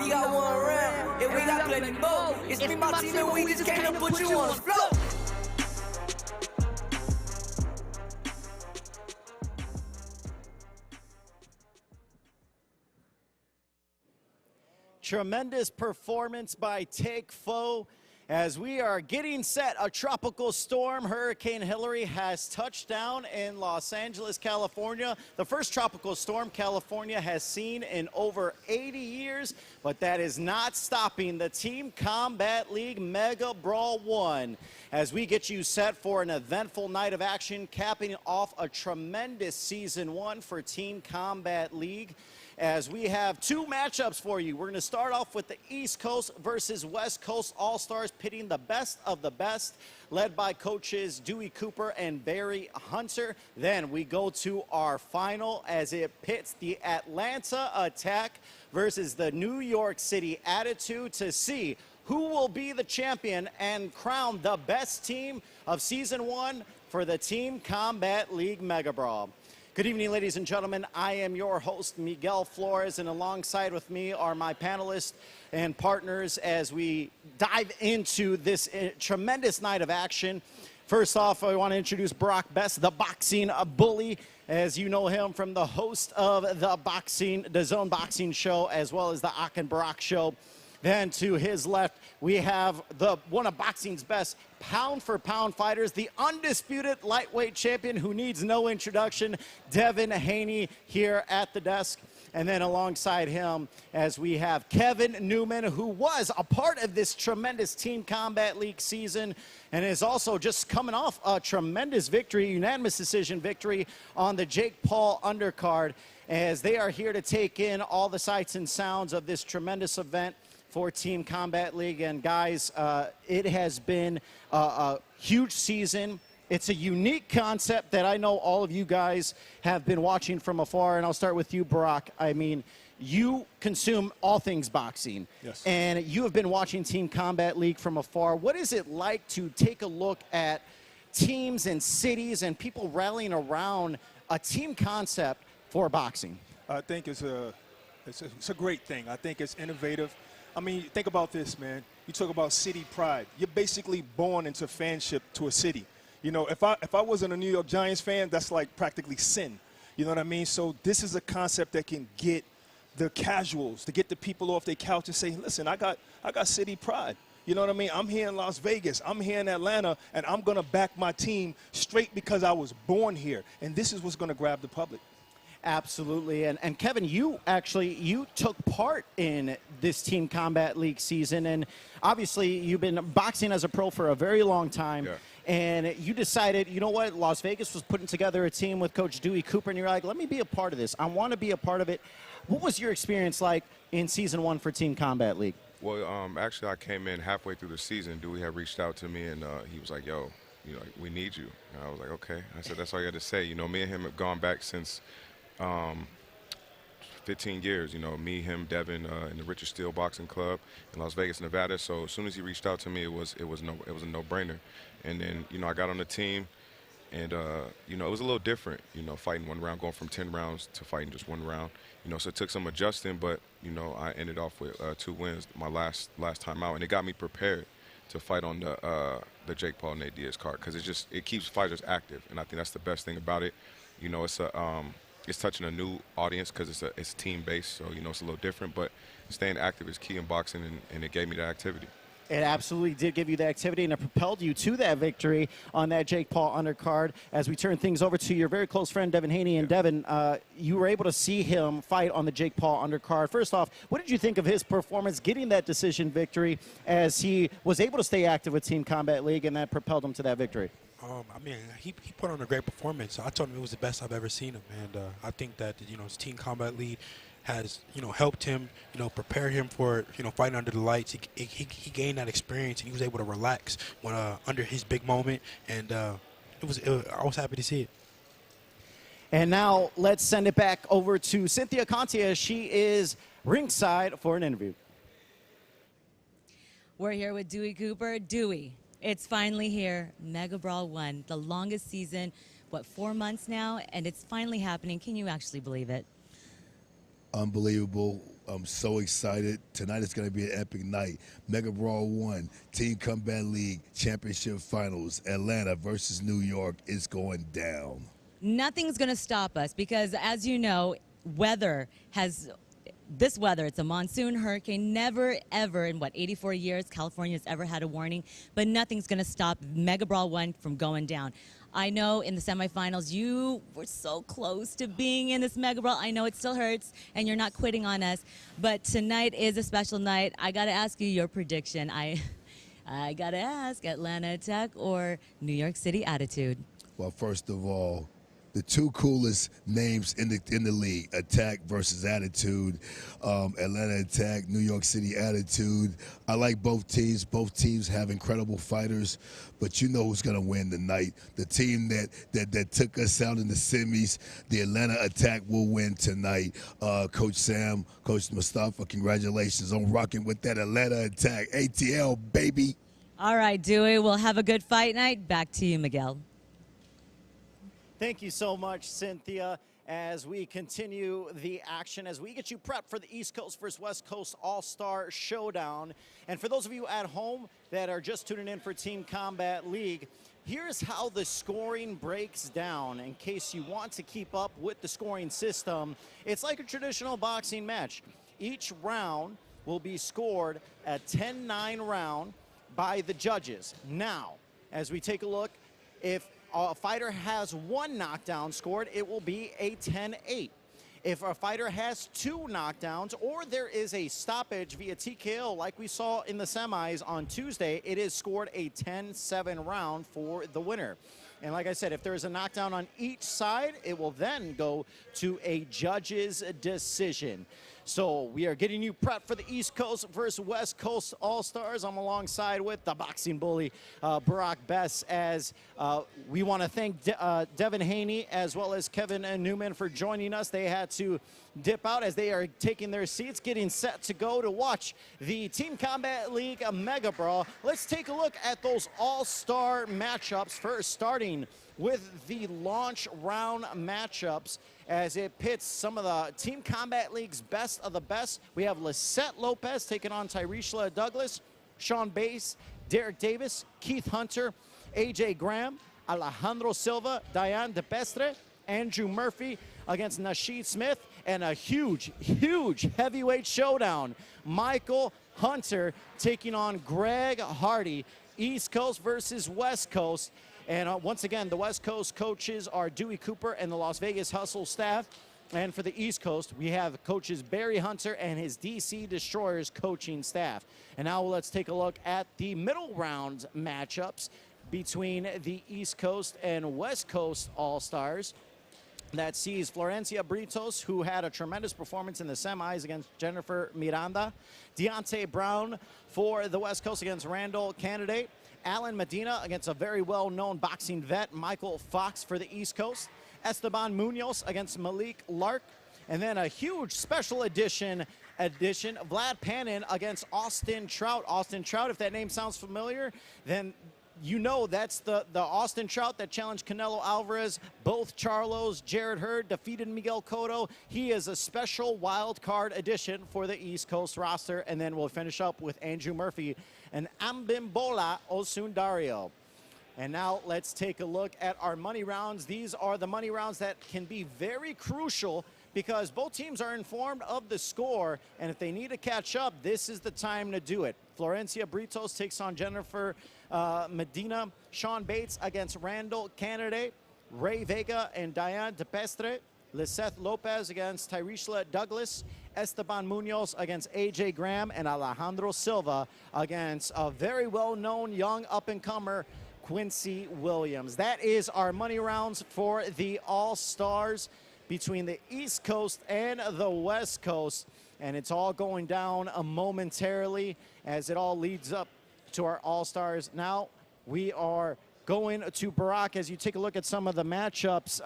We got one round, and we got plenty more. It's me, my team, and we just came to put you on the floor. Tremendous performance by Take Foe. As we are getting set, a tropical storm, Hurricane Hillary, has touched down in Los Angeles, California. The first tropical storm California has seen in over 80 years, but that is not stopping the Team Combat League Mega Brawl 1. As we get you set for an eventful night of action, capping off a tremendous Season 1 for Team Combat League. As we have two matchups for you. We're going to start off with the East Coast versus West Coast All-Stars, pitting the best of the best, led by coaches Dewey Cooper and Barry Hunter. Then we go to our final as it pits the Atlanta Attack versus the New York City Attitude to see who will be the champion and crown the best team of Season 1 for the Team Combat League Mega Brawl. Good evening, ladies and gentlemen. I am your host, Miguel Flores, and alongside with me are my panelists and partners as we dive into this tremendous night of action. First off, I want to introduce Brock Best, the boxing bully, as you know him from the host of the Zone Boxing Show, as well as the Ak and Brock Show. Then to his left, we have one of boxing's best pound-for-pound fighters, the undisputed lightweight champion who needs no introduction, Devin Haney, here at the desk. And then alongside him, as we have Kevin Newman, who was a part of this tremendous Team Combat League season and is also just coming off a tremendous victory, unanimous decision victory on the Jake Paul undercard, as they are here to take in all the sights and sounds of this tremendous event for Team Combat League. And guys, it has been a huge season. It's a unique concept that I know all of you guys have been watching from afar, and I'll start with you, Barack. I mean, you consume all things boxing, yes, and you have been watching Team Combat League from afar. What is it like to take a look at teams and cities and people rallying around a team concept for boxing? I think it's a great thing. I think it's innovative. I mean, think about this, man. You talk about city pride. You're basically born into fanship to a city. You know, if I wasn't a New York Giants fan, that's like practically sin. You know what I mean? So this is a concept that can get the casuals, to get the people off their couch and say, listen, I got city pride. You know what I mean? I'm here in Las Vegas. I'm here in Atlanta, and I'm going to back my team straight because I was born here. And this is what's going to grab the public. Absolutely. And Kevin, you took part in this Team Combat League season, and obviously you've been boxing as a pro for a very long time. Yeah. And you decided, you know what, Las Vegas was putting together a team with Coach Dewey Cooper, and you're like, let me be a part of this. I want to be a part of it. What was your experience like in Season 1 for Team Combat League? Well, actually, I came in halfway through the season. Dewey had reached out to me, and he was like, yo, you know, we need you. And I was like, okay. I said, that's all you had to say. You know, me and him have gone back since 15 years, you know, me, him, Devin, in the Richard Steele Boxing Club in Las Vegas, Nevada. So as soon as he reached out to me, it was a no-brainer. And then, you know, I got on the team, and you know, it was a little different, you know, fighting one round, going from 10 rounds to fighting just one round. You know, so it took some adjusting, but you know, I ended off with 2 wins my last time out, and it got me prepared to fight on the Jake Paul Nate Diaz card, because it keeps fighters active, and I think that's the best thing about it. You know, it's touching a new audience because it's team-based, so, you know, it's a little different, but staying active is key in boxing, and it gave me that activity. It absolutely did give you the activity, and it propelled you to that victory on that Jake Paul undercard. As we turn things over to your very close friend, Devin Haney. And Devin, you were able to see him fight on the Jake Paul undercard. First off, what did you think of his performance getting that decision victory, as he was able to stay active with Team Combat League, and that propelled him to that victory? I mean, he put on a great performance. I told him it was the best I've ever seen him, and I think that, you know, his Team Combat League has, you know, helped him, you know, prepare him for, you know, fighting under the lights. He gained that experience, and he was able to relax when under his big moment, and I was happy to see it. And now let's send it back over to Cynthia Conti, as she is ringside for an interview. We're here with Dewey Cooper. Dewey, it's finally here, Mega Brawl 1, the longest season, what, 4 months now, and it's finally happening. Can you actually believe it? Unbelievable. I'm so excited. Tonight is going to be an epic night. Mega Brawl 1, Team Combat League Championship Finals, Atlanta versus New York is going down. Nothing's going to stop us because, as you know, this weather, it's a monsoon hurricane. Never, ever in, 84 years, California's ever had a warning. But nothing's going to stop Mega Brawl 1 from going down. I know in the semifinals, you were so close to being in this Mega Brawl. I know it still hurts, and you're not quitting on us. But tonight is a special night. I got to ask you your prediction. I got to ask, Atlanta Attack or New York City Attitude? Well, first of all, the two coolest names in the league, Attack versus Attitude, Atlanta Attack, New York City Attitude. I like both teams. Both teams have incredible fighters, but you know who's going to win tonight. The team that took us out in the semis, the Atlanta Attack will win tonight. Coach Sam, Coach Mustafa, congratulations on rocking with that Atlanta Attack. ATL, baby. All right, Dewey, we'll have a good fight night. Back to you, Miguel. Thank you so much, Cynthia. As we continue the action, as we get you prepped for the East Coast versus West Coast All-Star Showdown. And for those of you at home that are just tuning in for Team Combat League, here's how the scoring breaks down in case you want to keep up with the scoring system. It's like a traditional boxing match. Each round will be scored a 10-9 round by the judges. Now, as we take a look, if a fighter has one knockdown scored, it will be a 10-8. If a fighter has two knockdowns or there is a stoppage via TKO like we saw in the semis on Tuesday, it is scored a 10-7 round for the winner. And like I said, if there is a knockdown on each side, it will then go to a judge's decision. So we are getting you prepped for the East Coast versus West Coast All-Stars. I'm alongside with the boxing bully, Barack Bess, as we want to thank Devin Haney as well as Kevin Newman for joining us. They had to dip out as they are taking their seats, getting set to go to watch the Team Combat League Mega Brawl. Let's take a look at those all-star matchups first, starting with the launch round matchups as it pits some of the Team Combat League's best of the best. We have Lisette Lopez taking on Tyreshla Douglas, Sean Bass, Derek Davis, Keith Hunter, AJ Graham, Alejandro Silva, Diane DePestre, Andrew Murphy against Nasheed Smith, and a huge, huge heavyweight showdown. Michael Hunter taking on Greg Hardy, East Coast versus West Coast. And once again, the West Coast coaches are Dewey Cooper and the Las Vegas Hustle staff. And for the East Coast, we have coaches Barry Hunter and his DC Destroyers coaching staff. And now let's take a look at the middle round matchups between the East Coast and West Coast All-Stars. That sees Florencia Britos, who had a tremendous performance in the semis against Jennifer Miranda. Deontay Brown for the West Coast against Randall Candidate. Alan Medina against a very well-known boxing vet, Michael Fox, for the East Coast. Esteban Munoz against Malik Lark. And then a huge special edition, Vlad Panin against Austin Trout. Austin Trout, if that name sounds familiar, then you know that's the Austin Trout that challenged Canelo Alvarez. Both Charlos, Jared Hurd defeated Miguel Cotto. He is a special wild card addition for the East Coast roster. And then we'll finish up with Andrew Murphy and Ambimbola Osundario. And now let's take a look at our money rounds. These are the money rounds that can be very crucial because both teams are informed of the score, and if they need to catch up, this is the time to do it. Florencia Britos takes on Jennifer Medina. Sean Bates against Randall Candidate. Ray Vega and Diane DePestre. Lisette Lopez against Tyreshla Douglas. Esteban Munoz against AJ Graham, and Alejandro Silva against a very well-known young up-and-comer, Quincy Williams. That is our money rounds for the All-Stars between the East Coast and the West Coast. And it's all going down momentarily as it all leads up to our All-Stars. Now we are going to Barack as you take a look at some of the matchups.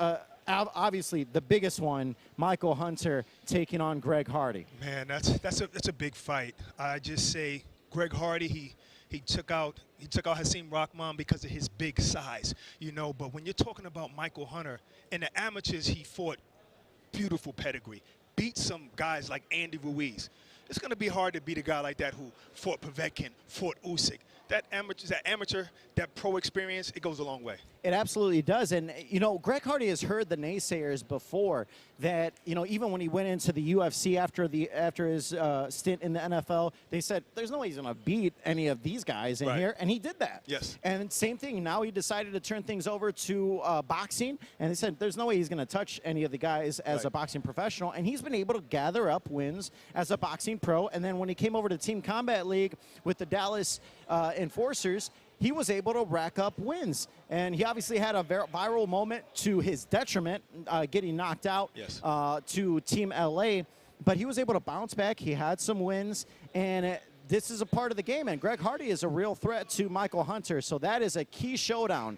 Obviously, the biggest one, Michael Hunter taking on Greg Hardy. Man, that's a big fight. I just say Greg Hardy, he took out Hasim Rahman because of his big size, you know. But when you're talking about Michael Hunter, in the amateurs, he fought beautiful pedigree. beat some guys like Andy Ruiz. It's going to be hard to beat a guy like that who fought Povetkin, fought Usyk. That amateur, that pro experience, it goes a long way. It absolutely does. And, you know, Greg Hardy has heard the naysayers before that, you know, even when he went into the UFC after his stint in the NFL, they said, there's no way he's going to beat any of these guys in here. And he did that. Yes. And same thing. Now he decided to turn things over to boxing. And they said, there's no way he's going to touch any of the guys as a boxing professional. And he's been able to gather up wins as a boxing pro. And then when he came over to Team Combat League with the Dallas Enforcers, he was able to rack up wins. And he obviously had a viral moment to his detriment, getting knocked out to Team LA. But he was able to bounce back. He had some wins. And this is a part of the game. And Greg Hardy is a real threat to Michael Hunter. So that is a key showdown.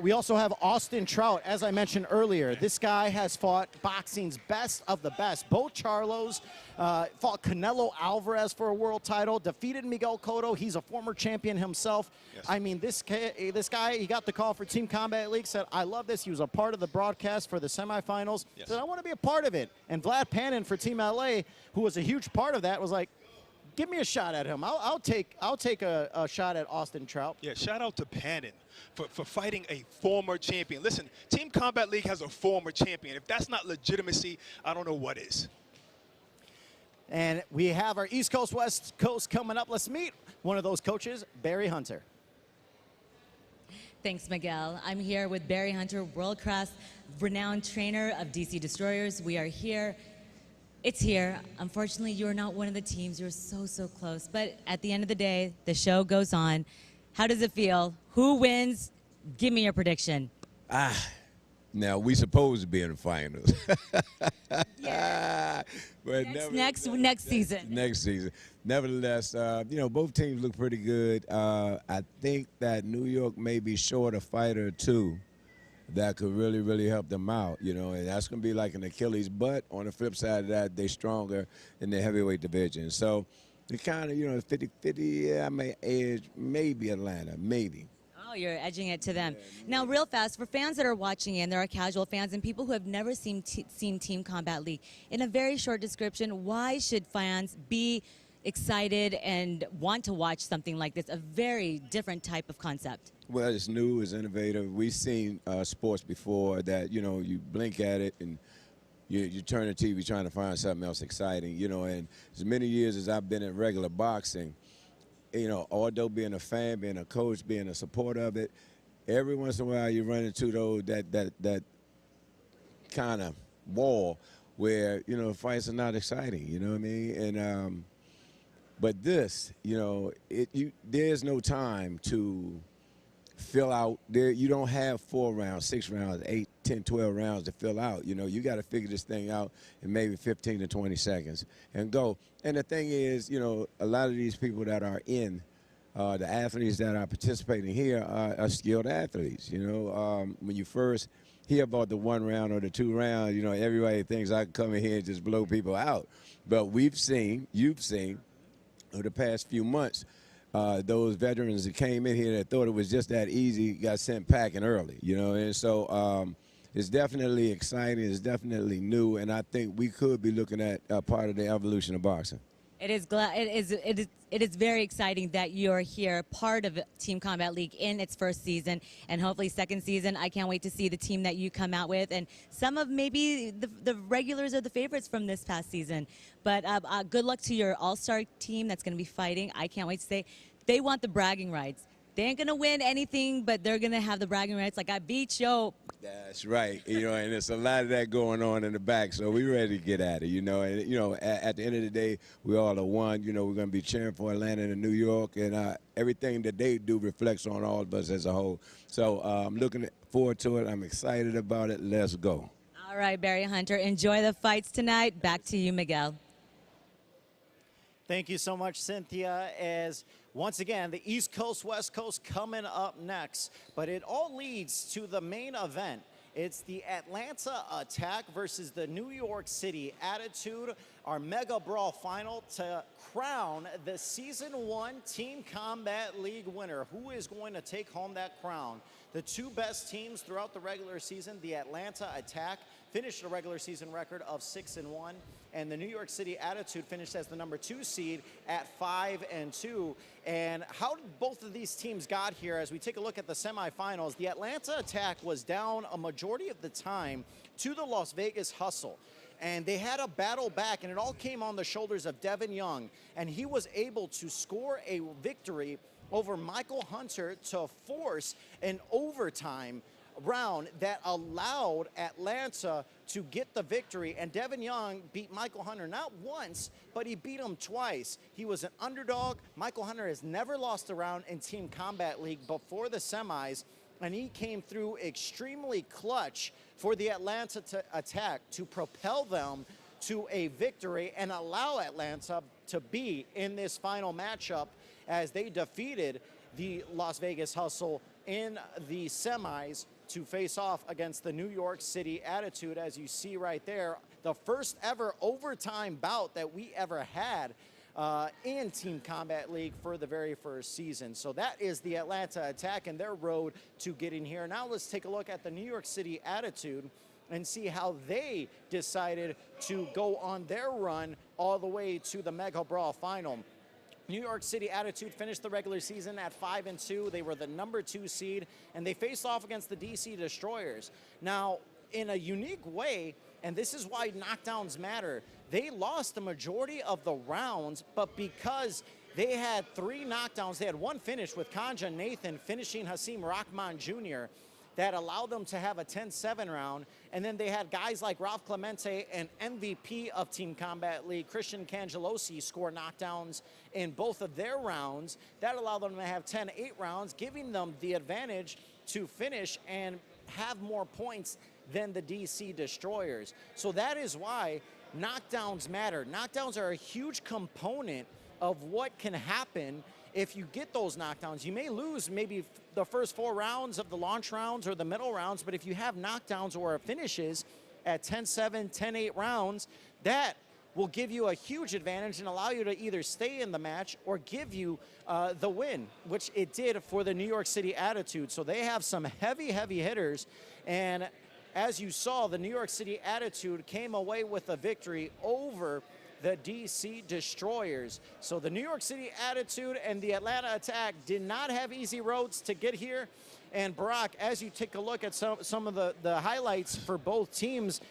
We also have Austin Trout, as I mentioned earlier. This guy has fought boxing's best of the best. Bo Charlos fought Canelo Alvarez for a world title, defeated Miguel Cotto. He's a former champion himself. I mean, this guy, he got the call for Team Combat League, said, I love this. He was a part of the broadcast for the semifinals. Said, I want to be a part of it. And Vlad Panin for Team LA, who was a huge part of that, was like, give me a shot at him. I'll take a shot at Austin Trout. Yeah, shout out to Panin for fighting a former champion. Listen, Team Combat League has a former champion. If that's not legitimacy, I don't know what is. And we have our East Coast, West Coast coming up. Let's meet one of those coaches, Barry Hunter. Thanks, Miguel. I'm here with Barry Hunter, world-class, renowned trainer of DC Destroyers. We are here. It's here. Unfortunately, you're not one of the teams. You're so, so close. But at the end of the day, the show goes on. How does it feel? Who wins? Give me your prediction. Now, we supposed to be in the finals. Yeah. But next season. Next season. Nevertheless, you know, both teams look pretty good. I think that New York may be short a fighter or two that could really, really help them out, you know, and that's going to be like an Achilles. But on the flip side of that, they're stronger in the heavyweight division. So it kind of, you know, 50-50, I may edge maybe Atlanta, maybe. Oh, you're edging it to them. Now, real fast, for fans that are watching in, there are casual fans and people who have never seen Team Combat League. In a very short description, why should fans be excited and want to watch something like this, a very different type of concept? Well, it's new, it's innovative. We've seen sports before that, you know, you blink at it and you turn the TV trying to find something else exciting, you know, and as many years as I've been in regular boxing, you know, although being a fan, being a coach, being a supporter of it, every once in a while you run into those that kind of wall where, you know, fights are not exciting, you know what I mean? And but this, you know, there's no time to fill out there. You don't have 4 rounds, 6 rounds, 8, 10, 12 rounds to fill out. You know, you got to figure this thing out in maybe 15 to 20 seconds and go. And the thing is, you know, a lot of these people that are in, the athletes that are participating here are skilled athletes. You know, when you first hear about the 1 round or the 2 rounds, you know, everybody thinks I can come in here and just blow people out. But you've seen, over the past few months, those veterans that came in here that thought it was just that easy got sent packing early, you know, and so it's definitely exciting, it's definitely new, and I think we could be looking at part of the evolution of boxing. It is very exciting that you're here, part of Team Combat League in its first season, and hopefully second season. I can't wait to see the team that you come out with, and some of maybe the regulars or the favorites from this past season. But good luck to your all-star team that's going to be fighting. I can't wait to say they want the bragging rights. They ain't going to win anything, but they're going to have the bragging rights. Like, I beat yo. That's right. You know, and there's a lot of that going on in the back, so we're ready to get at it, you know. And, you know, at the end of the day, we all are one. You know, we're going to be cheering for Atlanta and New York, and everything that they do reflects on all of us as a whole. So I'm looking forward to it. I'm excited about it. Let's go. All right, Barry Hunter, enjoy the fights tonight. Back to you, Miguel. Thank you so much, Cynthia. As once again, the East Coast, West Coast coming up next. But it all leads to the main event. It's the Atlanta Attack versus the New York City Attitude, our Mega Brawl final to crown the Season 1 Team Combat League winner. Who is going to take home that crown? The two best teams throughout the regular season, the Atlanta Attack, finished a regular season record of 6-1, and the New York City Attitude finished as the number 2 seed at 5-2. And how did both of these teams got here? As we take a look at the semifinals, the Atlanta Attack was down a majority of the time to the Las Vegas Hustle. And they had a battle back, and it all came on the shoulders of Devin Young. And he was able to score a victory over Michael Hunter to force an overtime round that allowed Atlanta to get the victory. And Devin Young beat Michael Hunter not once, but he beat him twice. He was an underdog. Michael Hunter has never lost a round in Team Combat League before the semis, and he came through extremely clutch for the Atlanta Attack to propel them to a victory and allow Atlanta to be in this final matchup as they defeated the Las Vegas Hustle in the semis to face off against the New York City Attitude. As you see right there, the first ever overtime bout that we ever had in Team Combat League for the very first season. So that is the Atlanta Attack and their road to getting here. Now let's take a look at the New York City Attitude and see how they decided to go on their run all the way to the Mega Brawl final. New York City Attitude finished the regular season at 5-2. They were the number 2 seed, and they faced off against the DC Destroyers. Now, in a unique way, and this is why knockdowns matter, they lost the majority of the rounds, but because they had 3 knockdowns, they had 1 finish with Kanja Nathan finishing Hasim Rahman Jr., that allowed them to have a 10-7 round. And then they had guys like Ralph Clemente and MVP of Team Combat League, Christian Cangelosi, score knockdowns in both of their rounds. That allowed them to have 10-8 rounds, giving them the advantage to finish and have more points than the DC Destroyers. So that is why knockdowns matter. Knockdowns are a huge component of what can happen if you get those knockdowns. You may lose maybe the first 4 rounds of the launch rounds or the middle rounds, but if you have knockdowns or finishes at 10-7, 10-8 rounds, that will give you a huge advantage and allow you to either stay in the match or give you the win, which it did for the New York City Attitude. So they have some heavy, heavy hitters. And as you saw, the New York City Attitude came away with a victory over the DC Destroyers. So the New York City Attitude and the Atlanta Attack did not have easy roads to get here. And Barack, as you take a look at some of the highlights for both teams,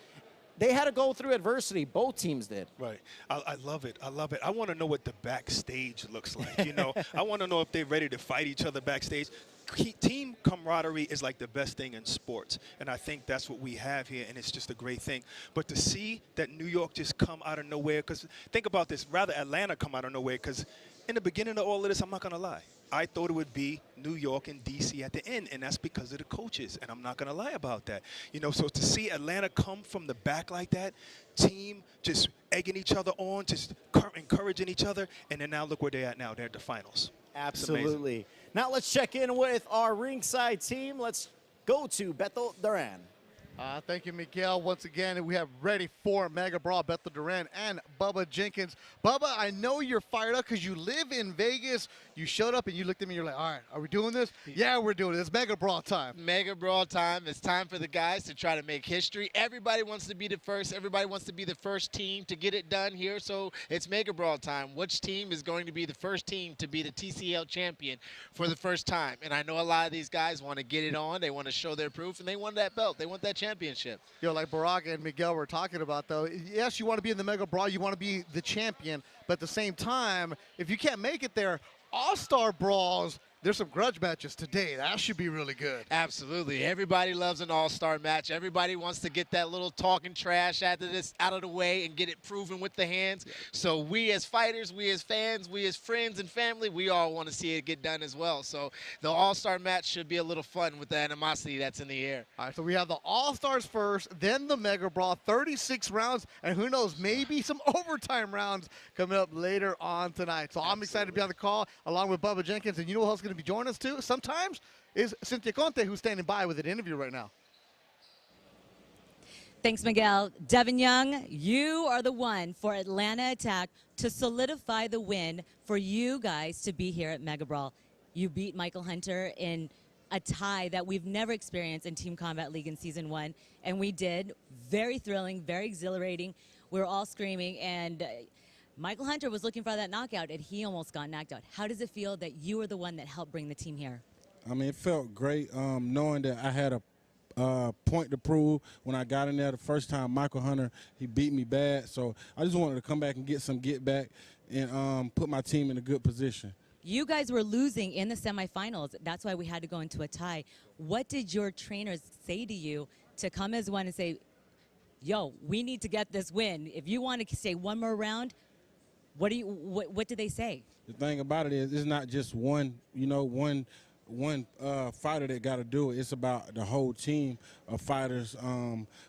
they had to go through adversity. Both teams did. Right. I love it. I love it. I want to know what the backstage looks like. You know, I want to know if they're ready to fight each other backstage. Team camaraderie is like the best thing in sports, and I think that's what we have here, and it's just a great thing. But to see that New York just come out of nowhere, because think about this, rather Atlanta come out of nowhere, because in the beginning of all of this, I'm not going to lie, I thought it would be New York and D.C. at the end, and that's because of the coaches, and I'm not going to lie about that. You know, so to see Atlanta come from the back like that, team just egging each other on, just encouraging each other, and then now look where they're at now. They're at the finals. Absolutely. Now let's check in with our ringside team. Let's go to Beto Duran. Thank you, Miguel. Once again, we have ready for Mega Brawl, Beto Duran and Bubba Jenkins. Bubba, I know you're fired up because you live in Vegas. You showed up and you looked at me. You're like, all right, are we doing this? Yeah, we're doing it. It's Mega Brawl time. Mega Brawl time. It's time for the guys to try to make history. Everybody wants to be the first. Everybody wants to be the first team to get it done here. So it's Mega Brawl time. Which team is going to be the first team to be the TCL champion for the first time? And I know a lot of these guys want to get it on. They want to show their proof, and they want that belt. They want that championship. You know, like Barack and Miguel were talking about, though, yes, you want to be in the Mega Brawl, you want to be the champion, but at the same time, if you can't make it there, All-Star Brawls, there's some grudge matches today. That should be really good. Absolutely. Everybody loves an all-star match. Everybody wants to get that little talking trash after this out of the way and get it proven with the hands. Yeah. So we as fighters, we as fans, we as friends and family, we all want to see it get done as well. So the all-star match should be a little fun with the animosity that's in the air. All right, so we have the All-Stars first, then the Mega Brawl, 36 rounds, and who knows, maybe some overtime rounds coming up later on tonight. So I'm excited to be on the call along with Bubba Jenkins, and you know who else is going to be joining us too sometimes is Cynthia Conte, who's standing by with an interview right now. Thanks, Miguel. Devin Young, you are the one for Atlanta Attack to solidify the win for you guys to be here at Mega Brawl. You beat Michael Hunter in a tie that we've never experienced in Team Combat League in Season 1, and we did. Very thrilling, very exhilarating. We were all screaming, and Michael Hunter was looking for that knockout, and he almost got knocked out. How does it feel that you were the one that helped bring the team here? I mean, it felt great knowing that I had a point to prove when I got in there the first time. Michael Hunter, he beat me bad, so I just wanted to come back and get some get back and put my team in a good position. You guys were losing in the semifinals. That's why we had to go into a tie. What did your trainers say to you to come as one and say, yo, we need to get this win? If you want to stay one more round, what did they say? The thing about it is, it's not just one fighter that got to do it. It's about the whole team of fighters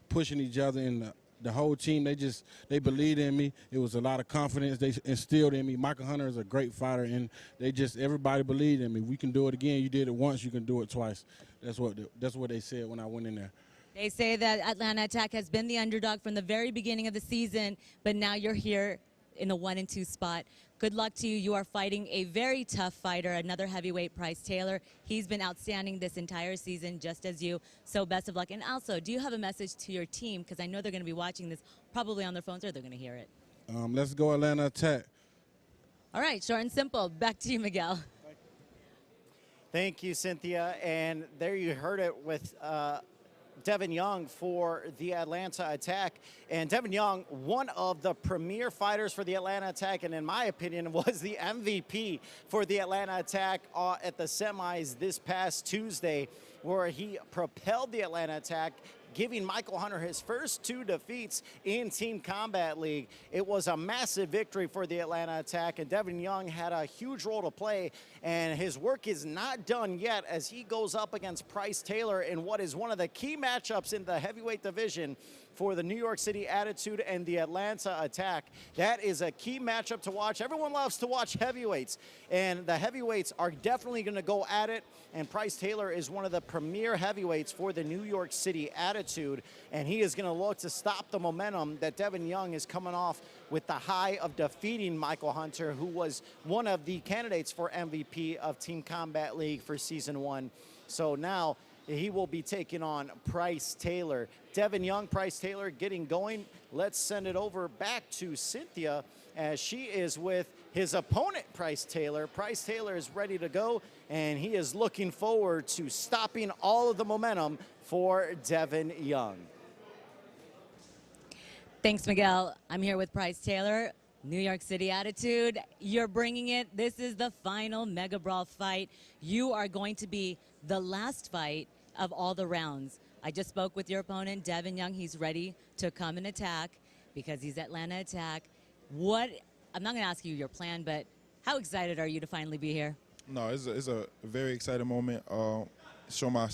pushing each other, and the whole team, they believed in me. It was a lot of confidence they instilled in me. Michael Hunter is a great fighter, and everybody believed in me. We can do it again. You did it once, you can do it twice. That's what they said when I went in there. They say that Atlanta Attack has been the underdog from the very beginning of the season, but now you're here in the 1 and 2 spot. Good luck to you. You are fighting a very tough fighter, another heavyweight, Price Taylor. He's been outstanding this entire season, just as you. So best of luck. And also, do you have a message to your team? Because I know they're going to be watching this probably on their phones, or they're going to hear it. Let's go Atlanta Attack. All right, short and simple. Back to you, Miguel. Thank you, Cynthia. And there you heard it with Devin Young for the Atlanta Attack. And Devin Young, one of the premier fighters for the Atlanta Attack, and in my opinion, was the MVP for the Atlanta Attack at the semis this past Tuesday, where he propelled the Atlanta Attack, giving Michael Hunter his first 2 defeats in Team Combat League. It was a massive victory for the Atlanta Attack, and Devin Young had a huge role to play, and his work is not done yet as he goes up against Price Taylor in what is one of the key matchups in the heavyweight division for the New York City Attitude and the Atlanta Attack. That is a key matchup to watch. Everyone loves to watch heavyweights, and the heavyweights are definitely going to go at it, and Price Taylor is one of the premier heavyweights for the New York City Attitude, and he is going to look to stop the momentum that Devin Young is coming off with the high of defeating Michael Hunter, who was one of the candidates for MVP of Team Combat League for Season 1. So now he will be taking on Price Taylor. Devin Young, Price Taylor getting going. Let's send it over back to Cynthia as she is with his opponent, Price Taylor. Price Taylor is ready to go, and he is looking forward to stopping all of the momentum for Devin Young. Thanks, Miguel. I'm here with Price Taylor, New York City Attitude. You're bringing it. This is the final Mega Brawl fight. You are going to be the last fight of all the rounds. I just spoke with your opponent, Devin Young. He's ready to come and attack because he's Atlanta Attack. I'm not going to ask you your plan, but how excited are you to finally be here? No, it's a very exciting moment. Show my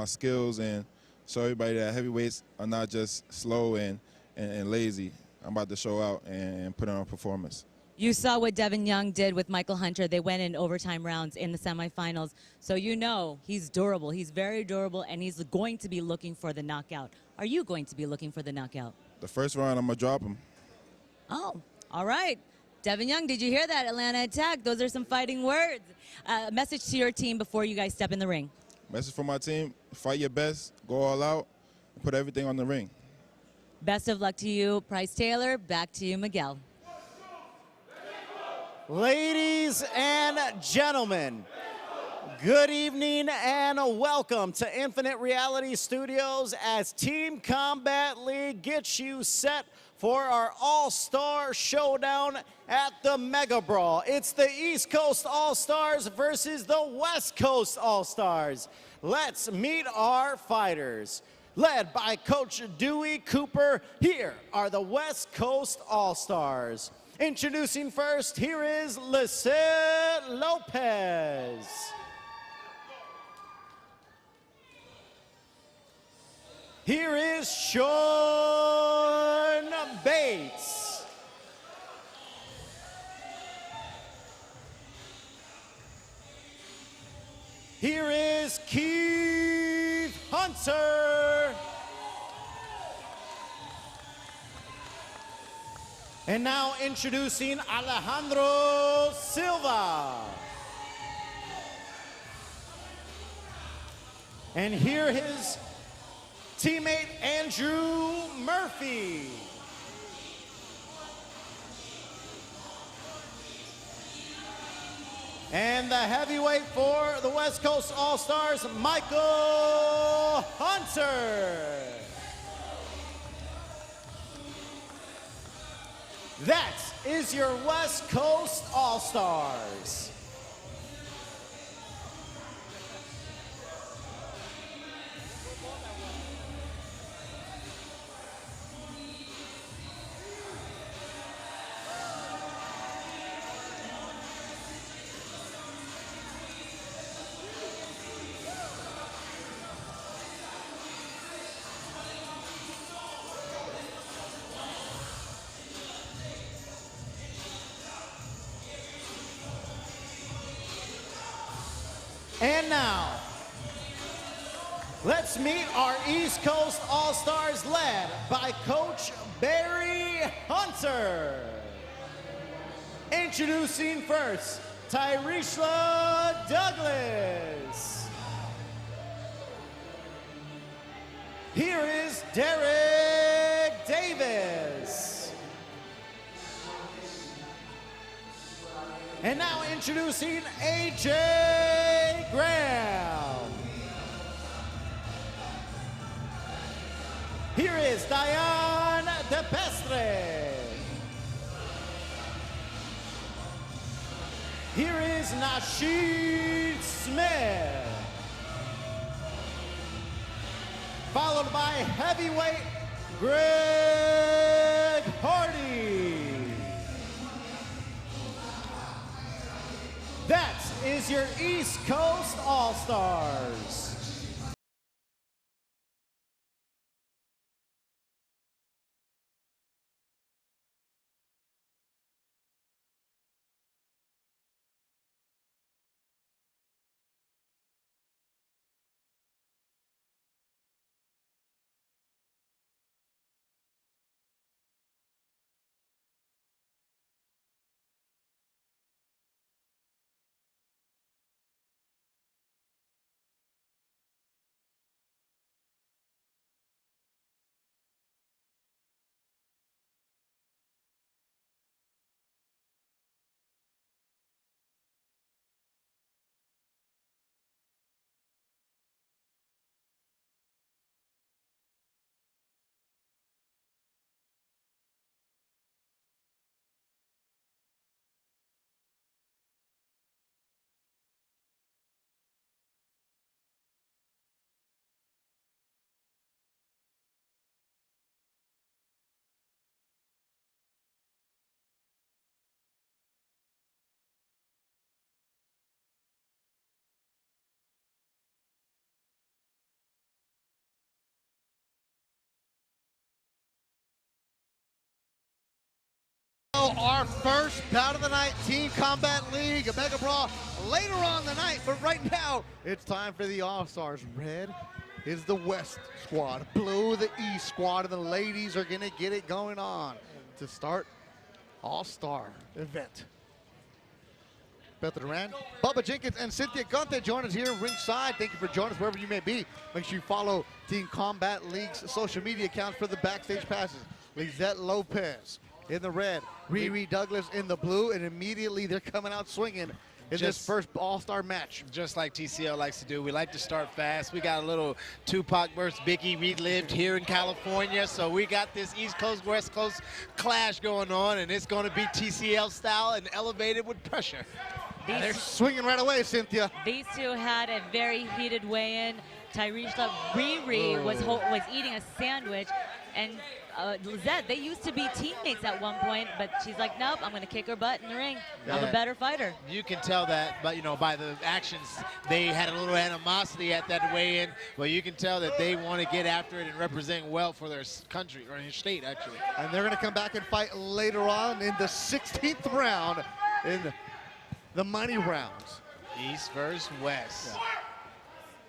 skills and show everybody that heavyweights are not just slow and lazy. I'm about to show out and put on a performance. You saw what Devin Young did with Michael Hunter. They went in overtime rounds in the semifinals. So you know he's durable. He's very durable, and he's going to be looking for the knockout. Are you going to be looking for the knockout? The first round, I'm going to drop him. Oh, all right. Devin Young, did you hear that? Atlanta Attack. Those are some fighting words. Message to your team before you guys step in the ring. Message for my team, fight your best, go all out, put everything on the ring. Best of luck to you, Price Taylor. Back to you, Miguel. Ladies and gentlemen, good evening and welcome to Infinite Reality Studios as Team Combat League gets you set for our All-Star Showdown at the Mega Brawl. It's the East Coast All-Stars versus the West Coast All-Stars. Let's meet our fighters. Led by Coach Dewey Cooper, here are the West Coast All-Stars. Introducing first, here is Lisette Lopez. Here is Sean Bates. Here is Keith Hunter. And now introducing Alejandro Silva. And here his teammate Andrew Murphy. And the heavyweight for the West Coast All-Stars, Michael Hunter. That is your West Coast All-Stars. And now, let's meet our East Coast All-Stars led by Coach Barry Hunter. Introducing first, Tyresha Douglas. Here is Derek Davis. And now introducing AJ Graham. Here is Diane DePestre. Here is Nasheed Smith. Followed by heavyweight Greg Hardy. That is your East Coast All-Stars. Our first bout of the night, Team Combat League, a Mega Brawl later on the night, but right now it's time for the All-Stars. Red is the West squad, blue the East squad, and the ladies are gonna get it going on to start All-Star event. Beth Duran, Bubba Jenkins, and Cynthia Gunte join us here ringside. Thank you for joining us wherever you may be. Make sure you follow Team Combat League's social media accounts for the backstage passes. Lizette Lopez in the red, Riri Douglas in the blue, and immediately they're coming out swinging in this first All-Star match. Just like TCL likes to do, we like to start fast. We got a little Tupac versus Biggie relived here in California, so we got this East Coast, West Coast clash going on, and it's going to be TCL style and elevated with pressure. They're swinging right away, Cynthia. These two had a very heated weigh-in. Tyresha Riri was eating a sandwich, and Lizette, they used to be teammates at one point, but she's like, nope, I'm going to kick her butt in the ring. Yeah. I'm a better fighter. You can tell that, but by the actions, they had a little animosity at that weigh-in, but you can tell that they want to get after it and represent well for their country, or their state, actually. And they're going to come back and fight later on in the 16th round in the money rounds. East versus West. Yeah.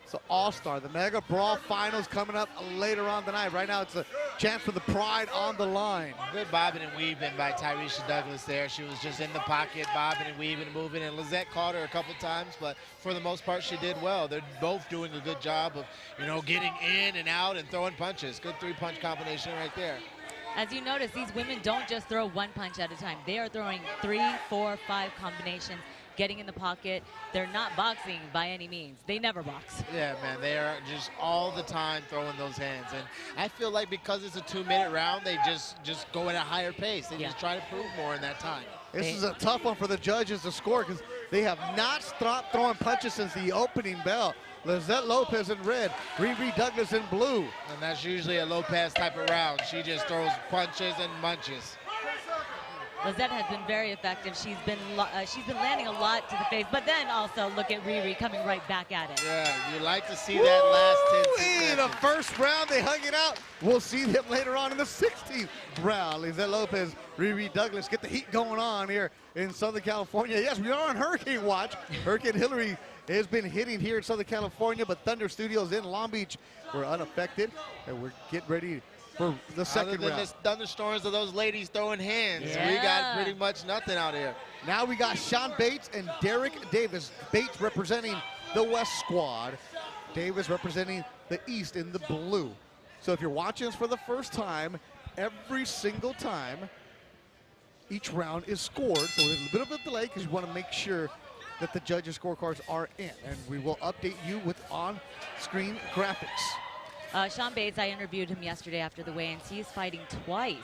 So All-Star, the Mega Brawl Finals coming up later on tonight. Right now it's chance for the pride on the line. Good bobbing and weaving by Tyresha Douglas there. She was just in the pocket, bobbing and weaving and moving, and Lizette caught her a couple times, but for the most part, she did well. They're both doing a good job of, getting in and out and throwing punches. Good three-punch combination right there. As you notice, these women don't just throw one punch at a time. They are throwing 3, 4, 5 combinations, getting in the pocket. They're not boxing by any means. They never box. Yeah, man, they are just all the time throwing those hands. And I feel like because it's a 2-minute round, they just go at a higher pace. They just try to prove more in that time. This is a tough one for the judges to score because they have not stopped throwing punches since the opening bell. Lizette Lopez in red, Riri Douglas in blue. And that's usually a Lopez type of round. She just throws punches and munches. Lizette has been very effective. She's been landing a lot to the face, but then also look at Riri coming right back at it. Yeah, you like to see that last 10 seconds. In the first round, they hung it out. We'll see them later on in the 16th round. Lizette Lopez, Riri Douglas get the heat going on here in Southern California. Yes, we are on hurricane watch. Hurricane Hillary has been hitting here in Southern California, but Thunder Studios in Long Beach were unaffected, and we're getting ready for the second Other than round. the thunderstorms of those ladies throwing hands, Yeah. we got pretty much nothing out here. Now we got Sean Bates and Derek Davis. Bates representing the West squad. Davis representing the East in the blue. So if you're watching us for the first time, every single time, each round is scored. So there's a bit of a delay because you want to make sure that the judges' scorecards are in. And we will update you with on-screen graphics. Sean Bates, I interviewed him yesterday after the weigh-ins. He's fighting twice.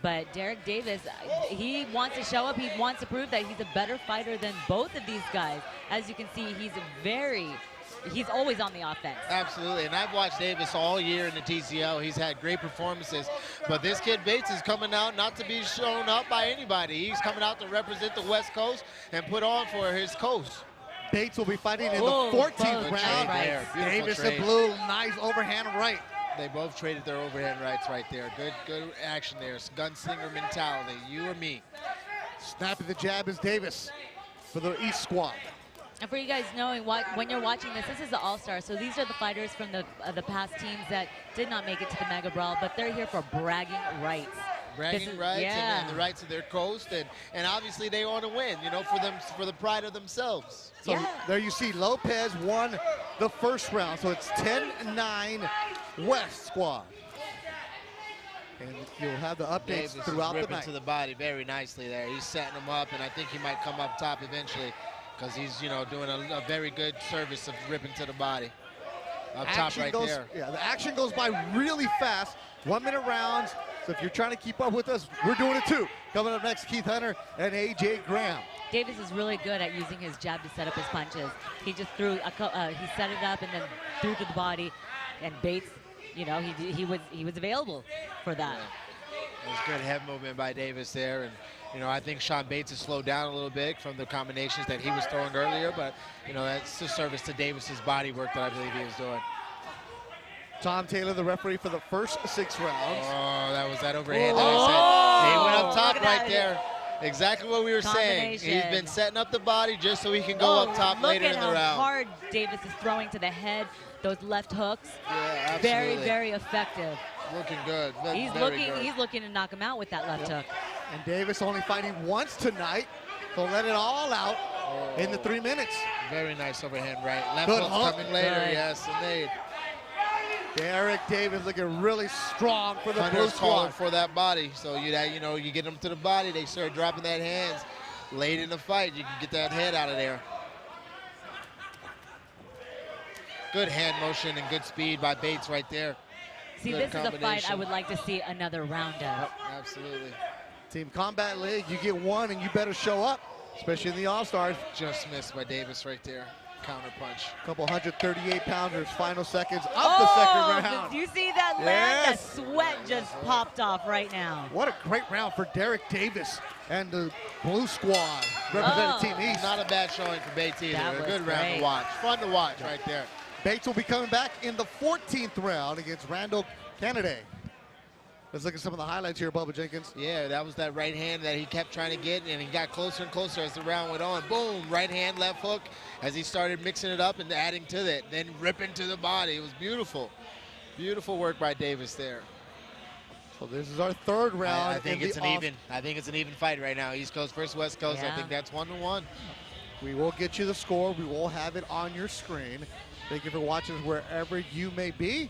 But Derek Davis, he wants to show up. He wants to prove that he's a better fighter than both of these guys. As you can see, he's always on the offense. Absolutely, and I've watched Davis all year in the TCL. He's had great performances, but this kid Bates is coming out not to be shown up by anybody. He's coming out to represent the West Coast and put on for his coast. Bates will be fighting in the 14th round. Right. Davis trade. in blue, nice overhand right. They both traded their overhand rights right there. Good action there. Gunslinger mentality, you or me. Snapping the jab is Davis for the East squad. And for you guys knowing, when you're watching this is the All-Star. So these are the fighters from the past teams that did not make it to the Mega Brawl, but they're here for bragging rights. Bragging rights and the rights of their coast, and obviously they want to win, for the pride of themselves. So there you see Lopez won the first round. So it's 10-9 West squad. And you'll have the updates Davis throughout is the ripping night. to the body very nicely there. He's setting him up, and I think he might come up top eventually because he's, doing a very good service of ripping to the body. Up top right there. Yeah, the action goes by really fast. 1-minute rounds. So if you're trying to keep up with us, we're doing it too. Coming up next, Keith Hunter and A.J. Graham. Davis is really good at using his jab to set up his punches. He just threw, he set it up and then threw to the body. And Bates, he was available for that. It was good head movement by Davis there, and I think Sean Bates has slowed down a little bit from the combinations that he was throwing earlier, but that's a service to Davis's body work that I believe he was doing. Tom Taylor, the referee for the first 6 rounds. Oh, that was that overhand that I said. He went up top right there. Exactly what we were saying. He's been setting up the body just so he can go up top later in the round. Look at how hard Davis is throwing to the head. Those left hooks. Yeah, absolutely. Very, very effective. Looking good. He's looking to knock him out with that left hook. And Davis only fighting once tonight. So let it all out in the 3 minutes. Very nice overhand right. Left Good hook hook. coming later. Good. Yes, indeed. Derek Davis looking really strong for the blue Hunter's calling squad. for that body. So you get them to the body, they start dropping that hands. Late in the fight, you can get that head out of there. Good hand motion and good speed by Bates right there. See, Good this is a fight I combination. would like to see another round of. Absolutely. Team Combat League, you get one and you better show up, especially in the All-Stars. Just missed by Davis right there. Counter punch. Couple 138-pounders, final seconds of the second round. Did you see that land? Yes. That sweat just popped off right now. What a great round for Derek Davis and the blue squad representing Team East. Not a bad showing for Bates either. That A was good round great. to watch. Fun to watch right there. Bates will be coming back in the 14th round against Randall Kennedy. Let's look at some of the highlights here, Bubba Jenkins. Yeah, that was that right hand that he kept trying to get, and he got closer and closer as the round went on. Boom, right hand, left hook, as he started mixing it up and adding to that, then ripping to the body. It was beautiful. Beautiful work by Davis there. So this is our third round. I think it's an even. I think it's an even fight right now. East Coast versus West Coast. I think that's 1-1. We will get you the score. We will have it on your screen. Thank you for watching wherever you may be.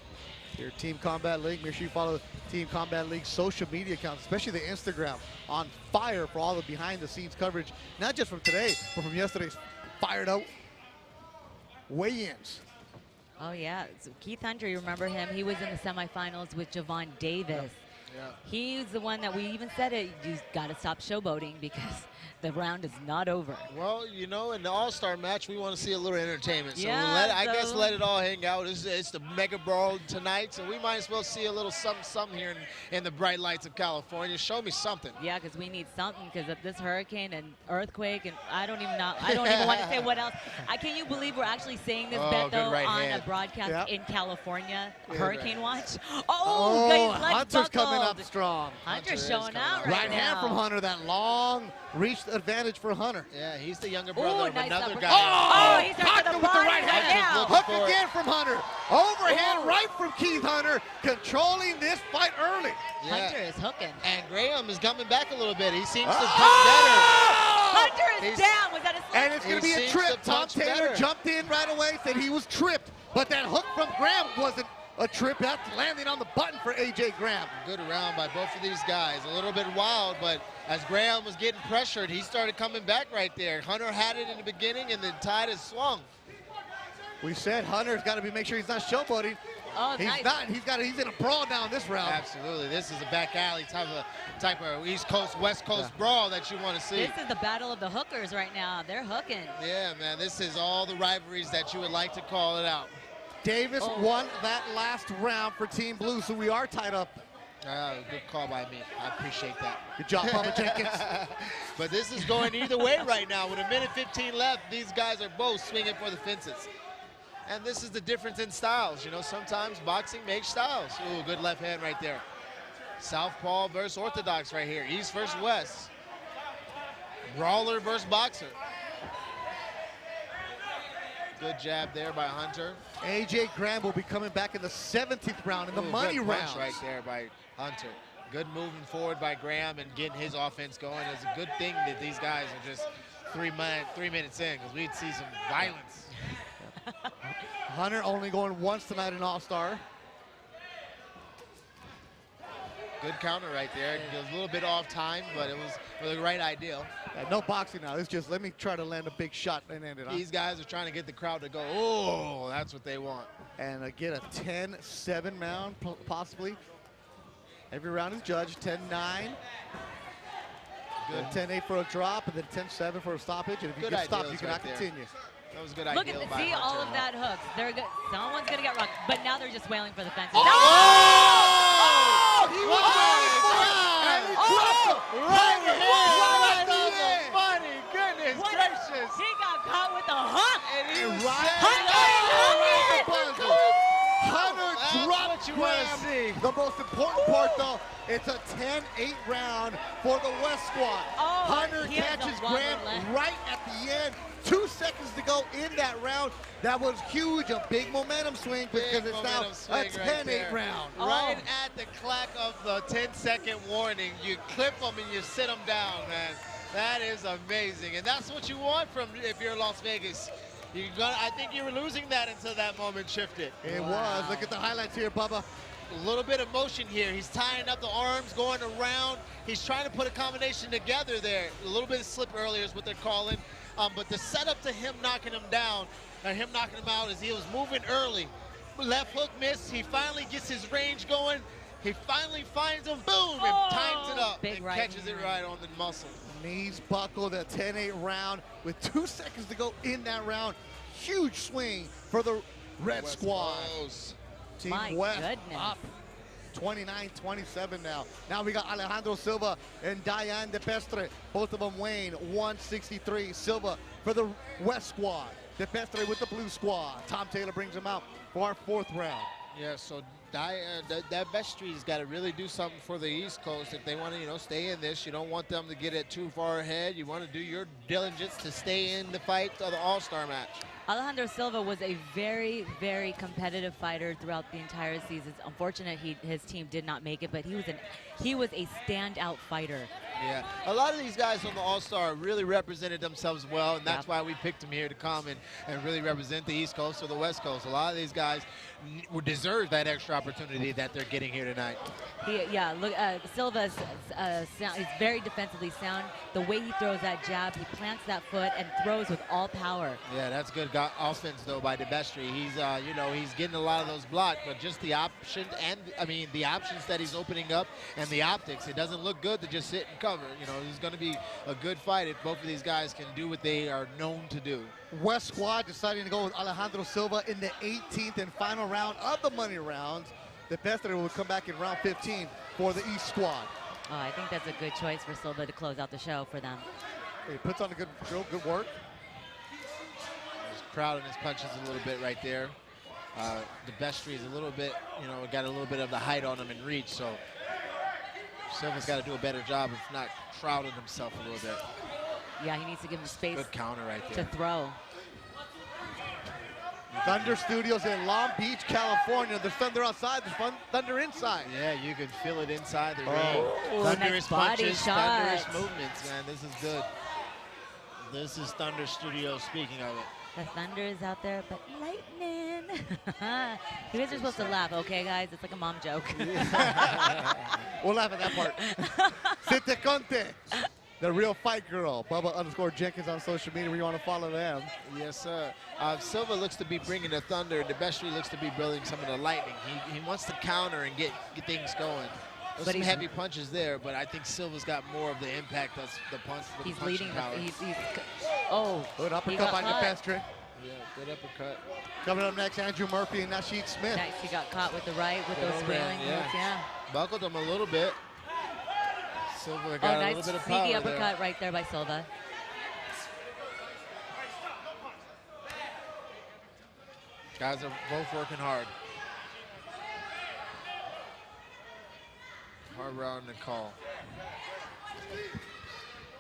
Your Team Combat League. Make sure you follow Team Combat League's social media accounts, especially the Instagram, on fire for all the behind-the-scenes coverage, not just from today, but from yesterday's fired out weigh-ins. Oh, yeah. So Keith Hunter, you remember him? He was in the semifinals with Javon Davis. Yeah. He's the one that we even said it. You got to stop showboating because the round is not over. Well, you know, in the All-Star match, we want to see a little entertainment. So, Yeah, I guess let it all hang out. It's the Mega Brawl tonight, so we might as well see a little something here in the bright lights of California. Show me something. Yeah, because we need something because of this hurricane and earthquake, and I don't even know. I don't even want to say what else. Can you believe we're actually saying this bet though on a broadcast in California? Hurricane watch. Oh, guys, Hunter's coming up strong. Hunter's showing out right hand from Hunter. That long reach advantage for Hunter. Yeah, he's the younger brother of another guy. Oh, he's Hunter with the right hand. Hook again from Hunter. Overhand right from Keith Hunter, controlling this fight early. Yeah. Hunter is hooking. And Graham is coming back a little bit. He seems to punch better. Hunter is down. Was that a slip? And it's going to be a trip. Tom Taylor jumped in right away, said he was tripped. But that hook from Graham wasn't a trip. That's landing on the button for A.J. Graham. Good round by both of these guys. A little bit wild, but as Graham was getting pressured, he started coming back right there. Hunter had it in the beginning, and the tide has swung. We said Hunter's got to make sure he's not showboating. Oh, he's not. He's in a brawl down this round. Absolutely. This is a back alley type of East Coast, West Coast brawl that you want to see. This is the battle of the hookers right now. They're hooking. Yeah, man. This is all the rivalries that you would like to call it out. Davis won that last round for Team Blue, so we are tied up. Good call by me. I appreciate that. Good job, Bubba Jenkins. But this is going either way right now. With 1:15 left, these guys are both swinging for the fences. And this is the difference in styles. You know, sometimes boxing makes styles. Ooh, good left hand right there. Southpaw versus Orthodox right here. East versus West. Brawler versus boxer. Good jab there by Hunter. A.J. Graham will be coming back in the 17th round in the money good round. punch right there by Hunter. Good moving forward by Graham and getting his offense going. It's a good thing that these guys are just 3 minutes in, because we'd see some violence. Hunter only going once tonight in All-Star. Good counter right there. It was a little bit off time, but it was for the right idea. Yeah, no boxing now. It's just let me try to land a big shot and end it. These guys are trying to get the crowd to go, oh, that's what they want. And get a 10-7 round, possibly. Every round is judged, 10-9. Good. 10-8 for a drop, and then 10-7 for a stoppage. And if you get stopped, you cannot continue. That was a good Look idea. at see all of that hooks. They're good. Someone's gonna get rocked, but now they're just wailing for the fences. Oh! He was waiting for it, and he dropped it right at the end. Funny, goodness gracious. He got caught with a hook. And he was Hunter dropped Graham. The most important part, though, it's a 10-8 round for the West squad. Hunter catches Graham right at the end. 2 seconds to go in that round. That was huge, a big momentum swing because it's now a 10-8 round. Right at the clack of the 10-second warning, you clip them and you sit them down, man. That is amazing, and that's what you want from if you're Las Vegas. I think you were losing that until that moment shifted. It was. Look at the highlights here, Bubba. A little bit of motion here. He's tying up the arms, going around. He's trying to put a combination together there. A little bit of slip earlier is what they're calling. But the setup to him knocking him down, and him knocking him out, is he was moving early. Left hook missed. He finally gets his range going. He finally finds him, boom, and times it up and catches it right on the muscle. Knees buckled, a 10-8 round with 2 seconds to go in that round. Huge swing for the Red Squad. Team West up 29-27 now. Now we got Alejandro Silva and Diane De Pestre, both of them weighing 163. Silva for the West squad, De Pestre with the Blue squad. Tom Taylor brings him out for our 4th round. Yeah, so That Vestry's got to really do something for the East Coast if they want to, stay in this. You don't want them to get it too far ahead. You want to do your diligence to stay in the fight of the All-Star match. Alejandro Silva was a very, very competitive fighter throughout the entire season. It's unfortunate his team did not make it, but he was a standout fighter. Yeah, a lot of these guys on the All-Star really represented themselves well, and that's why we picked them here to come and really represent the East Coast or the West Coast. A lot of these guys deserve that extra opportunity that they're getting here tonight. Look, Silva is very defensively sound. The way he throws that jab, he plants that foot and throws with all power. Yeah, that's good offense though by DeBestri. He's he's getting a lot of those blocked, but just the option and the options that he's opening up and the optics, it doesn't look good to just sit and cover. It's going to be a good fight if both of these guys can do what they are known to do. West Squad deciding to go with Alejandro Silva in the 18th and final round of the money rounds. The Pester will come back in round 15 for the East Squad. Oh, I think that's a good choice for Silva to close out the show for them. He puts on a good work. He's crowding his punches a little bit right there. DeBestri is a little bit, got a little bit of the height on him in reach, so Silva's got to do a better job of not crowding himself a little bit. Yeah, he needs to give him space. Good counter right there. To throw. Thunder Studios in Long Beach, California. There's thunder outside, there's thunder inside. Yeah, you can feel it inside the ring. Thunderous punches, thunderous movements, man. This is good. This is Thunder Studios speaking of it. The thunder is out there, but lightning. You guys are supposed to laugh, okay, guys? It's like a mom joke. We'll laugh at that part. Site Conte, the real fight girl. Bubba_Jenkins on social media where you want to follow them. Yes, sir. Silva looks to be bringing the thunder. DeBestri looks to be bringing some of the lightning. He wants to counter and get things going. There's some heavy punches there, but I think Silva's got more of the impact. That's the punch. He's leading. Good uppercut by DeBestri. Yeah, good uppercut. Coming up next, Andrew Murphy and Nasheed Smith. Nice, he got caught with the right with those wailing moves, yeah. Buckled him a little bit. Silva got a little bit of power sneaky uppercut right there by Silva. Guys are both working hard. Hard round to call.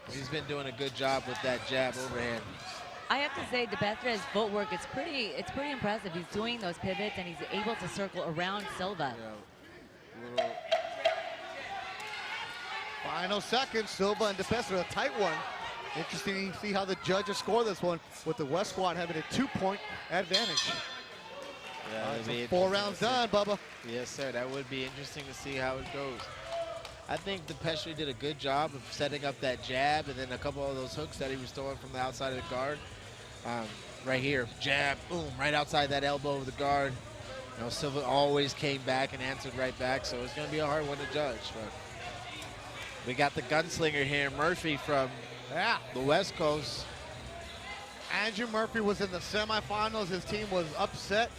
He's been doing a good job with that jab overhand. I have to say, DeBestra's footwork, it's pretty impressive. He's doing those pivots and he's able to circle around Silva. Yeah, Final seconds, Silva and DeBestra, a tight one. Interesting to see how the judges score this one with the West Squad having a 2-point advantage. Yeah, 4 rounds done, Bubba. Yes, sir. That would be interesting to see how it goes. I think DeBestra did a good job of setting up that jab and then a couple of those hooks that he was throwing from the outside of the guard. Right here, jab, boom, right outside that elbow of the guard. Silva always came back and answered right back, so it's going to be a hard one to judge. But we got the gunslinger here, Murphy from the West Coast. Andrew Murphy was in the semifinals. His team was upset.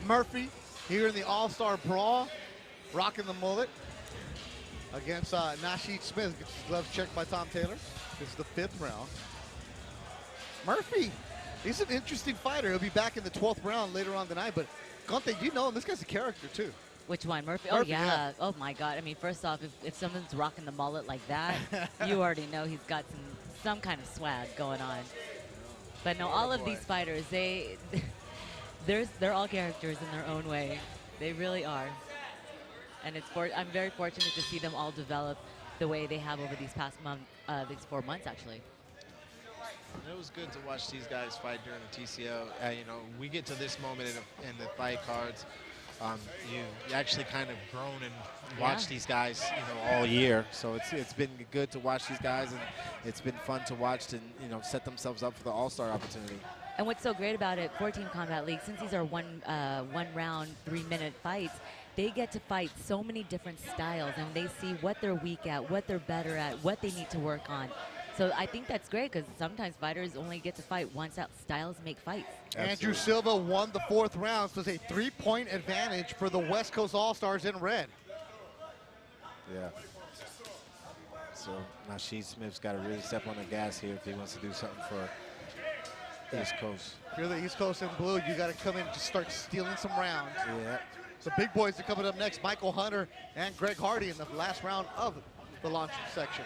Murphy here in the All-Star Brawl, rocking the mullet against Nasheed Smith. Gets his gloves checked by Tom Taylor. This is the 5th round. Murphy, he's an interesting fighter. He'll be back in the 12th round later on tonight. But Conte, you know him. This guy's a character too. Which one, Murphy? Murphy, oh, yeah. Oh, my God. I mean, first off, if someone's rocking the mullet like that, you already know he's got some kind of swag going on. But no, all of these fighters, they're all characters in their own way. They really are. And I'm very fortunate to see them all develop the way they have over these past these 4 months, actually. It was good to watch these guys fight during the TCL. We get to this moment in the fight cards. You actually kind of grown and watched these guys, all year. So it's been good to watch these guys, and it's been fun to watch and set themselves up for the All-Star opportunity. And what's so great about it, 14 Combat League, since these are one round, 3-minute fights, they get to fight so many different styles, and they see what they're weak at, what they're better at, what they need to work on. So I think that's great because sometimes fighters only get to fight one style. Styles make fights. Absolutely. Andrew Silva won the 4th round, so it's a 3-point advantage for the West Coast All-Stars in red. Yeah. So Nasheed Smith's got to really step on the gas here if he wants to do something for East Coast. If you're the East Coast in blue, you got to come in and just start stealing some rounds. Yeah. So big boys are coming up next. Michael Hunter and Greg Hardy in the last round of the launch section.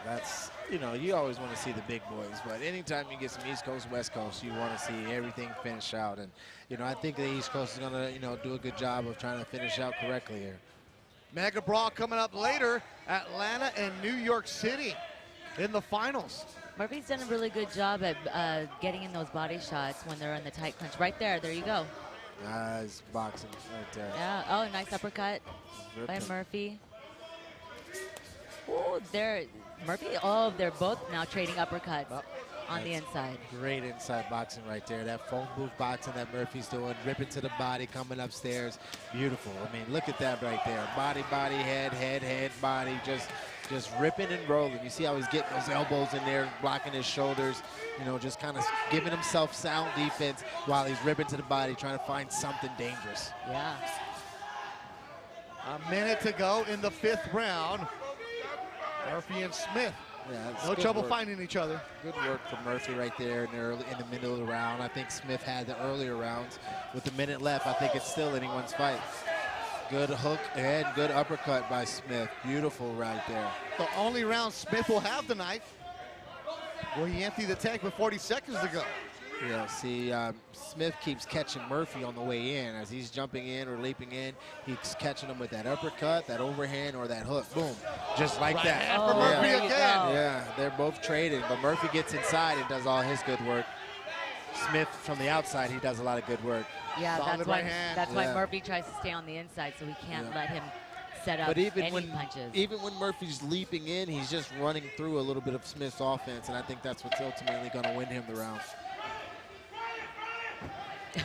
That's, you know, you always want to see the big boys, but anytime you get some East Coast, West Coast, you want to see everything finish out. And, you know, I think the East Coast is going to, you know, do a good job of trying to finish out correctly here. Mega Brawl coming up later. Atlanta and New York City in the finals. Murphy's done a really good job at getting in those body shots when they're in the tight clinch. Right there you go. Nice boxing right there. Yeah, oh, nice uppercut by Murphy. Oh, they're both now trading uppercuts on the inside. Great inside boxing right there. That phone booth boxing that Murphy's doing, ripping to the body, coming upstairs. Beautiful. I mean, look at that right there. Body, body, head, head, head, body. Just ripping and rolling. You see how he's getting those elbows in there, blocking his shoulders, you know, just kind of giving himself sound defense while he's ripping to the body, trying to find something dangerous. Yeah. A minute to go in the 5th round. Murphy and Smith. Yeah, no trouble finding each other. Good work from Murphy right there in the middle of the round. I think Smith had the earlier rounds. With a minute left, I think it's still anyone's fight. Good hook and good uppercut by Smith. Beautiful right there. The only round Smith will have tonight. Well, he emptied the tank with 40 seconds to go. Yeah, see, Smith keeps catching Murphy on the way in. As he's jumping in or leaping in, he's catching him with that uppercut, that overhand, or that hook. Boom. Just like that. For Murphy again. Yeah, they're both trading, but Murphy gets inside and does all his good work. Smith, from the outside, he does a lot of good work. Yeah, that's why Murphy tries to stay on the inside, so he can't let him set up any punches. Even when Murphy's leaping in, he's just running through a little bit of Smith's offense, and I think that's what's ultimately going to win him the round.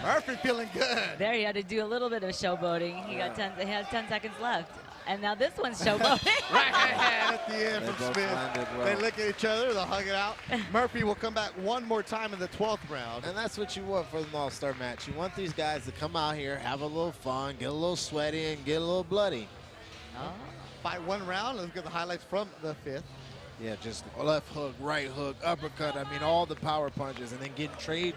Murphy feeling good. There, he had to do a little bit of showboating. He has 10 seconds left. And now this one's showboating. Right hand at the end from Smith. Well. They look at each other, they'll hug it out. Murphy will come back one more time in the 12th round. And that's what you want for an all-star match. You want these guys to come out here, have a little fun, get a little sweaty, and get a little bloody. Fight one round. Let's get the highlights from the 5th. Yeah, just left hook, right hook, uppercut. I mean, all the power punches. And then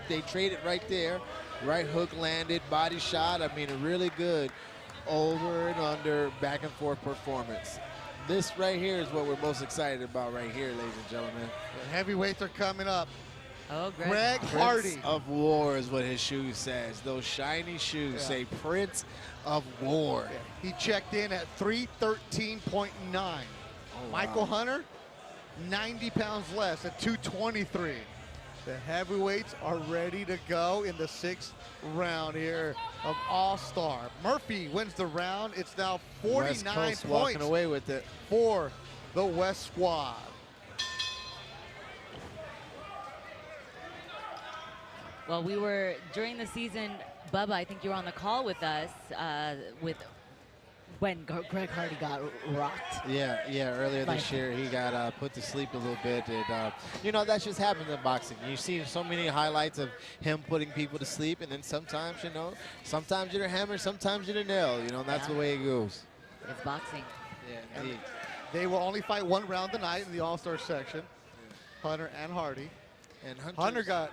they traded right there. Right hook landed, body shot. I mean, a really good over and under, back and forth performance. This right here is what we're most excited about right here, ladies and gentlemen. The heavyweights are coming up. Oh, Greg Hardy. Prince of War is what his shoe says. Those shiny shoes say Prince of War. Yeah. He checked in at 313.9. Michael Hunter, 90 pounds less at 223. The heavyweights are ready to go in the 6th round here of All-Star. Murphy wins the round. It's now 49 points walking away with it for the West squad. Well, we were, during the season, Bubba, I think you were on the call with us when Greg Hardy got rocked. Yeah, earlier this year he got put to sleep a little bit. And, you know, that just happens in boxing. You see so many highlights of him putting people to sleep, and then sometimes, you know, sometimes you're the hammer, sometimes you're the nail, you know, and that's the way it goes. It's boxing. Yeah, indeed. They will only fight one round tonight in the All-Star section, Hunter and Hardy. And Hunter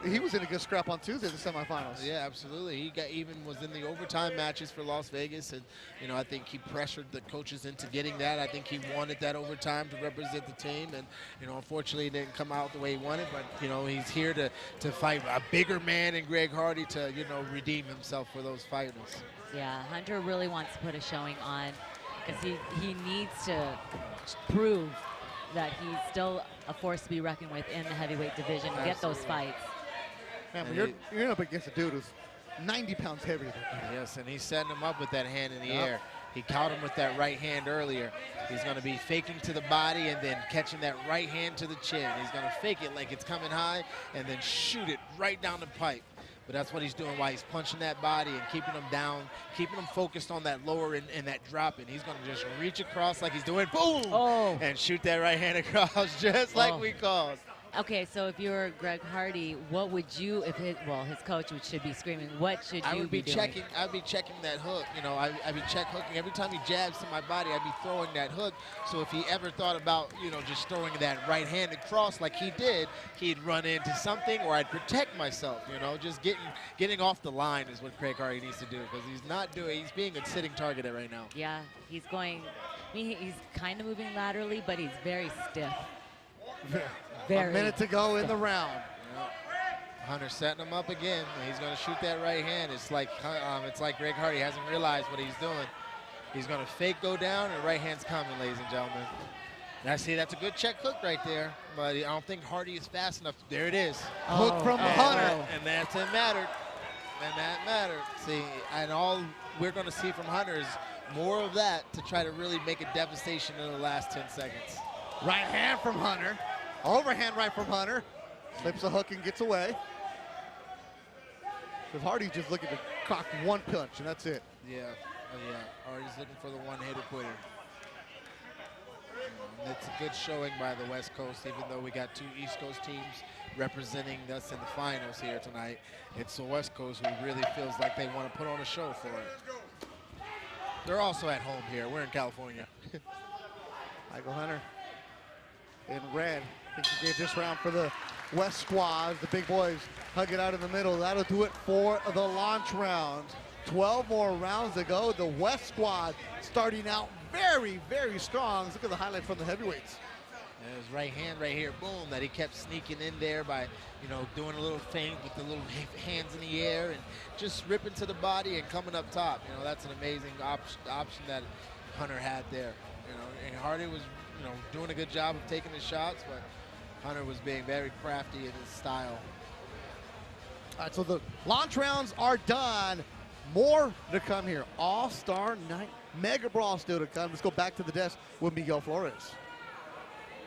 he was in a good scrap on Tuesday, the semifinals. Yeah, absolutely. He was in the overtime matches for Las Vegas, and you know, I think he pressured the coaches into getting that. I think he wanted that overtime to represent the team, and you know, unfortunately, it didn't come out the way he wanted. But you know, he's here to fight a bigger man in Greg Hardy to redeem himself for those finals. Yeah, Hunter really wants to put a showing on because he needs to prove that he's still a force to be reckoned with in the heavyweight division. Absolutely. Get those fights. Man, but you're up against a dude who's 90 pounds heavier than you. Yes, and he's setting him up with that hand in the air. He caught him with that right hand earlier. He's going to be faking to the body and then catching that right hand to the chin. He's going to fake it like it's coming high and then shoot it right down the pipe. But that's what he's doing while he's punching that body and keeping him down, keeping him focused on that lower and that drop. And he's going to just reach across like he's doing, boom, and shoot that right hand across just like we called. Okay, so if you're Greg Hardy, what would you, if his coach should be screaming, what should I you would be doing? checking. I'd be checking that hook. You know, I'd be check hooking every time he jabs to my body. I'd be throwing that hook. So if he ever thought about, you know, just throwing that right-handed cross like he did, he'd run into something, or I'd protect myself. You know, just getting off the line is what Craig Hardy needs to do, because he's not doing. He's being a sitting target right now. Yeah, he's going. I mean, he's kind of moving laterally, but he's very stiff. Very. A minute to go in the round. Hunter setting him up again. He's going to shoot that right hand. It's like Greg Hardy hasn't realized what he's doing. He's going to fake go down, and right hand's coming, ladies and gentlemen. Now, see, that's a good check hook right there, but I don't think Hardy is fast enough. There it is. Hook from Hunter. And that's it mattered. And that mattered. See, and all we're going to see from Hunter is more of that to try to really make a devastation in the last 10 seconds. Right hand from Hunter. Overhand right from Hunter. Slips a hook and gets away. Because Hardy's just looking to cock one punch, and that's it. Yeah, yeah. Hardy's looking for the one-hitter quitter. It's a good showing by the West Coast, even though we got two East Coast teams representing us in the finals here tonight. It's the West Coast who really feels like they want to put on a show for it. They're also at home here. We're in California. Michael Hunter in red. I think he gave this round for the West squad. The big boys hug it out in the middle. That'll do it for the launch round. 12 more rounds to go. The West squad starting out very, very strong. Look at the highlight from the heavyweights. And his right hand right here, boom, that he kept sneaking in there by, you know, doing a little feint with the little hands in the air and just ripping to the body and coming up top. You know, that's an amazing option that Hunter had there. You know, and Hardy was, you know, doing a good job of taking his shots, but Hunter was being very crafty in his style. All right, so the launch rounds are done. More to come here. All-Star Night. Mega Brawl still to come. Let's go back to the desk with Miguel Flores.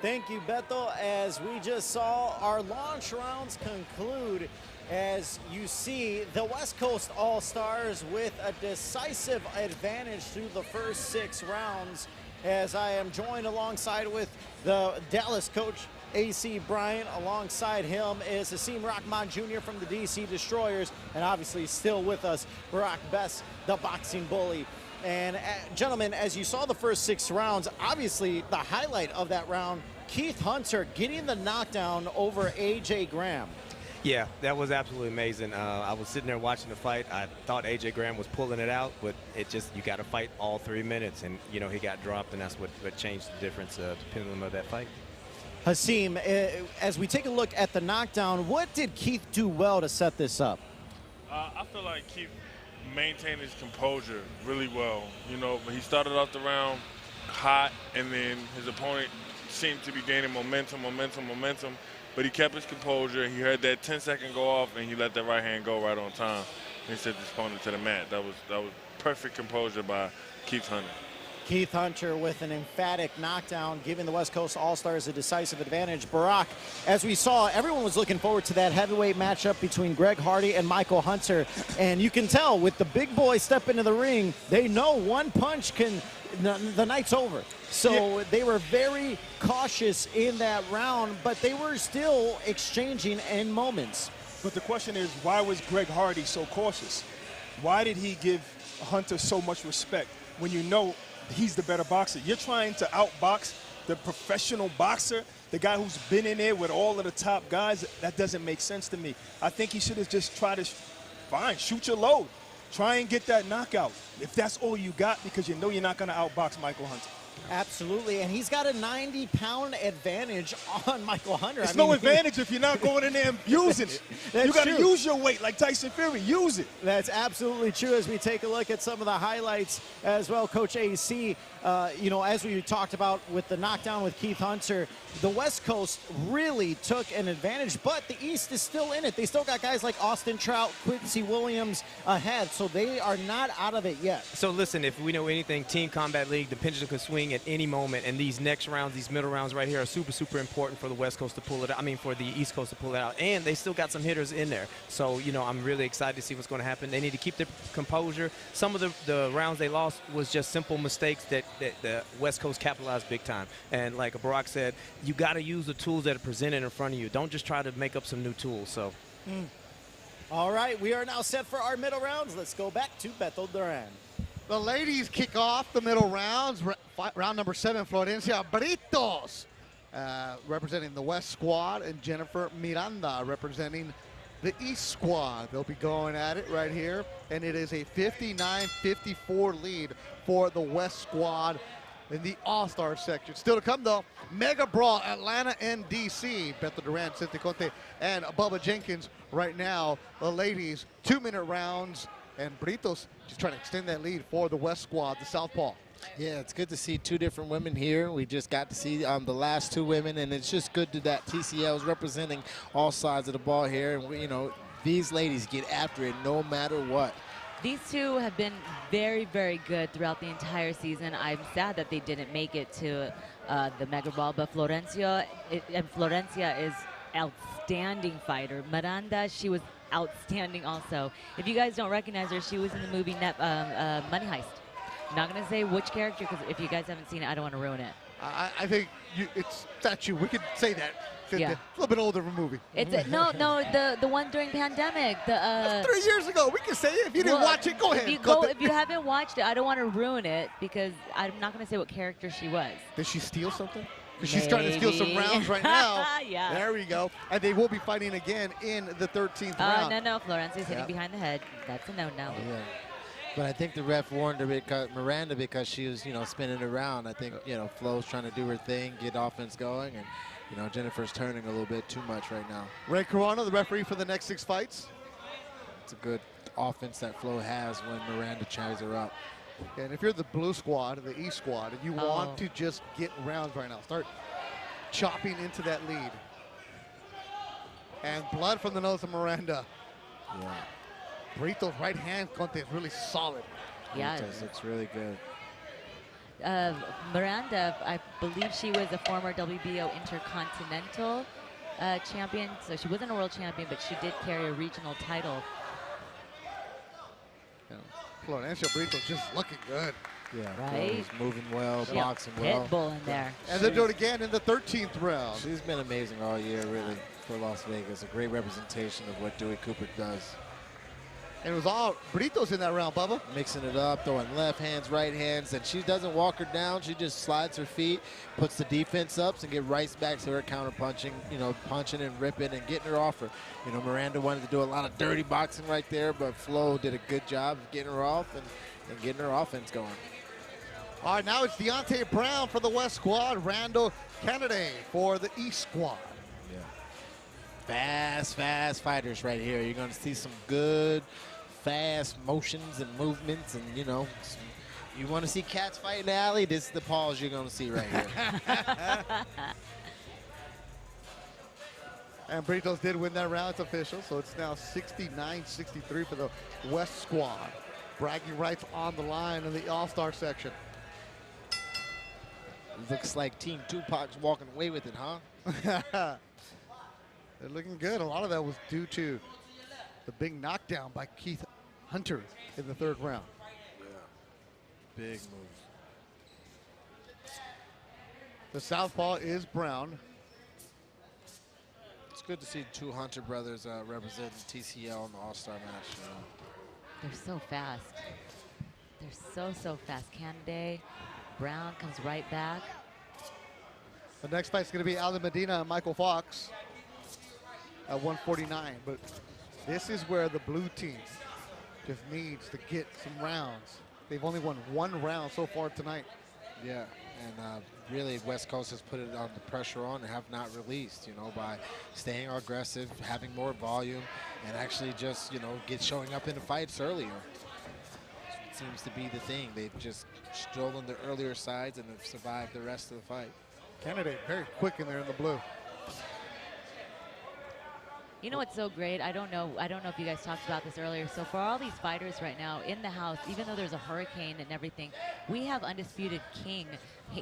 Thank you, Beto. As we just saw, our launch rounds conclude. As you see, the West Coast All-Stars with a decisive advantage through the first 6 rounds. As I am joined alongside with the Dallas coach, AC Bryant. Alongside him is Hasim Rahman Jr. from the DC Destroyers. And obviously still with us, Barack Bess, the boxing bully. And gentlemen, as you saw the first 6 rounds, obviously the highlight of that round, Keith Hunter getting the knockdown over AJ Graham. Yeah, that was absolutely amazing. I was sitting there watching the fight. I thought AJ Graham was pulling it out, but it just, you got to fight all 3 minutes. And, you know, he got dropped, and that's what changed the difference, the pendulum of that fight. Hasim, as we take a look at the knockdown, what did Keith do well to set this up? I feel like Keith maintained his composure really well. You know, but he started off the round hot, and then his opponent seemed to be gaining momentum. But he kept his composure. He heard that 10-second go off, and he let that right hand go right on time. And he sent his opponent to the mat. That was perfect composure by Keith Hunter. Keith Hunter with an emphatic knockdown, giving the West Coast All-Stars a decisive advantage. Barack, as we saw, everyone was looking forward to that heavyweight matchup between Greg Hardy and Michael Hunter. And you can tell with the big boys step into the ring, they know one punch can, the night's over. So they were very cautious in that round, but they were still exchanging in moments. But the question is, why was Greg Hardy so cautious? Why did he give Hunter so much respect when you know he's the better boxer? You're trying to outbox the professional boxer, the guy who's been in there with all of the top guys. That doesn't make sense to me. I think he should have just tried to, shoot your load. Try and get that knockout, if that's all you got, because you know you're not going to outbox Michael Hunter. Absolutely, and he's got a 90-pound advantage on Michael Hunter. It's no advantage if you're not going in there and using it. You got to use your weight like Tyson Fury. Use it. That's absolutely true. As we take a look at some of the highlights as well, Coach AC, you know, as we talked about with the knockdown with Keith Hunter, the West Coast really took an advantage, but the East is still in it. They still got guys like Austin Trout, Quincy Williams ahead, so they are not out of it yet. So listen, if we know anything, Team Combat League, the pendulum can swing swing at any moment. And these next rounds, these middle rounds right here are super, super important for the West Coast to pull it out. I mean, for the East Coast to pull it out. And they still got some hitters in there. So, you know, I'm really excited to see what's going to happen. They need to keep their composure. Some of the rounds they lost was just simple mistakes that the West Coast capitalized big time. And like Barack said, you got to use the tools that are presented in front of you. Don't just try to make up some new tools. So. All right, we are now set for our middle rounds. Let's go back to Bethel Duran. The ladies kick off the middle rounds. Round number 7, Florencia Britos representing the West squad, and Jennifer Miranda representing the East squad. They'll be going at it right here, and it is a 59-54 lead for the West squad in the All-Star section. Still to come, though, Mega Brawl, Atlanta and D.C. Beto Duran, Cynthia Conte, and Bubba Jenkins right now. The ladies, 2-minute rounds, and Britos just trying to extend that lead for the West squad, the Southpaw. Yeah, it's good to see 2 different women here. We just got to see the last 2 women, and it's just good that TCL is representing all sides of the ball here. And, you know, these ladies get after it no matter what. These two have been very, very good throughout the entire season. I'm sad that they didn't make it to the Mega Brawl, but Florencia is outstanding fighter. Miranda, she was outstanding also. If you guys don't recognize her, she was in the movie Money Heist. I'm not going to say which character, because if you guys haven't seen it, I don't want to ruin it. I think it's statue. We could say that. Yeah. A little bit older of a movie. It's no, the one during pandemic. That's 3 years ago. We can say it. If you didn't watch it, go ahead. If you haven't watched it, I don't want to ruin it because I'm not going to say what character she was. Did she steal something? Because she's trying to steal some rounds right now. Yeah. There we go. And they will be fighting again in the 13th round. No, Florencia's hitting behind the head. That's a no-no. Yeah. But I think the ref warned her Miranda because she was, spinning around. I think, Flo's trying to do her thing, get offense going, and, Jennifer's turning a little bit too much right now. Ray Corona, the referee for the next 6 fights. It's a good offense that Flo has when Miranda ties her up. And if you're the blue squad, the East squad, and you want to just get rounds right now, start chopping into that lead. And blood from the nose of Miranda. Yeah. Brito's right hand, Conte, is really solid. Yeah. Brito's looks really good. Miranda, I believe she was a former WBO Intercontinental champion. So she wasn't a world champion, but she did carry a regional title. Florencia Brito just looking good. Yeah, right. Flo's moving well, boxing well. well. Pitbull in there. And they'll do it again in the 13th round. She's been amazing all year, really, for Las Vegas. A great representation of what Dewey Cooper does. And it was all Britos in that round, Bubba. Mixing it up, throwing left hands, right hands, and she doesn't walk her down. She just slides her feet, puts the defense up, and get right back to her counter punching, punching and ripping and getting her off her. Miranda wanted to do a lot of dirty boxing right there, but Flo did a good job of getting her off and getting her offense going. All right, now it's Deontay Brown for the West squad, Randall Kennedy for the East squad. Yeah. Fast fighters right here. You're going to see some good, fast motions and movements, and you want to see cats fight in the alley, this is the pause you're going to see right here. And Britos did win that round. It's official, so it's now 69-63 for the West squad. Bragging rights on the line in the All-Star section. Looks like Team Tupac's walking away with it, huh? They're looking good. A lot of that was due to the big knockdown by Keith Hunter in the 3rd round. Yeah. Big move. The southpaw is Brown. It's good to see 2 Hunter brothers representing TCL in the All-Star match. They're so fast. They're so fast. Candide, Brown comes right back. The next fight's going to be Alan Medina and Michael Fox at 149. But this is where the blue team just needs to get some rounds. They've only won 1 round so far tonight. Yeah, and really West Coast has put it on the pressure on and have not released, by staying aggressive, having more volume, and actually just, showing up in the fights earlier. It seems to be the thing. They've just stolen the earlier sides and have survived the rest of the fight. Candidate very quick in there in the blue. You know what's so great? I don't know if you guys talked about this earlier. So for all these fighters right now in the house, even though there's a hurricane and everything, we have undisputed king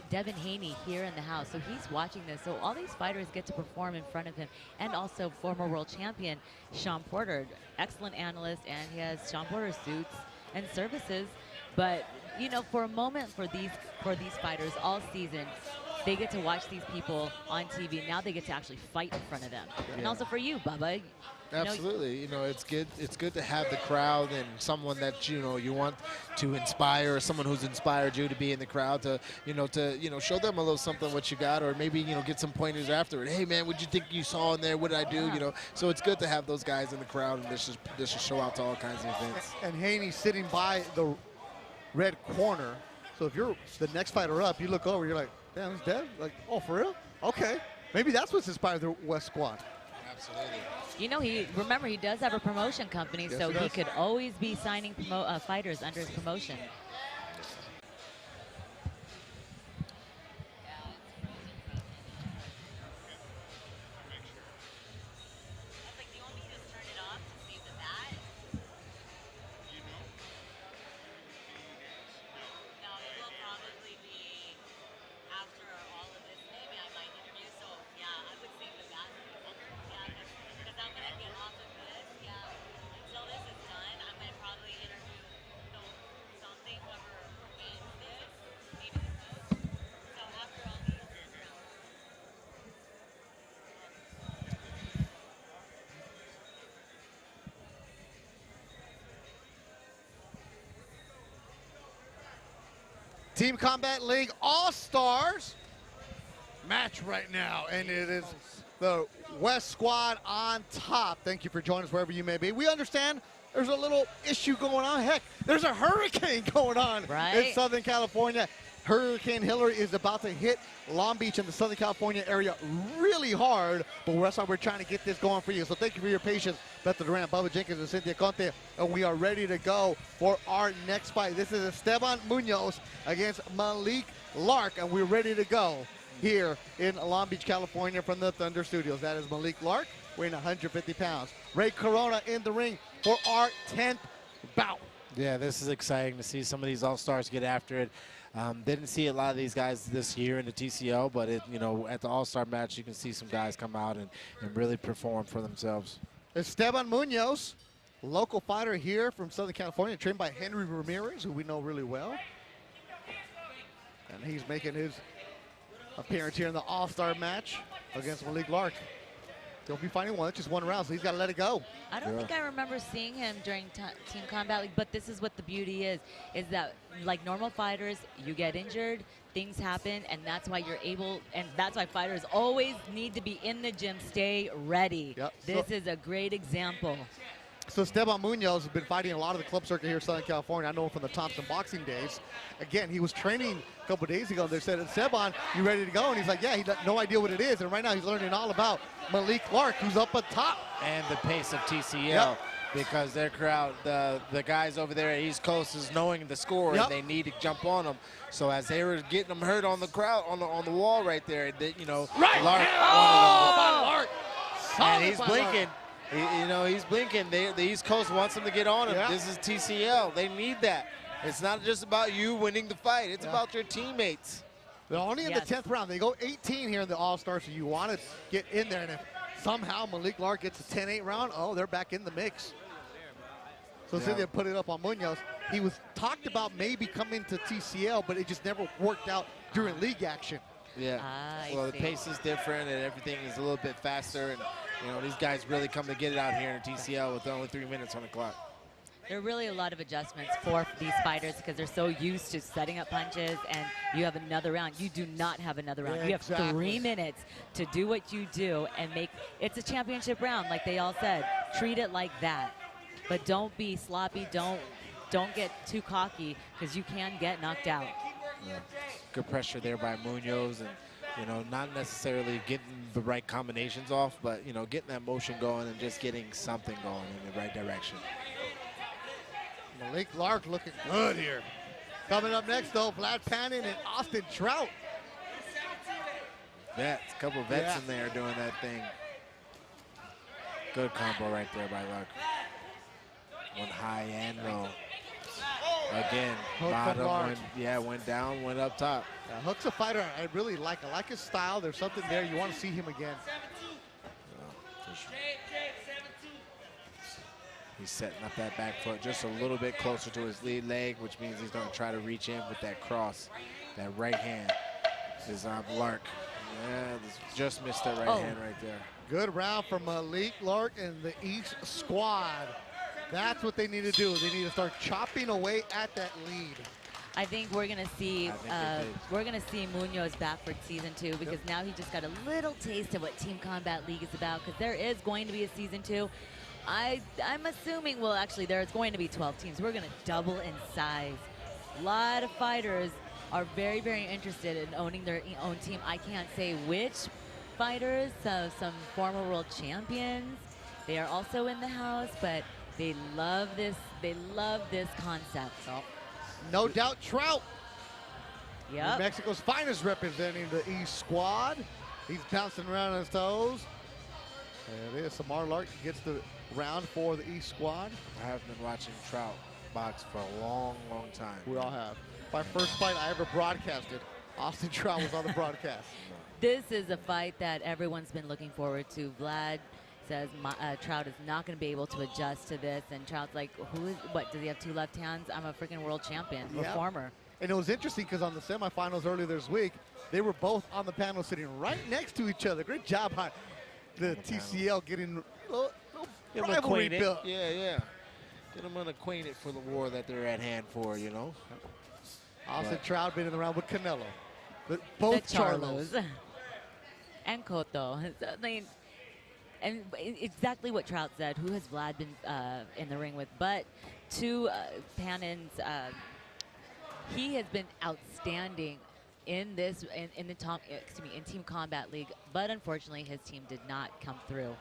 Devin Haney here in the house. So he's watching this. So all these fighters get to perform in front of him, and also former world champion Sean Porter, excellent analyst, and he has Sean Porter suits and services. But you know, for a moment for these fighters all season, they get to watch these people on TV. Now they get to actually fight in front of them. Yeah. And also for you, Bubba. Absolutely. You know, it's good to have the crowd and someone that, you know, you want to inspire, someone who's inspired you to be in the crowd to show them a little something what you got, or maybe, you know, get some pointers after it. Hey, man, what'd you think you saw in there? What did I do? You know, so it's good to have those guys in the crowd, and this should show out to all kinds of events. And Haney's sitting by the red corner. So if you're the next fighter up, you look over, you're like, damn, it's Dev? Like, oh, for real? Okay. Maybe that's what's inspired the West squad. Absolutely. You know, remember, he does have a promotion company, yes, so he could always be signing fighters under his promotion. Team Combat League All-Stars match right now, and it is the West squad on top. Thank you for joining us wherever you may be. We understand there's a little issue going on. Heck, there's a hurricane going on in Southern California. Hurricane Hillary is about to hit Long Beach and the Southern California area really hard, but that's why we're trying to get this going for you. So thank you for your patience. Beto Durant, Bubba Jenkins, and Cynthia Conte, and we are ready to go for our next fight. This is Esteban Munoz against Malik Lark, and we're ready to go here in Long Beach, California from the Thunder Studios. That is Malik Lark, weighing 150 pounds. Ray Corona in the ring for our 10th bout. Yeah, this is exciting to see some of these All-Stars get after it. Didn't see a lot of these guys this year in the TCL, but you know, at the All-Star match, you can see some guys come out and really perform for themselves. Esteban Munoz, local fighter here from Southern California, trained by Henry Ramirez, who we know really well. And he's making his appearance here in the All-Star match against Malik Lark. He'll be fighting one, just one round, so he's got to let it go. I don't think I remember seeing him during Team Combat League, but this is what the beauty is that like normal fighters, you get injured, things happen, and that's why you're able, and that's why fighters always need to be in the gym, stay ready. Yep. This is a great example. So Esteban Munoz has been fighting a lot of the club circuit here in Southern California. I know him from the Thompson boxing days. Again, he was training a couple days ago. They said, Esteban, you ready to go? And he's like, yeah, he had no idea what it is. And right now he's learning all about Malik Lark, who's up at top. And the pace of TCL, because their crowd, the guys over there at East Coast is knowing the score, and they need to jump on them. So as they were getting them hurt on the crowd, on the wall right there, you know, Lark. Lark. And he's blinking. You know, he's blinking. The East Coast wants him to get on him. This is TCL. They need that. It's not just about you winning the fight. It's about your teammates. They're only in the 10th round. They go 18 here in the All-Star, so you want to get in there. And if somehow Malik Lark gets a 10-8 round, oh, they're back in the mix. So Cynthia put it up on Munoz. He was talked about maybe coming to TCL, but it just never worked out during league action. Yeah. Well, the pace is different, and everything is a little bit faster. And you know, these guys really come to get it out here in TCL with only 3 minutes on the clock. There are really a lot of adjustments for these fighters because they're so used to setting up punches, and you have another round. You do not have another round. You have 3 minutes to do what you do and make it's a championship round, like they all said. Treat it like that, but don't be sloppy. Don't get too cocky because you can get knocked out. Yeah. Good pressure there by Munoz, and you know, not necessarily getting the right combinations off, but you know, getting that motion going and just getting something going in the right direction. Malik Lark looking good here. Coming up next, though, Vlad Panin and Austin Trout. Vets, a couple of vets in there doing that thing. Good combo right there by Luck. One high and low. Again, Hook bottom from went down, went up top. Hook's a fighter I really like. I like his style. There's something there. You want to see him again. He's setting up that back foot just a little bit closer to his lead leg, which means he's going to try to reach in with that cross. That right hand is on Lark. Yeah, just missed that right hand right there. Good round from Malik Lark and the East squad. That's what they need to do. They need to start chopping away at that lead. I think we're gonna see Munoz back for season 2 because now he just got a little taste of what Team Combat League is about because there is going to be a season 2. I'm assuming, well, actually, there's going to be 12 teams. We're going to double in size. A lot of fighters are very, very interested in owning their own team. I can't say which fighters, some former world champions. They are also in the house, but they love this. They love this concept. Oh, no doubt, Trout. Yep. New Mexico's finest representing the East squad. He's bouncing around on his toes. There it is. Samar Lark gets the round for the East squad. I have been watching Trout box for a long, long time. We all have. My first fight I ever broadcasted, Austin Trout was on the broadcast. This is a fight that everyone's been looking forward to. Vlad says Trout is not going to be able to adjust to this, and Trout's like, what, does he have 2 left hands? I'm a freaking world champion, reformer. And it was interesting because on the semifinals earlier this week, they were both on the panel sitting right next to each other. Great job on the TCL getting rivalry built. Yeah. Get them unacquainted for the war that they're at hand for, you know. Austin Trout been in the round with Canelo. Both Charlos. And Cotto. I mean, and exactly what Trout said. Who has Vlad been in the ring with? But to Pannon's, he has been outstanding in this in Team Combat League. But unfortunately, his team did not come through.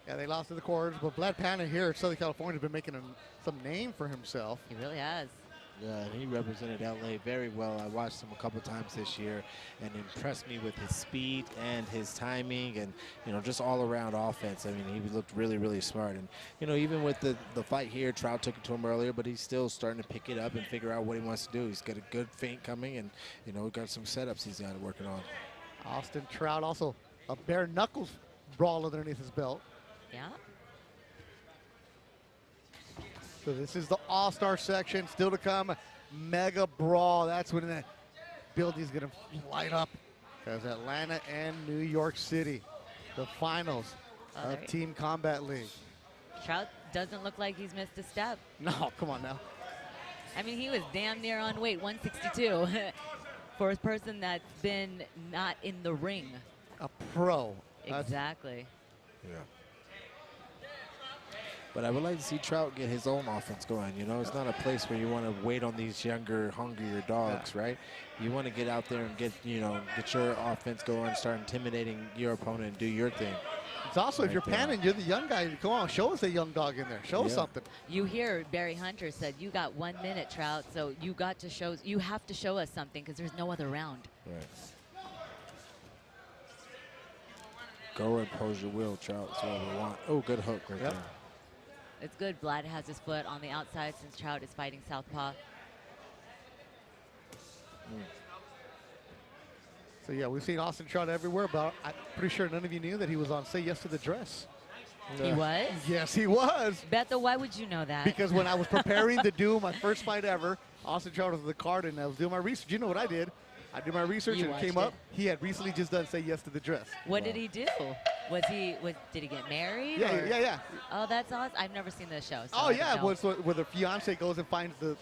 Yeah, they lost to the quarters, but Vlad Pannon here in Southern California has been making some name for himself. He really has. Yeah, and he represented LA very well. I watched him a couple times this year and impressed me with his speed and his timing and, you know, just all around offense. I mean, he looked really, really smart. And, you know, even with the fight here, Trout took it to him earlier, but he's still starting to pick it up and figure out what he wants to do. He's got a good feint coming and, you know, got some setups he's got working on. Austin Trout also a bare knuckles brawl underneath his belt. Yeah. So this is the All-Star section. Still to come, Mega Brawl. That's when that building's going to light up. Because Atlanta and New York City, the finals of Team Combat League. Trout doesn't look like he's missed a step. No, come on now. I mean, he was damn near on weight, 162, for a person that's been not in the ring. A pro. Exactly. Yeah. But I would like to see Trout get his own offense going. You know, it's not a place where you want to wait on these younger, hungrier dogs, right? You want to get out there and get your offense going, start intimidating your opponent, and do your thing. It's also, if you're Pannon, you're the young guy. Come on, show us a young dog in there. Show us something. You hear Barry Hunter said, you got 1 minute, Trout, so you have to show us something because there's no other round. Right. Go and pose your will, Trout. That's what we want. Oh, good hook right there. It's good Vlad has his foot on the outside since Trout is fighting southpaw. So, yeah, we've seen Austin Trout everywhere, but I'm pretty sure none of you knew that he was on Say Yes to the Dress. He was? Yes, he was. Beto, why would you know that? Because when I was preparing to do my first fight ever, Austin Trout was on the card, and I was doing my research. You know what I did? I did my research, and it came up. He had recently just done Say Yes to the Dress. What did he do? Did he get married? Yeah. Oh, that's awesome. I've never seen this show. So where the fiance goes and finds the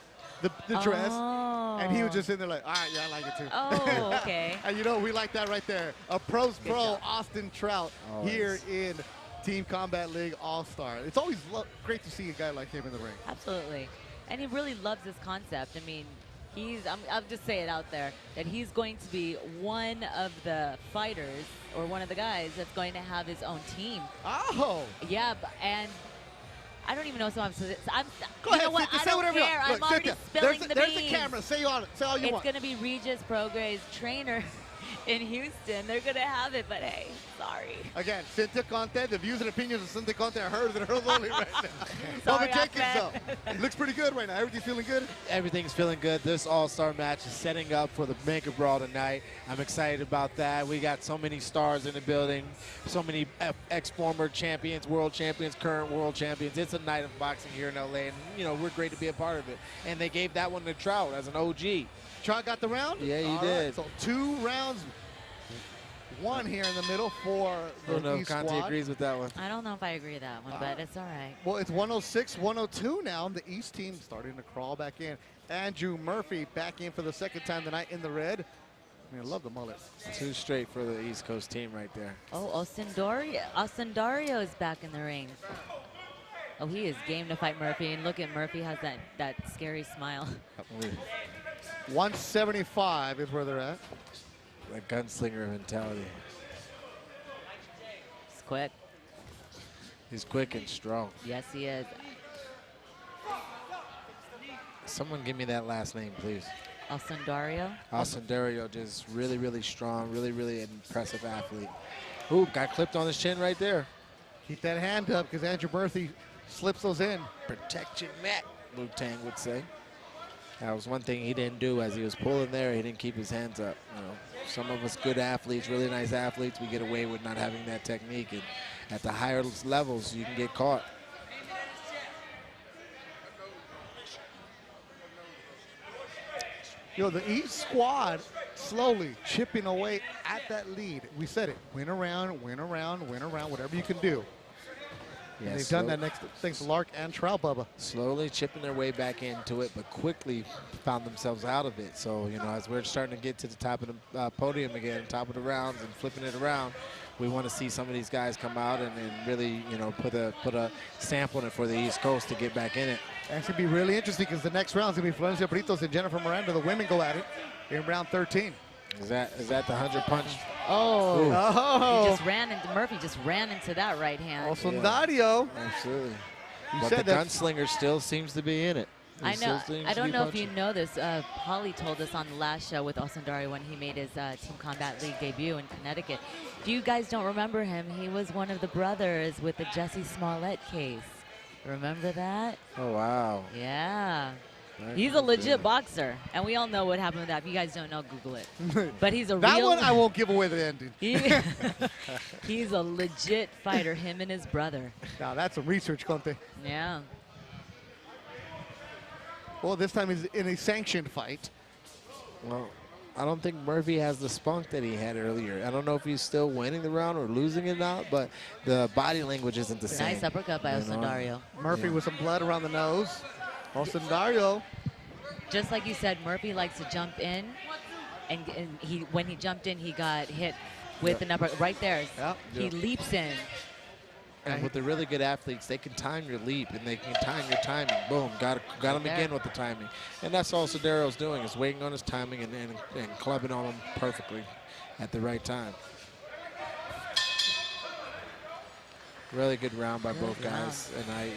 dress, and he was just in there like, all right, yeah, I like it too. Oh, okay. And you know, we like that right there. A pro's pro, Austin Trout, here in Team Combat League All-Star. It's always great to see a guy like him in the ring. Absolutely. And he really loves this concept. I mean, I'll just say it out there, that he's going to be one of the fighters or one of the guys that's going to have his own team. Oh! Yeah, and I don't even know, so I'm Go ahead, what? say I don't whatever care. Look, I'm already spilling the beans. There's the camera. Say all you want. It's going to be Regis Prograis, trainer in Houston. They're going to have it, but hey, sorry. Again, Cynthia Conte, the views and opinions of Cynthia Conte are hers and hers only right now. Sorry, Bubba Jenkins, Ahmed. though. It looks pretty good right now. Everything's feeling good? Everything's feeling good. This all-star match is setting up for the Mega Brawl tonight. I'm excited about that. We got so many stars in the building, so many ex-former champions, world champions, current world champions. It's a night of boxing here in LA, and, you know, we're great to be a part of it. And they gave that one to Trout as an OG. Trout got the round? Yeah, he All did. Right, so 2 rounds. 1 here in the middle for I don't know the if Conte squad. agrees with that one. I don't know if I agree with that one, but it's all right. Well, it's 106, 102 now. The East team starting to crawl back in. Andrew Murphy back in for the second time tonight in the red. I mean, I love the mullet. 2 straight for the East Coast team right there. Oh, Austin Dario is back in the ring. Oh, he is game to fight Murphy. And look at Murphy has that scary smile. 175 is where they're at. The gunslinger mentality. He's quick. He's quick and strong. Yes, he is. Someone give me that last name, please. Austin Dario. Austin Dario, just really, really strong, really, really impressive athlete. Ooh, got clipped on his chin right there. Keep that hand up because Andrew Murphy slips those in. Protect your neck, Luke Tang would say. That was one thing he didn't do as he was pulling there. He didn't keep his hands up. You know, some of us good athletes, really nice athletes, we get away with not having that technique. And at the higher levels, you can get caught. The East squad slowly chipping away at that lead. We said it, win around, win around, win around, whatever you can do. Yeah, and they've done that thanks to Lark and Trout, Bubba. Slowly chipping their way back into it, but quickly found themselves out of it. So, you know, as we're starting to get to the top of the podium again, top of the rounds and flipping it around, we want to see some of these guys come out and really, you know, put a stamp on it for the East Coast to get back in it. And it's going to be really interesting because the next round is going to be Florencia Britos and Jennifer Miranda. The women go at it in round 13. Is that the 100 punch? Oh. He just ran into Murphy. Just ran into that right hand. Also, Dario. Absolutely. You But said the that. gunslinger still seems to be in it. He I still know. seems I to don't be know if you punching. know this. Polly told us on the last show with Austin Dario when he made his Team Combat League debut in Connecticut. If you guys don't remember him, he was one of the brothers with the Jesse Smollett case. Remember that? Oh, wow. Yeah. That He's is a legit good. boxer, and we all know what happened with that. If you guys don't know, Google it. But he's a That real... one I won't give away the ending. He's a legit fighter, him and his brother. Now that's some research, Conte. Yeah. Well, this time he's in a sanctioned fight. Well, I don't think Murphy has the spunk that he had earlier. I don't know if he's still winning the round or losing it now, but the body language isn't the same. Nice uppercut by You Austin know? Dario. Murphy with some blood around the nose. Austin Dario. Just like you said, Murphy likes to jump in, and when he jumped in, he got hit with an upper right there. Yep. He leaps in. And with the really good athletes, they can time your leap and they can time your timing. Boom, got him again with the timing. And that's all Dario's doing, is waiting on his timing and clubbing on him perfectly at the right time. Really good round by both guys, and I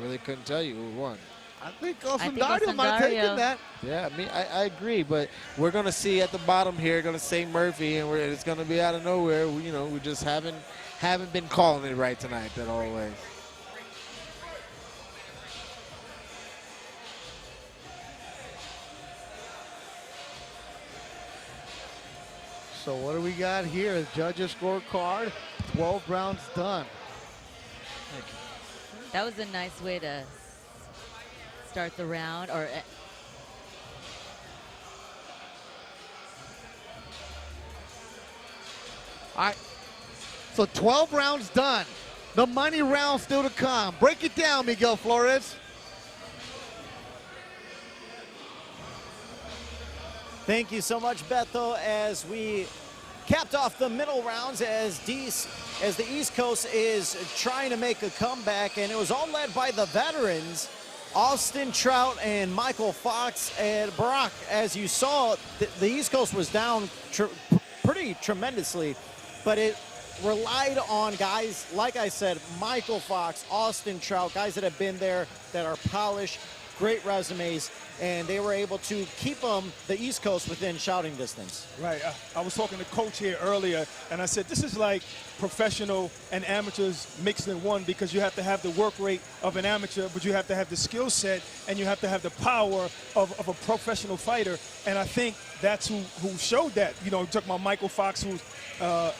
really couldn't tell you who won. I think Austin think Dario Austin might have Dario. taken that. Yeah, I agree, but we're going to see at the bottom here, going to say Murphy, and it's going to be out of nowhere. We just haven't been calling it right tonight, that always. So what do we got here? Judges scorecard, 12 rounds done. That was a nice way to start the round. Or All right. So 12 rounds done. The money round still to come. Break it down, Miguel Flores. Thank you so much, Beto, as we capped off the middle rounds as the East Coast is trying to make a comeback, and it was all led by the veterans, Austin Trout and Michael Fox and Barack. As you saw, the East Coast was down pretty tremendously, but it relied on guys, like I said, Michael Fox, Austin Trout, guys that have been there, that are polished. great resumes, and they were able to keep them, the East Coast, within shouting distance. Right. I was talking to Coach here earlier, and I said this is like professional and amateurs mixed in one, because you have to have the work rate of an amateur, but you have to have the skill set, and you have to have the power of a professional fighter. And I think that's who showed that. You know, you talk about Michael Fox, who's a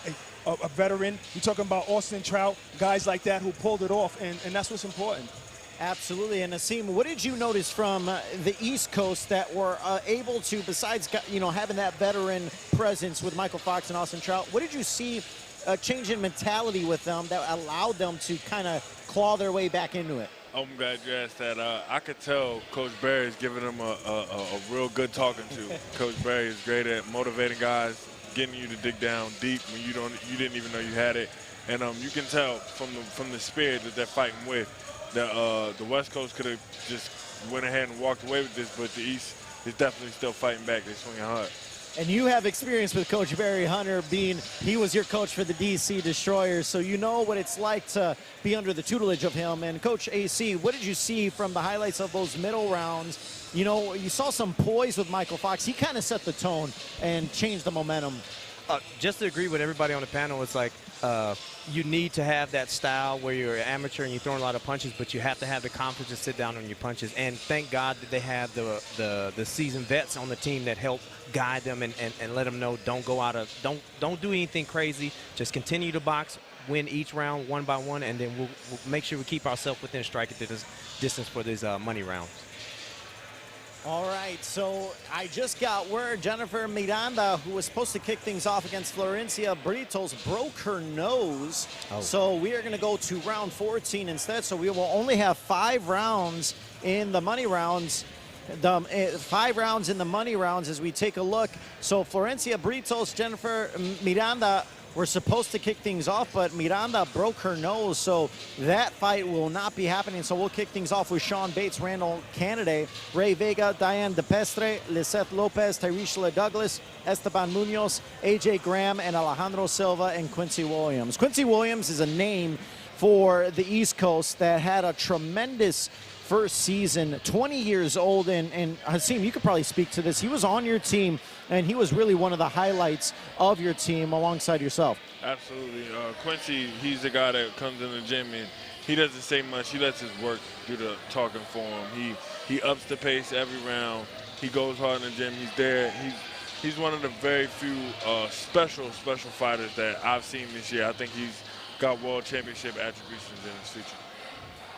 veteran. You're talking about Austin Trout, guys like that who pulled it off, and that's what's important. Absolutely. And Asim, what did you notice from the East Coast that were able to, besides having that veteran presence with Michael Fox and Austin Trout, what did you see a change in mentality with them that allowed them to kind of claw their way back into it? I'm glad you asked that. I could tell Coach Barry is giving them a real good talking to. Coach Barry is great at motivating guys, getting you to dig down deep when you didn't even know you had it, and you can tell from the spirit that they're fighting with. The West Coast could have just went ahead and walked away with this, but the East is definitely still fighting back. They're swinging hard. And you have experience with Coach Barry Hunter, he was your coach for the DC Destroyers, so you know what it's like to be under the tutelage of him. And Coach AC, what did you see from the highlights of those middle rounds? You know, you saw some poise with Michael Fox. He kind of set the tone and changed the momentum. Just to agree with everybody on the panel, it's like you need to have that style where you're an amateur and you're throwing a lot of punches, but you have to have the confidence to sit down on your punches. And thank God that they have the seasoned vets on the team that help guide them and let them know don't do anything crazy. Just continue to box, win each round one by one, and then we'll make sure we keep ourselves within striking distance for these money rounds. All right, so I just got word Jennifer Miranda, who was supposed to kick things off against Florencia Britos, broke her nose. Oh. So we are going to go to round 14 instead. So we will only have 5 rounds in the money rounds. 5 rounds in the money rounds as we take a look. So Florencia Britos, Jennifer Miranda were supposed to kick things off, but Miranda broke her nose, so that fight will not be happening. So we'll kick things off with Sean Bates, Randall Canaday, Ray Vega, Diane DePestre, Lisette Lopez, Tyreshla Douglas, Esteban Munoz, AJ Graham, and Alejandro Silva, and Quincy Williams. Quincy Williams is a name for the East Coast that had a tremendous first season, 20 years old, and Hasim, you could probably speak to this. He was on your team, and he was really one of the highlights of your team alongside yourself. Absolutely. Quincy, he's the guy that comes in the gym, and he doesn't say much. He lets his work do the talking for him. He ups the pace every round. He goes hard in the gym. He's there. He's one of the very few special fighters that I've seen this year. I think he's got world championship attributions in his future.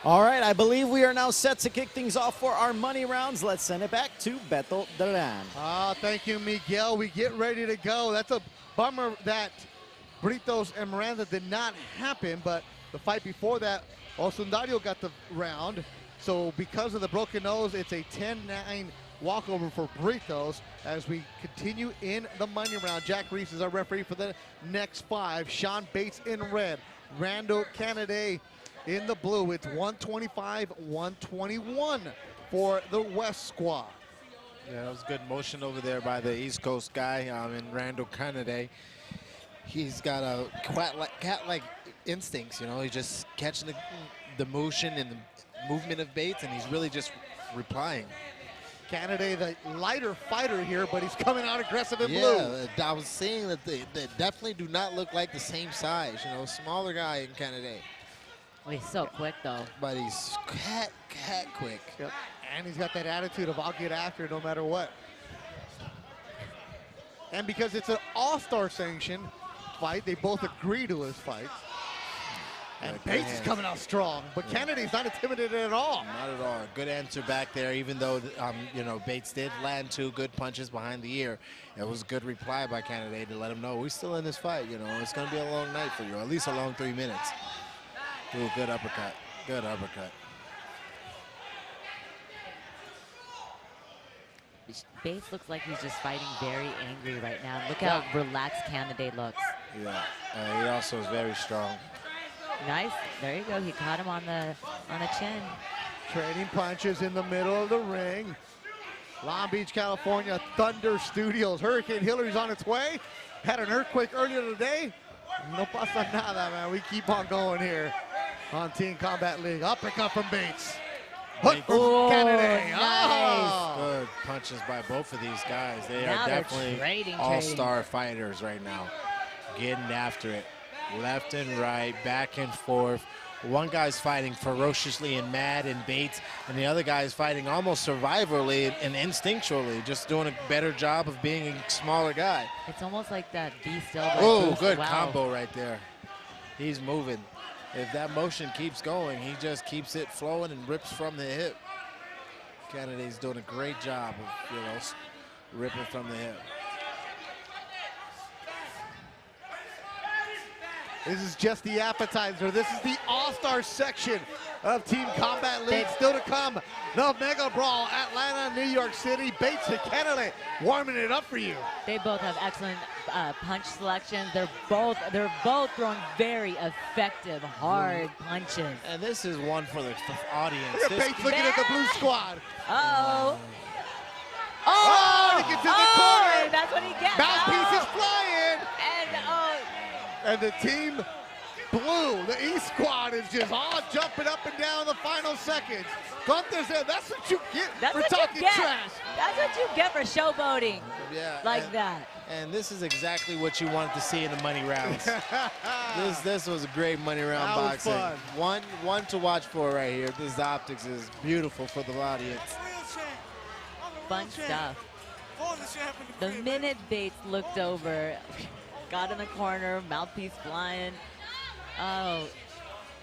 All right, I believe we are now set to kick things off for our money rounds. Let's send it back to Beto Duran. Thank you, Miguel. We get ready to go. That's a bummer that Britos and Miranda did not happen, but the fight before that, Osundario got the round. So because of the broken nose, it's a 10-9 walkover for Britos as we continue in the money round. Jack Reese is our referee for the next 5. Sean Bates in red. Randall Canaday in the blue. It's 125-121 for the West squad. Yeah, that was good motion over there by the East Coast guy in Randall Canaday. He's got a cat-like instincts, you know. He's just catching the motion and the movement of Bates, and he's really just replying. Canaday, the lighter fighter here, but he's coming out aggressive in blue. Yeah, I was saying that they definitely do not look like the same size, you know. Smaller guy in Canaday. Oh, he's so quick, though. But he's cat quick. Yep. And he's got that attitude of I'll get after it no matter what. And because it's an all-star sanction fight, they both agree to his fights. And Bates is coming out strong, but Canaday's not intimidated at all. Not at all. Good answer back there, even though, you know, Bates did land 2 good punches behind the ear. It was a good reply by Canaday to let him know we're still in this fight, you know. It's going to be a long night for you, or at least a long 3 minutes. Ooh, good uppercut. Good uppercut. Bates looks like he's just fighting very angry right now. Look how relaxed Canaday looks. Yeah, he also is very strong. Nice. There you go. He caught him on the chin. Trading punches in the middle of the ring. Long Beach, California, Thunder Studios. Hurricane Hillary's on its way. Had an earthquake earlier today. No pasa nada, man. We keep on going here on Team Combat League. Uppercut from Bates. Hook from Kennedy. Nice. Good punches by both of these guys. They Now are they're definitely trading. all-star fighters right now. Getting after it. Left and right, back and forth. One guy's fighting ferociously and mad and Bates, and the other guy's fighting almost survivally and instinctually, just doing a better job of being a smaller guy. It's almost like that Be Still. Oh, good wow. combo right there. He's moving. If that motion keeps going, he just keeps it flowing and rips from the hip. Kennedy's doing a great job of, you know, ripping from the hip. This is just the appetizer. This is the all-star section of Team Combat League. Still to come, the Mega Brawl, Atlanta, New York City. Bates and Kennedy warming it up for you. They both have excellent punch selections. They're both throwing very effective, hard punches. And this is one for the audience. Look at Bates looking at the blue squad. Uh-oh. Oh, he gets in the corner. That's what he gets. Mouthpiece is flying. And And the team blue, the E squad, is just all jumping up and down the final seconds. Gunther said, that's what you get for talking trash. That's what you get for showboating. Yeah, like that. And this is exactly what you wanted to see in the money rounds. This was a great money round That was boxing. fun. One to watch for right here. This optics is beautiful for the audience. Fun stuff. The minute Bates looked over, got in the corner, mouthpiece flying. Oh,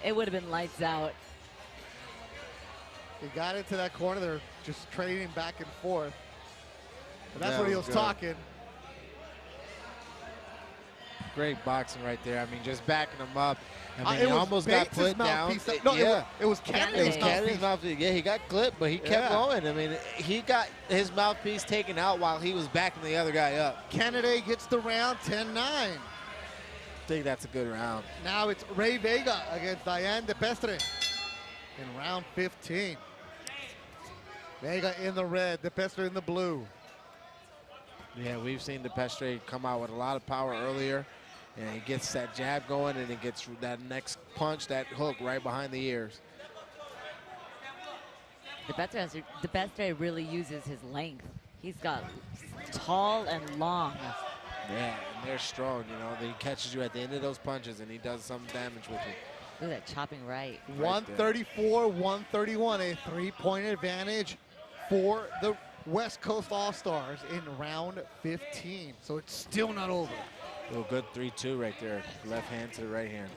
it would have been lights out. He got into that corner. They're just trading back and forth. But that's That what he was was good. talking. Great boxing right there. I mean, just backing him up. I mean, It he was almost got Bates' put down. mouthpiece. No, it was Kennedy's It was Kennedy's mouthpiece. Yeah, he got clipped, but he kept Yeah. going. I mean, he got his mouthpiece taken out while he was backing the other guy up. Kennedy gets the round 10-9. I think that's a good round. Now it's Ray Vega against Diane DePestre in round 15. Vega in the red, DePestre in the blue. Yeah, we've seen DePestre come out with a lot of power earlier, and he gets that jab going, and he gets that next punch, that hook right behind the ears. DePestre really uses his length. He's got tall and long. Yeah, and they're strong, you know. He catches you at the end of those punches, and he does some damage with you. Look at that chopping right. 134-131, a three-point advantage for the West Coast All-Stars in round 15. So it's still not over. Oh, good 3-2 right there. Left hand to the right hand.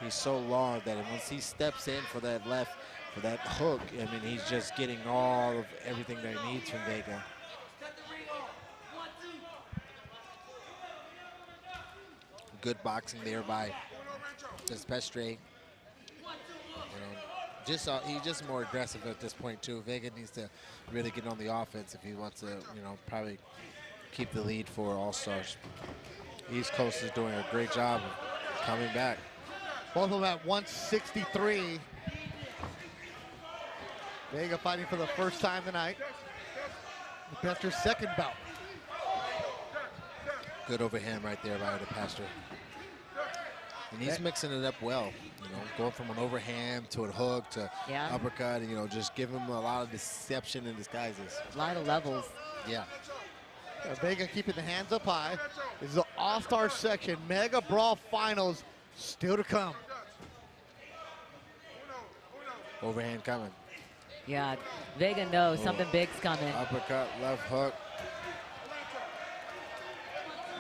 He's so long that once he steps in for that for that hook, I mean, he's just getting all of everything that he needs from Vega. Good boxing there by DePestre. He's just more aggressive at this point too. Vega needs to really get on the offense if he wants to, probably keep the lead for All-Stars. East Coast is doing a great job of coming back. Both of them at 163. Vega fighting for the first time tonight. DePestre's second bout. Good overhand right there by DePestre. And he's mixing it up well, going from an overhand to a hook to uppercut, and, just give him a lot of deception and disguises. A lot of levels. Yeah. Vega keeping the hands up high. This is the All-Star section. Mega Brawl finals still to come. Overhand coming. Yeah, Vega knows something big's coming. Uppercut, left hook.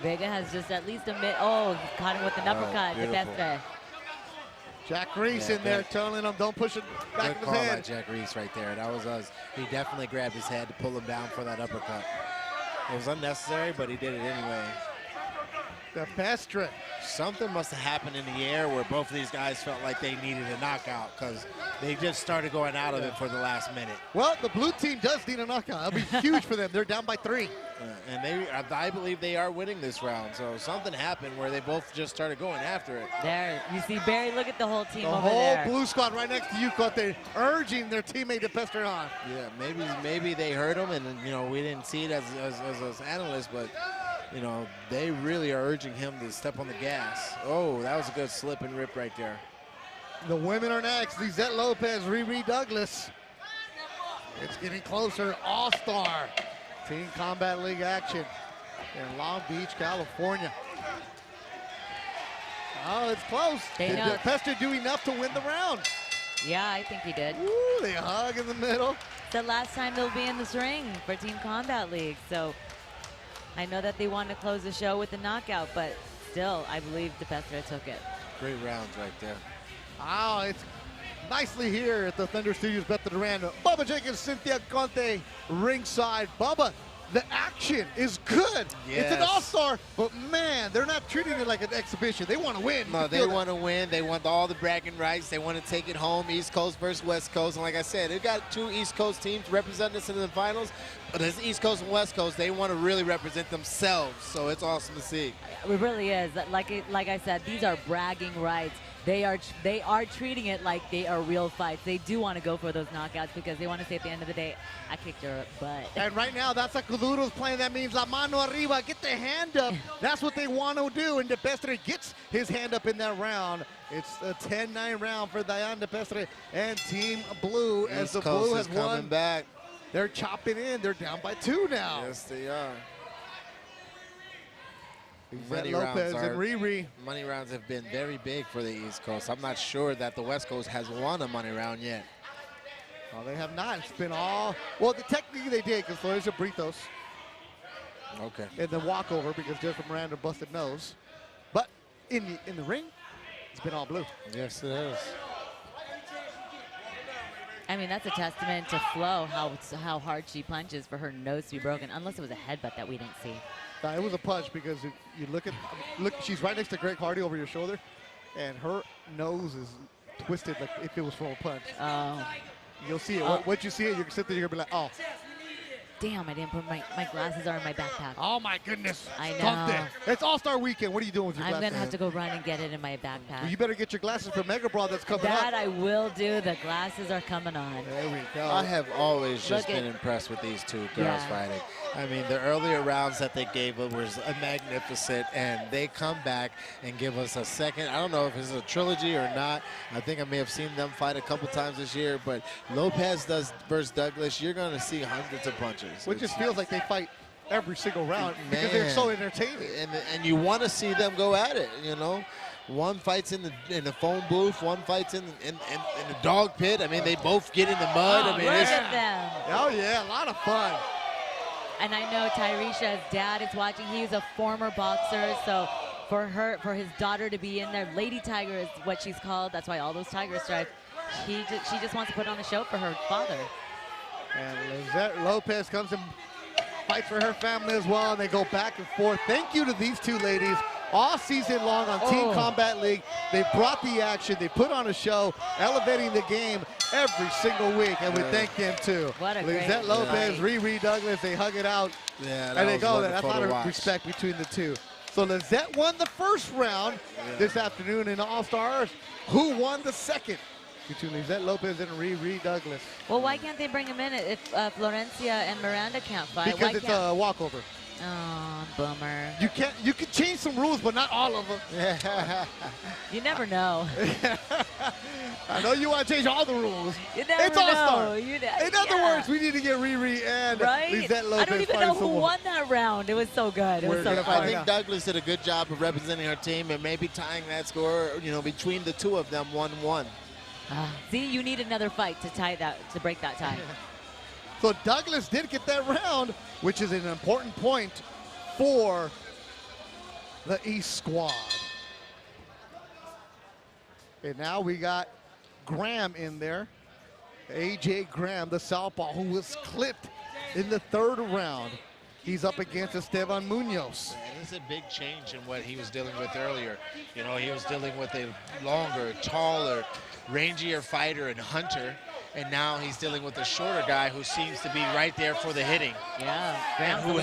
Vega has just at least a mid. Oh, he caught him with an uppercut. DePestre. Jack Reese in there telling him, don't push it back Good of his call by head. Jack Reese right there. That was us. He definitely grabbed his head to pull him down for that uppercut. It was unnecessary, but he did it anyway. DePestre. Something must have happened in the air where both of these guys felt like they needed a knockout because they just started going out of it for the last minute. Well, the blue team does need a knockout. That'll be huge for them. They're down by 3. And I believe they are winning this round. So something happened where they both just started going after it. There, you see Barry, look at the whole team The over whole there. blue squad right next to you, Cote, urging their teammate DePestre on. Yeah, maybe they heard him, and we didn't see it as analysts, but they really are urging him to step on the gas. Oh, that was a good slip and rip right there. The women are next. Lizette Lopez, Riri Douglas. It's getting closer. All-Star Team Combat League action in Long Beach, California. Oh, it's close. Did Pester do enough to win the round? Yeah, I think he did. Woo, they hug in the middle. It's the last time they'll be in this ring for Team Combat League. So I know that they wanted to close the show with the knockout, but still, I believe DePestre took it. Great rounds right there. Oh, it's nicely here at the Thunder Studios, Beto Duran. Bubba Jenkins, Cynthia Conte, ringside. Bubba, the action is good. Yes. It's an all-star, but man, they're not treating it like an exhibition. They want to win. No, they want to win. They want all the bragging rights. They want to take it home, East Coast versus West Coast. And like I said, they've got 2 East Coast teams representing us in the finals. But as East Coast and West Coast, they want to really represent themselves. So it's awesome to see. It really is. Like I said, these are bragging rights. They are treating it like they are real fights. They do want to go for those knockouts because they want to say at the end of the day, I kicked her butt. And right now, that's like Kuduro's playing. That means La Mano Arriba, get the hand up. That's what they want to do. And DePestre gets his hand up in that round. It's a 10-9 round for Dayan DePestre and Team Blue as the Blue has won. Coming back. They're chopping in. They're down by 2 now. Yes, they are. Lopez and Riri. Money rounds have been very big for the East Coast. I'm not sure that the West Coast has won a money round yet. Well, they have not. It's been all, well, technically they did because Florencio Britos. Okay. And the walkover because Jennifer Miranda busted nose. But in the ring, it's been all blue. Yes, it is. I mean, that's a testament to Flo, how hard she punches for her nose to be broken, unless it was a headbutt that we didn't see. It was a punch because if you look, she's right next to Greg Hardy over your shoulder, and her nose is twisted like if it was from a punch. Oh. You'll see it. Once you see it, you can sit there, you're going to be like, oh. Damn, I didn't put my glasses are in my backpack. Oh, my goodness. I know. It's All-Star Weekend. What are you doing with your glasses? I'm going to have to go run and get it in my backpack. Well, you better get your glasses for Mega Brawl that's coming up. That I will do. The glasses are coming on. There we go. I have always just been impressed with these 2 girls fighting. I mean, the earlier rounds that they gave us was magnificent, and they come back and give us a second. I don't know if it's a trilogy or not. I think I may have seen them fight a couple times this year, but Lopez versus Douglas, you're going to see hundreds of punches. It just feels like they fight every single round because they're so entertaining. And you want to see them go at it, you know. One fights in the phone booth, one fights in the dog pit. I mean, they both get in the mud. I mean, look at them. Oh, yeah, a lot of fun. And I know Tyresha's dad is watching. He's a former boxer, so for his daughter to be in there, Lady Tiger is what she's called. That's why all those tiger stripes. She just wants to put on a show for her father. And Lizette Lopez comes and fights for her family as well, and they go back and forth. Thank you to these 2 ladies all season long on Team Combat League. They brought the action. They put on a show, elevating the game every single week, and we thank them too. What a Lizette Lopez, Riri Douglas, they hug it out. Yeah, and they go. That's a lot of respect between the 2. So Lizette won the first round this afternoon in All-Stars. Who won the second? Between Lizette Lopez and Riri Douglas. Well, why can't they bring him in if Florencia and Miranda can't fight? Because it's a walkover. Oh, bummer. You can change some rules, but not all of them. You never know. I know you want to change all the rules. You never it's All-Star. know. In other words, we need to get Riri and Lizette Lopez. I don't even know who won that round. It was so good. It was so fun. I think Douglas did a good job of representing her team and maybe tying that score, you know, between the 2 of them 1-1. See, you need another fight to break that tie. So Douglas did get that round, which is an important point for the East squad. And now we got Graham in there. A.J. Graham, the southpaw, who was clipped in the 3rd round. He's up against Esteban Munoz. And this is a big change in what he was dealing with earlier. You know, he was dealing with a longer, taller, rangier fighter and hunter, and now he's dealing with a shorter guy who seems to be right there for the hitting. Yeah. And who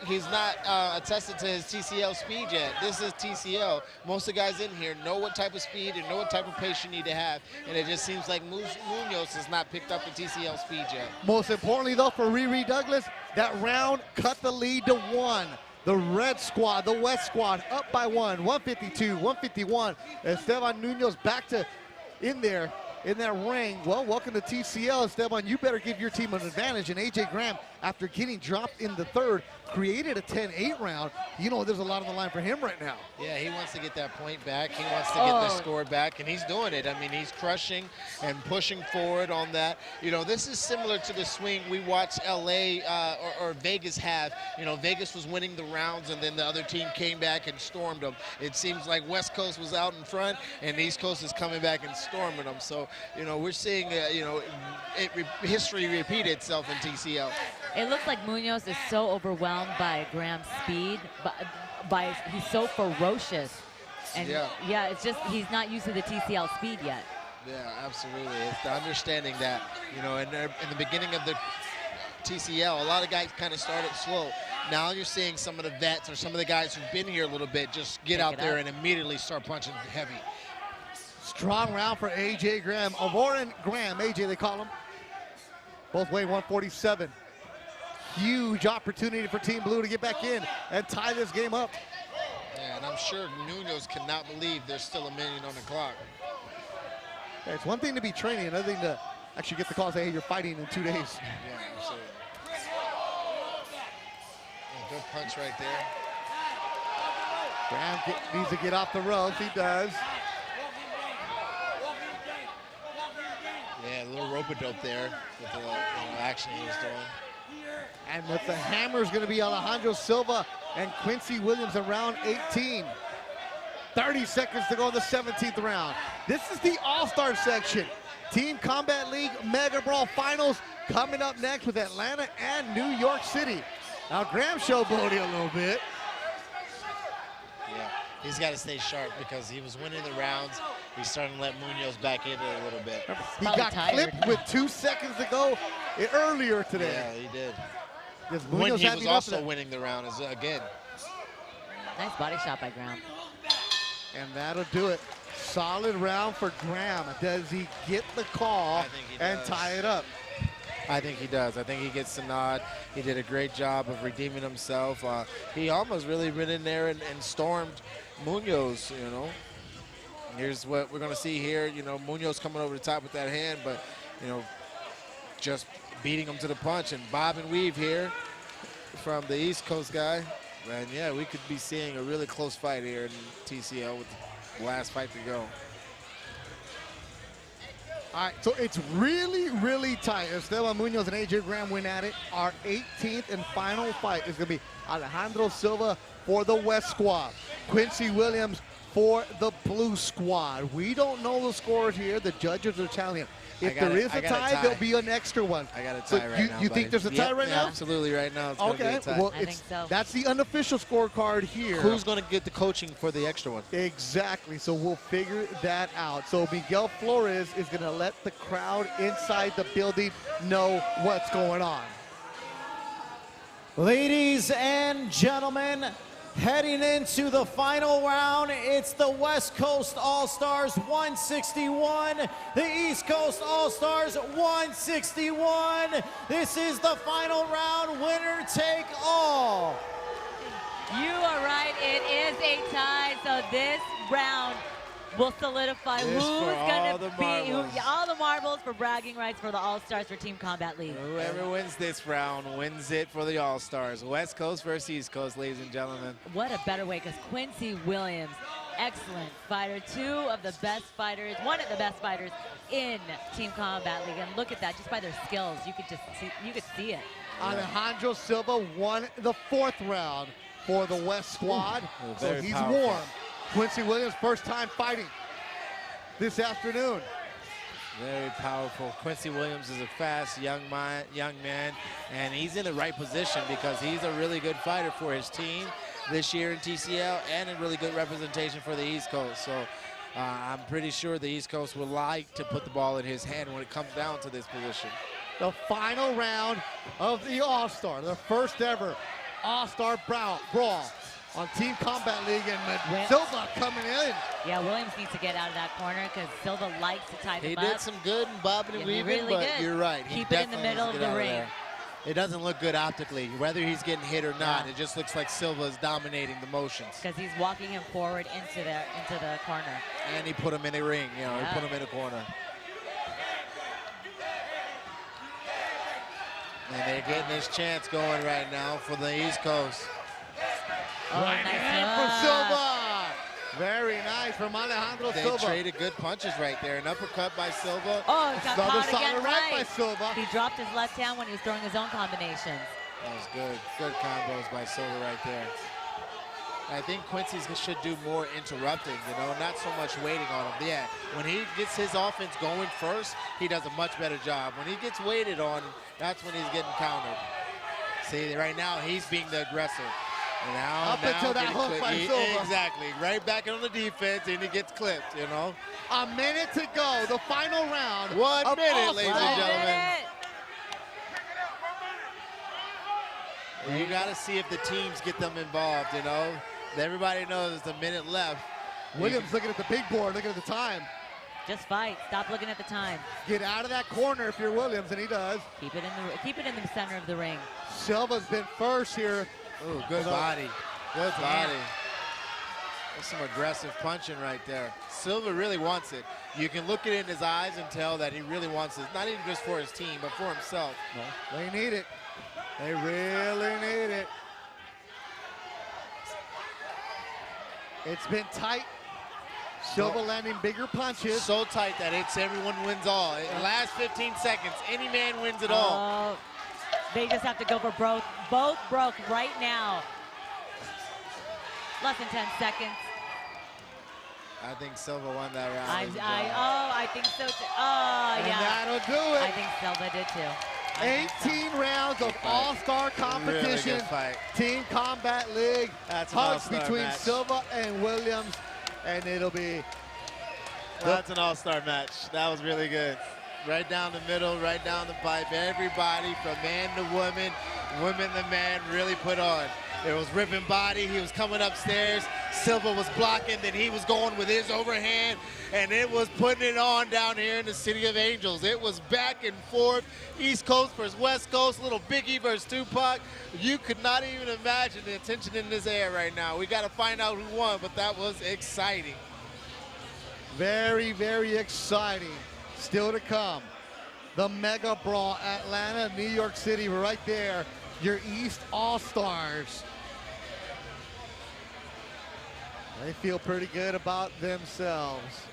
he's not attested to his TCL speed yet. This is TCL. Most of the guys in here know what type of speed and know what type of pace you need to have, and it just seems like Munoz has not picked up the TCL speed yet. Most importantly, though, for Riri Douglas, that round cut the lead to 1. The red squad, the West squad, up by 1, 152, 151. Esteban Munoz back to in there. in that ring. Well, welcome to TCL. Esteban, you better give your team an advantage. And A.J. Graham, after getting dropped in the third, created a 10-8 round. You know, there's a lot on the line for him right now. Yeah, he wants to get that point back. He wants to get the score back, and he's doing it. I mean, he's crushing and pushing forward on that. You know, this is similar to the swing we watched L.A. or Vegas have. You know, Vegas was winning the rounds, and then the other team came back and stormed them. It seems like West Coast was out in front, and East Coast is coming back and storming them. So, you know, we're seeing, history repeat itself in TCL. It looks like Munoz is so overwhelmed by Graham's speed, by he's so ferocious. And yeah, it's just he's not used to the TCL speed yet. Yeah, absolutely. It's the understanding that, you know, in the beginning of the TCL, a lot of guys kind of started slow. Now you're seeing some of the vets or some of the guys who've been here a little bit just get out there and immediately start punching heavy. Strong round for A.J. Graham. Warren Graham, A.J. they call him. Both weigh 147. Huge opportunity for Team Blue to get back in and tie this game up. Yeah, and I'm sure Munoz cannot believe there's still a minute on the clock. Yeah, it's one thing to be training, another thing to actually get the call and say, hey, you're fighting in 2 days. Yeah, absolutely. Good punch right there. Graham needs to get off the ropes. He does. Yeah, a little rope-a-dope there with the action he was doing. And with the hammer is going to be Alejandro Silva and Quincy Williams in round 18. 30 seconds to go in the 17th round. This is the All-Star section. Team Combat League Mega Brawl Finals coming up next with Atlanta and New York City. Now Graham showboating a little bit. Yeah, he's got to stay sharp because he was winning the rounds. He's starting to let Munoz back into it a little bit. He got clipped with 2 seconds to go earlier today. Yeah, he did. When he was also winning the round again. Nice body shot by Graham. And that'll do it. Solid round for Graham. Does he get the call and tie it up? I think he does. I think he gets the nod. He did a great job of redeeming himself. He almost really went in there and stormed Munoz, you know. Here's what we're going to see here. You know, Munoz coming over the top with that hand, but, you know, just beating him to the punch. And bob and weave here from the East Coast guy. And, yeah, we could be seeing a really close fight here in TCL with the last fight to go. All right, so it's really, really tight. Esteban Munoz and A.J. Graham win at it. Our 18th and final fight is going to be Alejandro Silva for the West squad. Quincy Williams for the Blue squad. We don't know the scores here. The judges are telling him. If there is a tie, there'll be an extra one. I got a tie right now. You think there's a tie right now? Absolutely right now. It's gonna be a tie. Well, I think so. That's the unofficial scorecard here. Who's going to get the coaching for the extra one? Exactly. So we'll figure that out. So Miguel Flores is going to let the crowd inside the building know what's going on. Ladies and gentlemen, heading into the final round, it's the West Coast All-Stars 161, the East Coast All-Stars 161. This is the final round, winner take all. You are right, it is a tie, so this round will solidify who's going to be all the marbles for bragging rights for the All-Stars for Team Combat League. Whoever wins this round wins it for the All-Stars. West Coast versus East Coast, ladies and gentlemen. What a better way, because Quincy Williams, excellent fighter, one of the best fighters in Team Combat League. And look at that, just by their skills, you could see it. Alejandro Silva won the 4th round for the West squad, so he's powerful. warm. Quincy Williams, first time fighting this afternoon. Very powerful. Quincy Williams is a fast young man, and he's in the right position because he's a really good fighter for his team this year in TCL and a really good representation for the East Coast. So I'm pretty sure the East Coast would like to put the ball in his hand when it comes down to this position. The final round of the All-Star, the first ever All-Star Brawl on Team Combat League, and Silva coming in. Yeah, Williams needs to get out of that corner because Silva likes to tie them He up. did some good in bobbing and weaving, really but did. you're right. Keep it in the middle of the ring. It doesn't look good optically, whether he's getting hit or not. It just looks like Silva is dominating the motions. Because he's walking him forward into the corner. And he put him in a ring, you know, he put him in a corner. And they're getting this chance going right now for the East Coast. Right hand from Silva. Very nice from Alejandro Silva. They traded good punches right there. An uppercut by Silva. Oh, he got Another caught solid again right by right. Silva. He dropped his left hand when he was throwing his own combinations. That was good. Good combos by Silva right there. I think Quincy should do more interrupting, you know, not so much waiting on him. Yeah, when he gets his offense going first, he does a much better job. When he gets waited on, that's when he's getting countered. See, right now, he's being the aggressor. And now, until that hook by Silva. Exactly. Right back on the defense, and he gets clipped, you know. A minute to go. The final round. 1 minute, ladies and gentlemen. You got to see if the teams get them involved, you know. Everybody knows there's a minute left. Williams looking at the big board, looking at the time. Just fight. Stop looking at the time. Get out of that corner if you're Williams, and he does. Keep it in the center of the ring. Silva's been first here. Ooh, good body. Good body. There's some aggressive punching right there. Silva really wants it. You can look at it in his eyes and tell that he really wants it. Not even just for his team, but for himself. No, they need it. They really need it. It's been tight. Silva landing bigger punches. So tight that it's everyone wins all. In the last 15 seconds, any man wins it all. They just have to go for both broke right now. Less than 10 seconds. I think Silva won that round. I think so too. Oh, and yeah. that'll do it. I think Silva did too. 18 rounds of all-star competition. Really good fight. Team Combat League. That's an hugs all-star between match. Silva and Williams, and it'll be. That's an all-star match. That was really good. Right down the middle, right down the pipe. Everybody from man to woman, women to man really put on. There was ripping body. He was coming upstairs. Silva was blocking. Then he was going with his overhand. And it was putting it on down here in the City of Angels. It was back and forth. East Coast versus West Coast. Little Biggie versus Tupac. You could not even imagine the tension in this air right now. We got to find out who won, but that was exciting. Very, very exciting. Still to come. The Mega Brawl, Atlanta, New York City, right there. Your East All-Stars. They feel pretty good about themselves.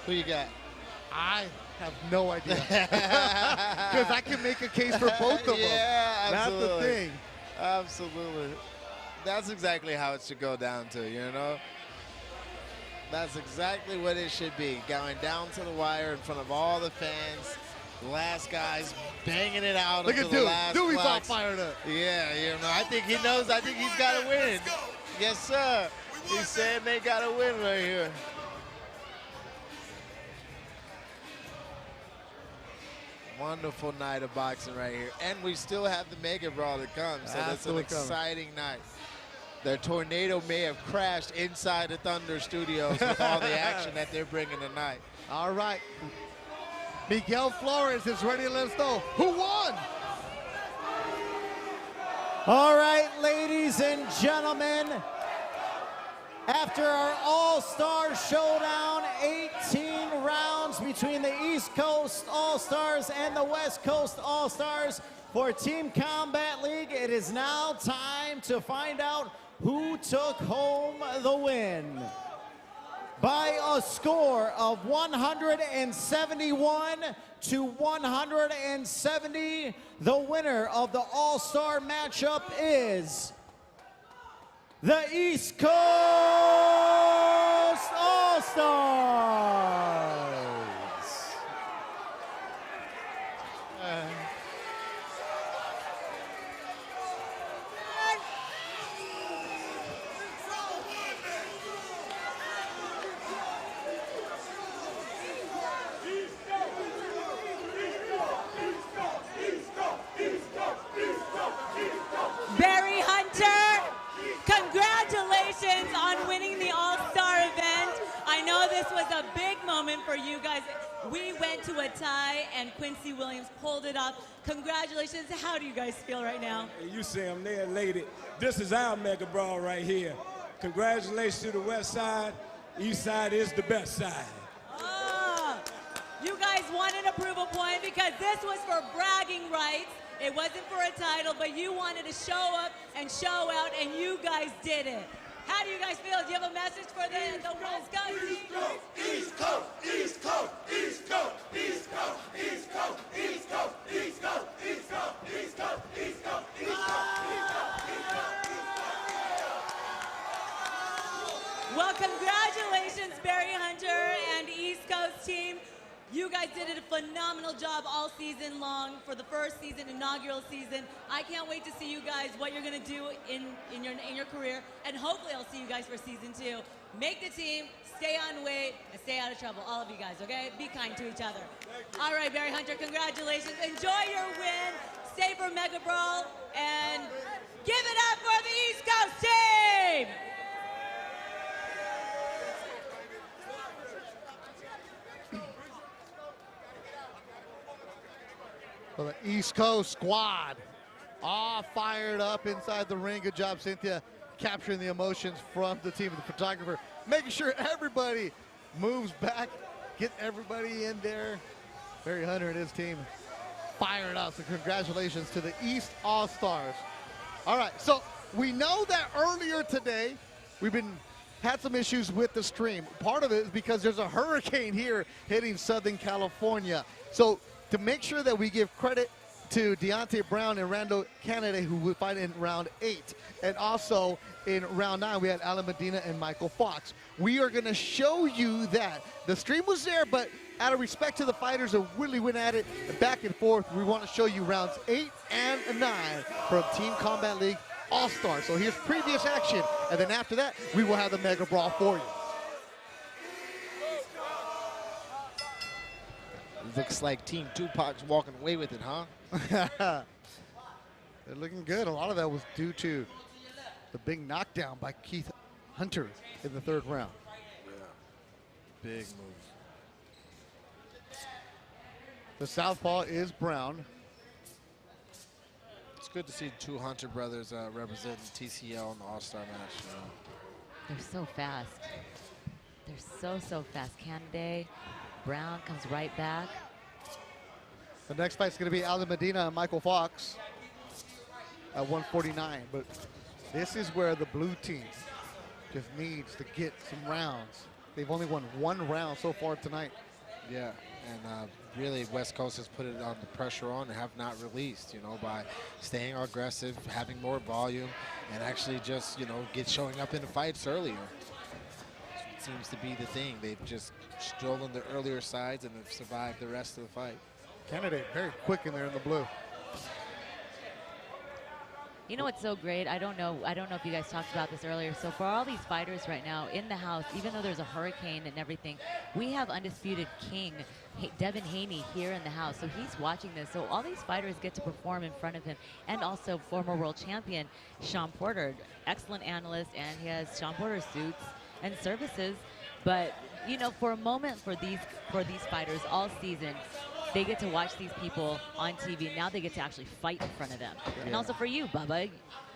Who you got? I have no idea. Because I can make a case for both of them. Yeah, absolutely. That's the thing. Absolutely. That's exactly how it should go down to, you know? That's exactly what it should be. Going down to the wire in front of all the fans. The last guy's banging it out Look until at the last Dewey's all clock. fired up. Yeah, you know, I think he knows. I think he's got to win. Yes, sir. He's saying they got to win right here. Wonderful night of boxing right here. And we still have the Mega Brawl to come, so that's an exciting night. The tornado may have crashed inside the Thunder Studios with all the action that they're bringing tonight. All right. Miguel Flores is ready to let us know who won. All right, ladies and gentlemen, after our All-Star Showdown, 18 rounds between the East Coast All-Stars and the West Coast All-Stars for Team Combat League, it is now time to find out who took home the win. By a score of 171 to 170, the winner of the All-Star matchup is the East Coast All-Stars. Barry Hunter, congratulations on winning the All-Star event. I know this was a big moment for you guys. We went to a tie and Quincy Williams pulled it off. Congratulations. How do you guys feel right now? You see them, they're elated. This is our Mega Brawl right here. Congratulations to the West Side. East side is the best side. Oh, you guys won an approval point because this was for bragging rights. It wasn't for a title, but you wanted to show up and show out, and you guys did it. How do you guys feel? Do you have a message for the West Coast? East Coast, East Coast, East Coast, East Coast, East Coast, East Coast, East Coast, East Coast, East Coast, East Coast, East Coast. Well, congratulations, Barry Hunter and East Coast team. You guys did a phenomenal job all season long for the first season, inaugural season. I can't wait to see you guys, what you're going to do in your career, and hopefully I'll see you guys for season 2. Make the team, stay on weight, and stay out of trouble, all of you guys, okay? Be kind to each other. All right, Barry Hunter, congratulations. Enjoy your win. Stay for Mega Brawl, and give it up for the East Coast team! For the East Coast squad, all fired up inside the ring. Good job, Cynthia, capturing the emotions from the team of the photographer, making sure everybody moves back, get everybody in there. Barry Hunter and his team fired up, so congratulations to the East All-Stars. All right, so we know that earlier today, had some issues with the stream. Part of it is because there's a hurricane here hitting Southern California. So to make sure that we give credit to Deontay Brown and Randall Kennedy, who would fight in round 8. And also in round 9, we had Alan Medina and Michael Fox. We are going to show you that. The stream was there, but out of respect to the fighters that really went at it back and forth, we want to show you rounds 8 and 9 from Team Combat League All-Star. So here's previous action, and then after that, we will have the Mega Brawl for you. Looks like Team Tupac's walking away with it, huh? They're looking good. A lot of that was due to the big knockdown by Keith Hunter in the 3rd round. Big move. The southpaw is Brown. It's good to see 2 Hunter brothers representing TCL in the All-Star match. You know. They're so fast. They're so fast. Kennedy, Brown comes right back. The next fight's going to be Alan Medina and Michael Fox at 149. But this is where the blue team just needs to get some rounds. They've only won 1 round so far tonight. Yeah, and really West Coast has put it on the pressure on and have not released, you know, by staying aggressive, having more volume, and actually just, you know, showing up in the fights earlier. It seems to be the thing. They've just stolen the earlier sides and have survived the rest of the fight. Kennedy very quick in there in the blue. You know what's so great? I don't know if you guys talked about this earlier. So for all these fighters right now in the house, even though there's a hurricane and everything, we have undisputed king Devin Haney here in the house. So he's watching this. So all these fighters get to perform in front of him, and also former world champion Sean Porter, excellent analyst, and he has Sean Porter suits and services. But you know, for a moment for these fighters all season, they get to watch these people on TV. Now they get to actually fight in front of them. Yeah. And also for you, Bubba.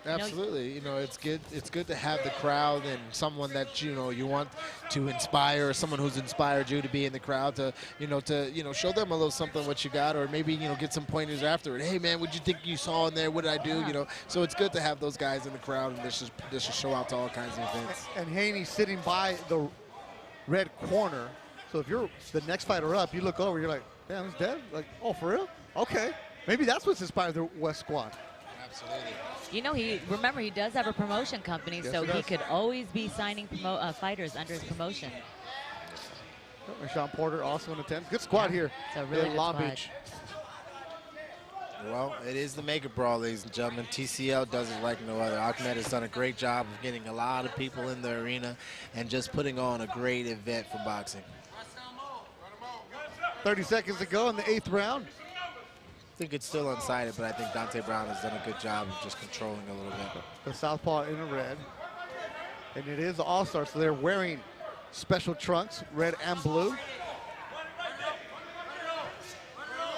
Absolutely. You know, it's good to have the crowd and someone that, you know, you want to inspire, or someone who's inspired you to be in the crowd to show them a little something what you got, or maybe, you know, get some pointers after it. Hey, man, what'd you think you saw in there? What did I do? You know, so it's good to have those guys in the crowd, and this should show out to all kinds of events. And Haney sitting by the red corner. So if you're the next fighter up, you look over, you're like, damn, it's Dev? Like, oh, for real? Okay. Maybe that's what's inspired the West squad. Absolutely. You know, remember, he does have a promotion company, yes, so he could always be signing fighters under his promotion. And Sean Porter also in attendance. Good squad here in Long Beach. Well, it is the Mega Brawl, ladies and gentlemen. TCL does it like no other. Ahmed has done a great job of getting a lot of people in the arena and just putting on a great event for boxing. 30 seconds to go in the 8th round. I think it's still unsighted, but I think Deontay Brown has done a good job of just controlling a little bit. The southpaw in the red. And it is the All-Star, so they're wearing special trunks, red and blue.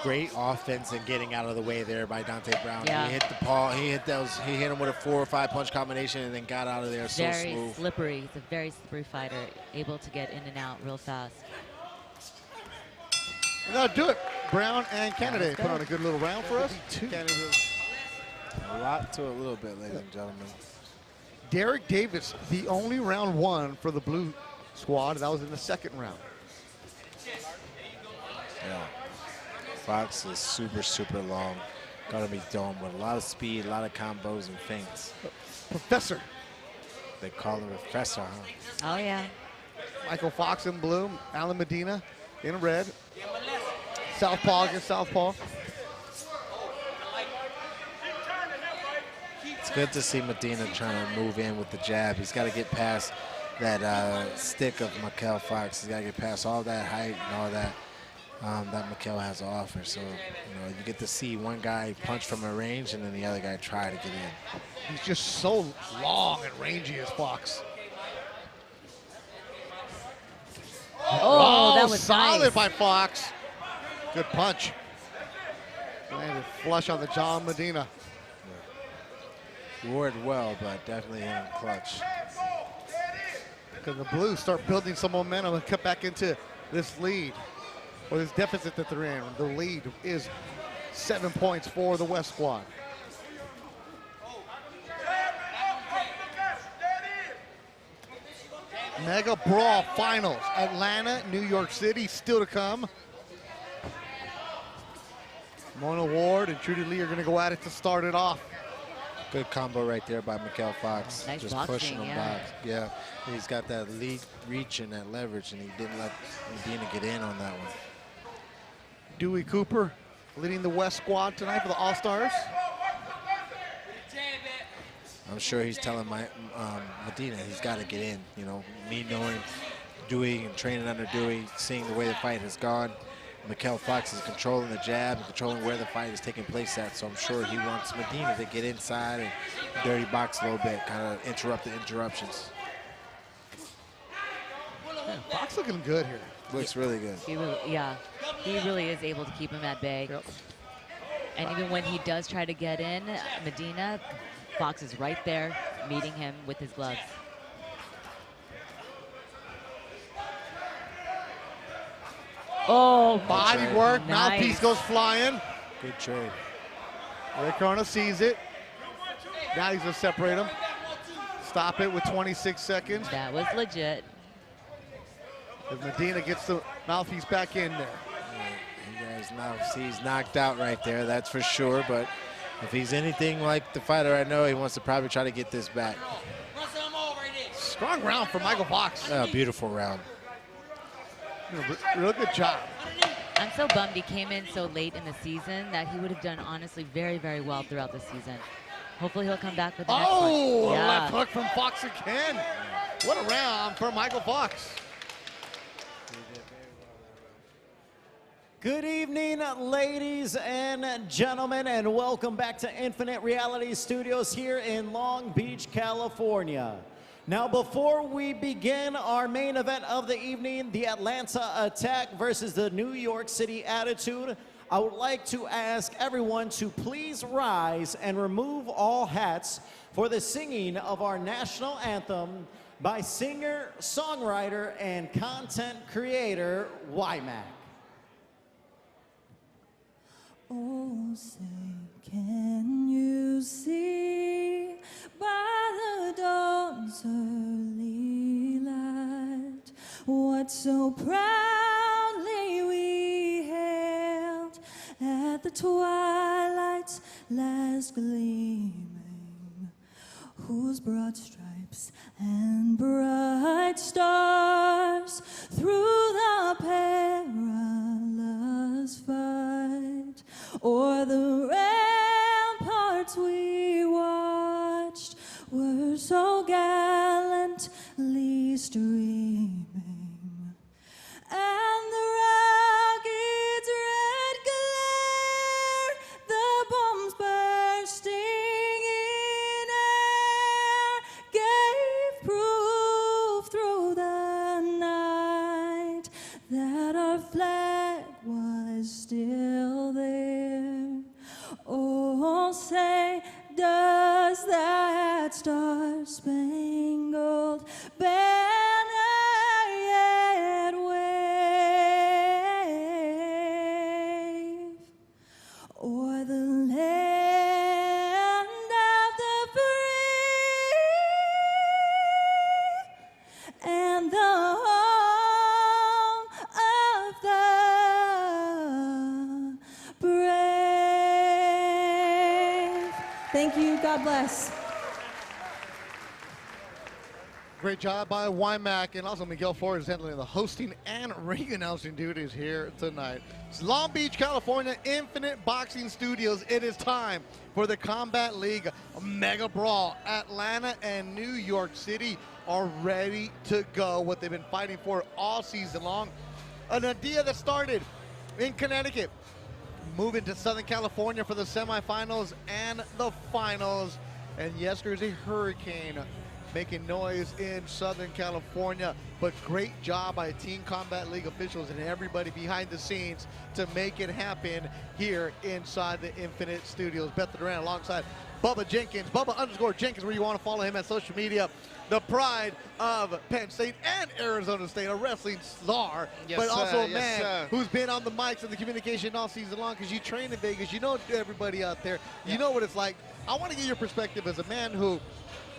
great offense and getting out of the way there by Dante Brown. Yeah. He hit the ball. He hit those. He hit him with a 4 or 5 punch combination and then got out of there so Very smooth. slippery. He's a very slippery fighter, able to get in and out real fast. That'll do it. Brown and Kennedy put on a good little round for us. A lot to a little bit, ladies and gentlemen. Derek Davis, the only round one for the blue squad. That was in the second round. Yeah. Fox is super, super long. Gonna be throwing with a lot of speed, a lot of combos and feints. Professor. They call him Professor, huh? Oh, yeah. Michael Fox in blue. Alan Medina in red. Southpaw against Southpaw. It's good to see Medina trying to move in with the jab. He's got to get past that stick of Mikel Fox. He's got to get past all that height and all that that Mikel has to offer. So, you get to see one guy punch from a range and then the other guy try to get in. He's just so long and rangy as Fox. Oh, that was solid nice. by Fox. Good punch. Landed flush on the jaw of Medina. Warded well, but definitely in clutch. Can the Blues start building some momentum and cut back into this lead, or this deficit that they're in? The lead is 7 points for the West squad. Mega Brawl Finals, Atlanta, New York City, still to come. Mona Ward and Trudy Lee are going to go at it to start it off. Good combo right there by Mikel Fox. Nice Just boxing, pushing him yeah. back. Yeah, he's got that lead reach and that leverage, and he didn't let Medina get in on that one. Dewey Cooper leading the West squad tonight for the All-Stars. I'm sure he's telling Medina he's got to get in. Me knowing Dewey and training under Dewey, seeing the way the fight has gone, Mikel Fox is controlling the jab and controlling where the fight is taking place at. So I'm sure he wants Medina to get inside and dirty box a little bit, kind of interrupt the interruptions. Man, Fox looking good here. Looks really good. He really is able to keep him at bay. Yep. And even when he does try to get in, Medina, Fox is right there meeting him with his gloves. Oh, Body work, nice. mouthpiece goes flying. Good trade. Ray Carno sees it. Now he's gonna separate him. Stop it with 26 seconds. That was legit. If Medina gets the mouthpiece back in there. You guys now see he's knocked out right there, that's for sure. But if he's anything like the fighter I know, he wants to probably try to get this back. Strong round for Michael Fox. Beautiful round. Real good job. I'm so bummed he came in so late in the season that he would have done honestly very, very well throughout the season. Hopefully he'll come back with the next one. Oh, Yeah. left hook from Fox again. What a round for Michael Fox. Good evening, ladies and gentlemen, and welcome back to Infinite Reality Studios here in Long Beach, California. Now, before we begin our main event of the evening, the Atlanta Attack versus the New York City Attitude, I would like to ask everyone to please rise and remove all hats for the singing of our national anthem by singer, songwriter, and content creator, Wymack. Oh, say, can you see by the dawn's early light what so proudly we hailed at the twilight's last gleaming, whose broad stripes and bright stars through the perilous fight o'er the ramparts we watched were so gallantly streaming, and the rocket's red glare, the bombs bursting in air, gave proof through the night that our flag was still Thank you. God bless. Great job by Wymack, and also Miguel Flores is handling the hosting and ring announcing duties here tonight. It's Long Beach, California, Infinite Boxing Studios. It is time for the Combat League Mega Brawl. Atlanta and New York City are ready to go. What they've been fighting for all season long. An idea that started in Connecticut, moving to Southern California for the semifinals and the finals. And yes, there's a hurricane making noise in Southern California, but great job by Team Combat League officials and everybody behind the scenes to make it happen here inside the Infinite Studios. Beth Duran alongside Bubba Jenkins, Bubba_Jenkins, where you want to follow him at social media. The pride of Penn State and Arizona State, a wrestling star, Yes, but also a yes, man sir. who's been on the mics and the communication all season long, because you train in Vegas, you know everybody out there, you know what it's like. I want to get your perspective as a man who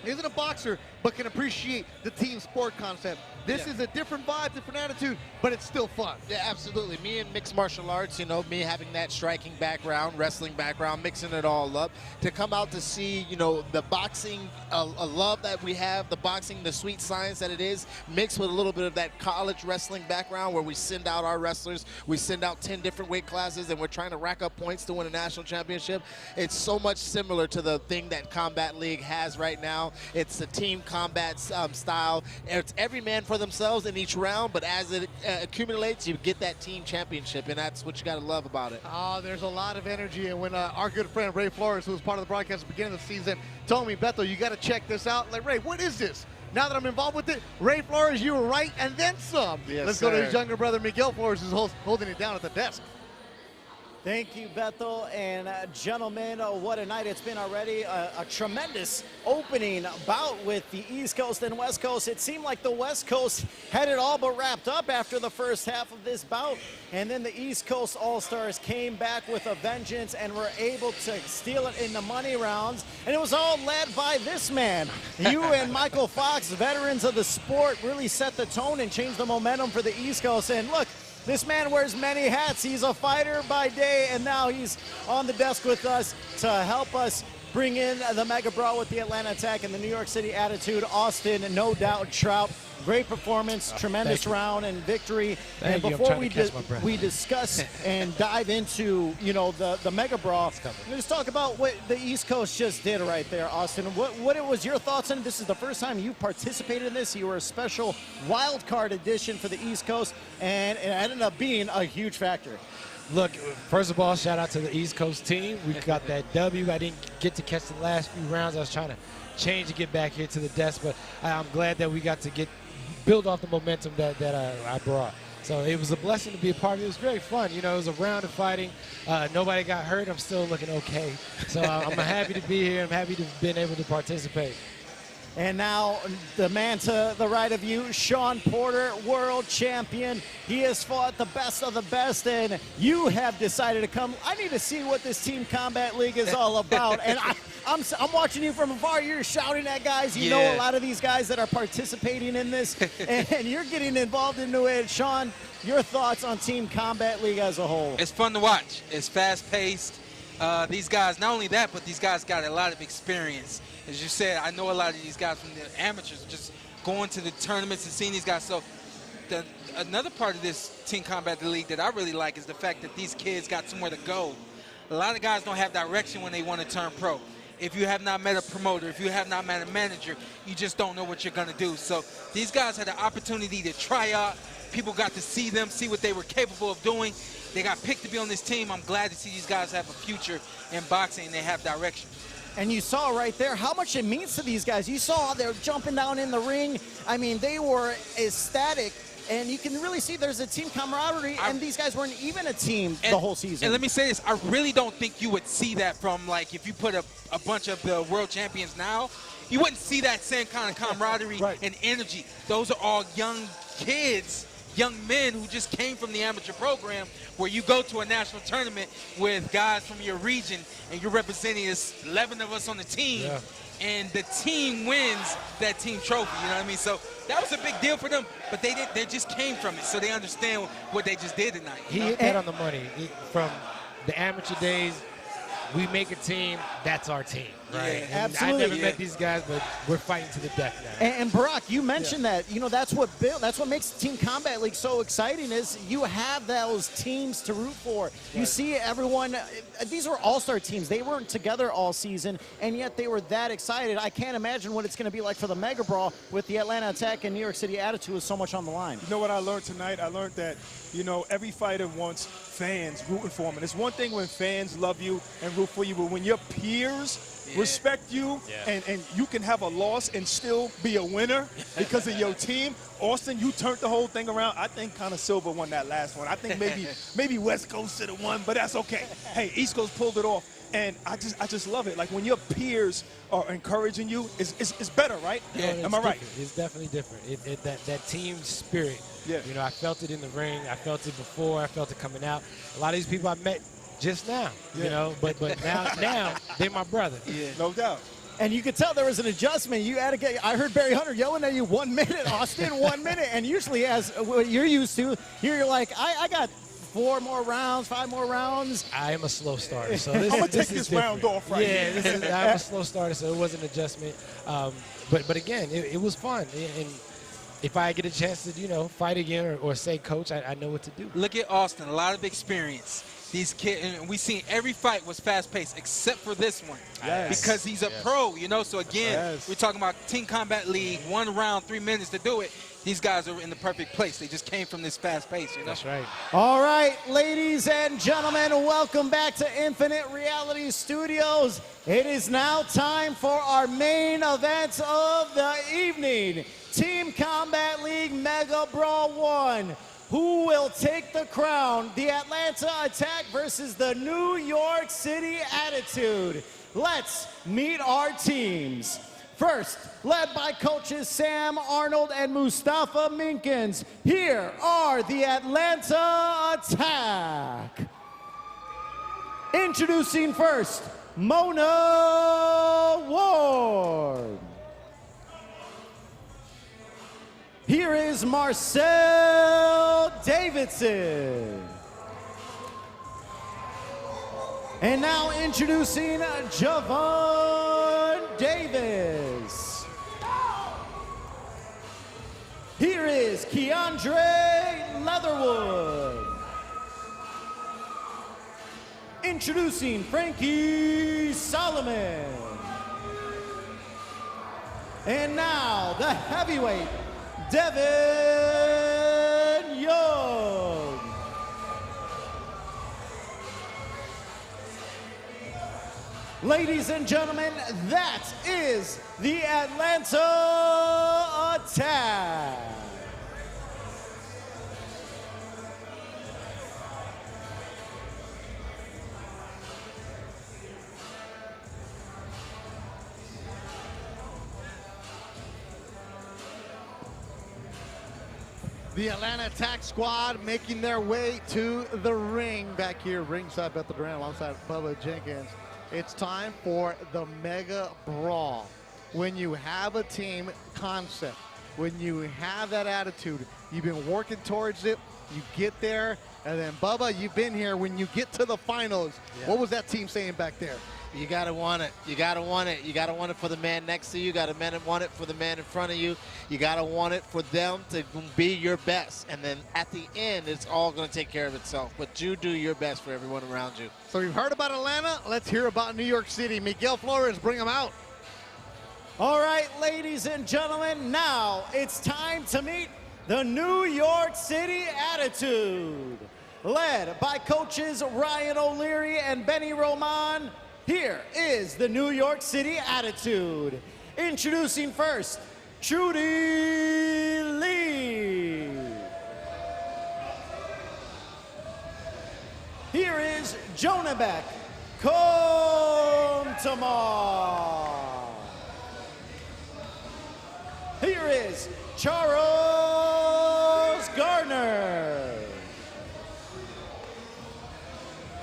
isn't a boxer, but can appreciate the team sport concept. This is a different vibe, different attitude, but it's still fun. Yeah, absolutely. Me in mixed martial arts, you know, me having that striking background, wrestling background, mixing it all up, to come out to see, you know, the boxing, a love that we have, the boxing, the sweet science that it is, mixed with a little bit of that college wrestling background where we send out our wrestlers, we send out 10 different weight classes, and we're trying to rack up points to win a national championship. It's so much similar to the thing that Combat League has right now. It's a team combat style. It's every man for themselves in each round, but as it accumulates, you get that team championship, and that's what you got to love about it. Oh, there's a lot of energy, and when our good friend Ray Flores, who was part of the broadcast at the beginning of the season, told me, Beto, you got to check this out. Like, Ray, what is this? Now that I'm involved with it, Ray Flores, you were right, and then some. Yes, Let's go to sir. his younger brother, Miguel Flores, who's holding it down at the desk. Thank you, Bethel. And gentlemen, what a night it's been already. A tremendous opening bout with the East Coast and West Coast. It seemed like the West Coast had it all but wrapped up after the first half of this bout. And then the East Coast All-Stars came back with a vengeance and were able to steal it in the money rounds. And it was all led by this man. You and Michael Fox, veterans of the sport, really set the tone and changed the momentum for the East Coast. And look, this man wears many hats. He's a fighter by day, and now he's on the desk with us to help us bring in the Mega Brawl with the Atlanta Attack and the New York City Attitude. Austin, no doubt, Trout. Great performance, tremendous round and victory. And before we discuss and dive into, you know, the Mega Brawl, let's talk about what the East Coast just did right there, Austin. What was your thoughts on it? This is the first time you participated in this. You were a special wild card edition for the East Coast, and it ended up being a huge factor. Look, first of all, shout out to the East Coast team. We got that W. I didn't get to catch the last few rounds. I was trying to change to get back here to the desk, but I'm glad that we got to build off the momentum that I brought. So it was a blessing to be a part of it. It was very fun. You know, it was a round of fighting. Nobody got hurt. I'm still looking okay. So I'm happy to be here. I'm happy to have been able to participate. And now the man to the right of you, Sean Porter, world champion. He has fought the best of the best, and you have decided to come. I need to see what this Team Combat League is all about. And I'm watching you from afar. You're shouting at guys. You know a lot of these guys that are participating in this, and you're getting involved into it. Sean, your thoughts on Team Combat League as a whole? It's fun to watch. It's fast-paced. These guys, not only that, but these guys got a lot of experience. As you said, I know a lot of these guys from the amateurs, just going to the tournaments and seeing these guys. So another part of this Team Combat League that I really like is the fact that these kids got somewhere to go. A lot of guys don't have direction when they want to turn pro. If you have not met a promoter, if you have not met a manager, you just don't know what you're going to do. So these guys had the opportunity to try out. People got to see them, see what they were capable of doing. They got picked to be on this team. I'm glad to see these guys have a future in boxing and they have direction. And you saw right there how much it means to these guys. You saw they're jumping down in the ring. I mean, they were ecstatic. And you can really see there's a team camaraderie, and these guys weren't even a team the whole season. And let me say this, I really don't think you would see that from, like, if you put a bunch of the world champions now, you wouldn't see that same kind of camaraderie and energy. Those are all young kids, young men who just came from the amateur program, where you go to a national tournament with guys from your region, and you're representing us, 11 of us on the team, and the team wins that team trophy, you know what I mean? So that was a big deal for them, but they just came from it, so they understand what they just did tonight. He hit that on the money. From the amateur days, we make a team, that's our team. Right. Yeah, absolutely. I never met these guys, but we're fighting to the death now. And Barack, you mentioned that, you know, that's what makes Team Combat League so exciting is you have those teams to root for. You see everyone, these were all-star teams. They weren't together all season, and yet they were that excited. I can't imagine what it's going to be like for the Mega Brawl with the Atlanta Attack and New York City Attitude with so much on the line. You know what I learned tonight? I learned that, you know, every fighter wants fans rooting for them. And it's one thing when fans love you and root for you, but when your peers respect you and you can have a loss and still be a winner because of your team. Austin, you turned the whole thing around. I think kind of Silver won that last one. I think maybe West Coast should have won, but that's okay. Hey, East Coast pulled it off. And I just love it. Like when your peers are encouraging you, it's better, right? Yeah, Am I right? It's definitely different. That team spirit. Yeah. You know, I felt it in the ring. I felt it before. I felt it coming out. A lot of these people I met just now. Yeah. You know, but now they're my brother. Yeah, no doubt. And you could tell there was an adjustment. You had to get. I heard Barry Hunter yelling at you 1 minute, Austin, 1 minute. And usually, as what you're used to, you're like, I got 4 more rounds, 5 more rounds. I am a slow starter, so I'm gonna take is this round off right here. here. I'm a slow starter, so it was an adjustment. But again, it was fun. And if I get a chance to, you know, fight again or say, coach, I know what to do. Look at Austin, a lot of experience. These kids, and we seen every fight was fast-paced except for this one. Yes. Because he's a pro, you know. So again, we're talking about Team Combat League, 1 round, 3 minutes to do it. These guys are in the perfect place. They just came from this fast pace, you know. That's right. All right, ladies and gentlemen, welcome back to Infinite Reality Studios. It is now time for our main event of the evening. Team Combat League Mega Brawl 1. Who will take the crown? The Atlanta Attack versus the New York City Attitude. Let's meet our teams. First, led by coaches Sam Arnold and Mustafa Minkins, here are the Atlanta Attack. Introducing first, Mona Ward. Here is Marcel Davidson. And now introducing Javon Davis. Here is Keandre Leatherwood. Introducing Frankie Solomon. And now the heavyweight, Devin Young. Ladies and gentlemen, that is the Atlanta Attack. The Atlanta Attack Squad making their way to the ring back here ringside, Beth Durant alongside Bubba Jenkins. It's time for the Mega Brawl. When you have a team concept, when you have that attitude, you've been working towards it, you get there, and then Bubba, you've been here when you get to the finals. Yeah. What was that team saying back there? You gotta want it. You gotta want it. You gotta want it for the man next to you. You gotta want it for the man in front of you. You gotta want it for them to be your best. And then at the end, it's all gonna take care of itself. But you do your best for everyone around you. So we've heard about Atlanta. Let's hear about New York City. Miguel Flores, bring them out. All right, ladies and gentlemen, now it's time to meet the New York City Attitude. Led by coaches Ryan O'Leary and Benny Roman, here is the New York City Attitude. Introducing first, Trudy Lee. Here is Jonabek Komtamar. Here is Charles Gardner.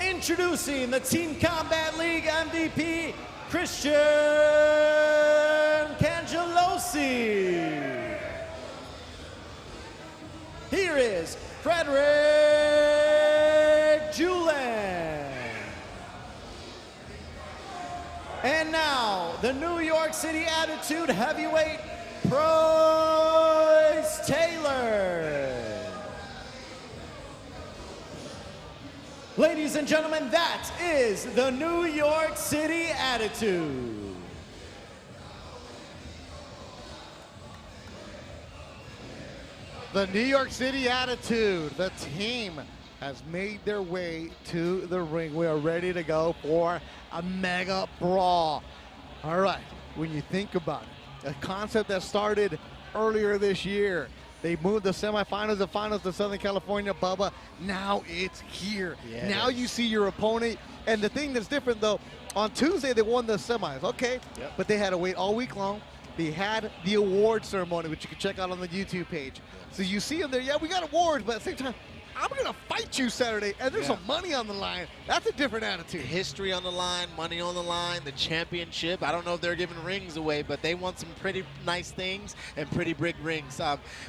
Introducing the Team Combat League MVP, Christian Cangelosi. Here is Frederick Julian. And now, the New York City Attitude Heavyweight, Bryce Taylor. Ladies and gentlemen, that is the New York City Attitude. The New York City Attitude, the team has made their way to the ring. We are ready to go for a mega brawl. All right, when you think about it, a concept that started earlier this year. They moved the semifinals and finals to Southern California, Bubba. Now it's here. Yeah, now you see your opponent. And the thing that's different, though, on Tuesday they won the semis. Okay, but they had to wait all week long. They had the award ceremony, which you can check out on the YouTube page. So you see them there. Yeah, we got awards, but at the same time, I'm going to fight you Saturday, and there's some money on the line. That's a different attitude. History on the line, money on the line, the championship. I don't know if they're giving rings away, but they want some pretty nice things and pretty big rings.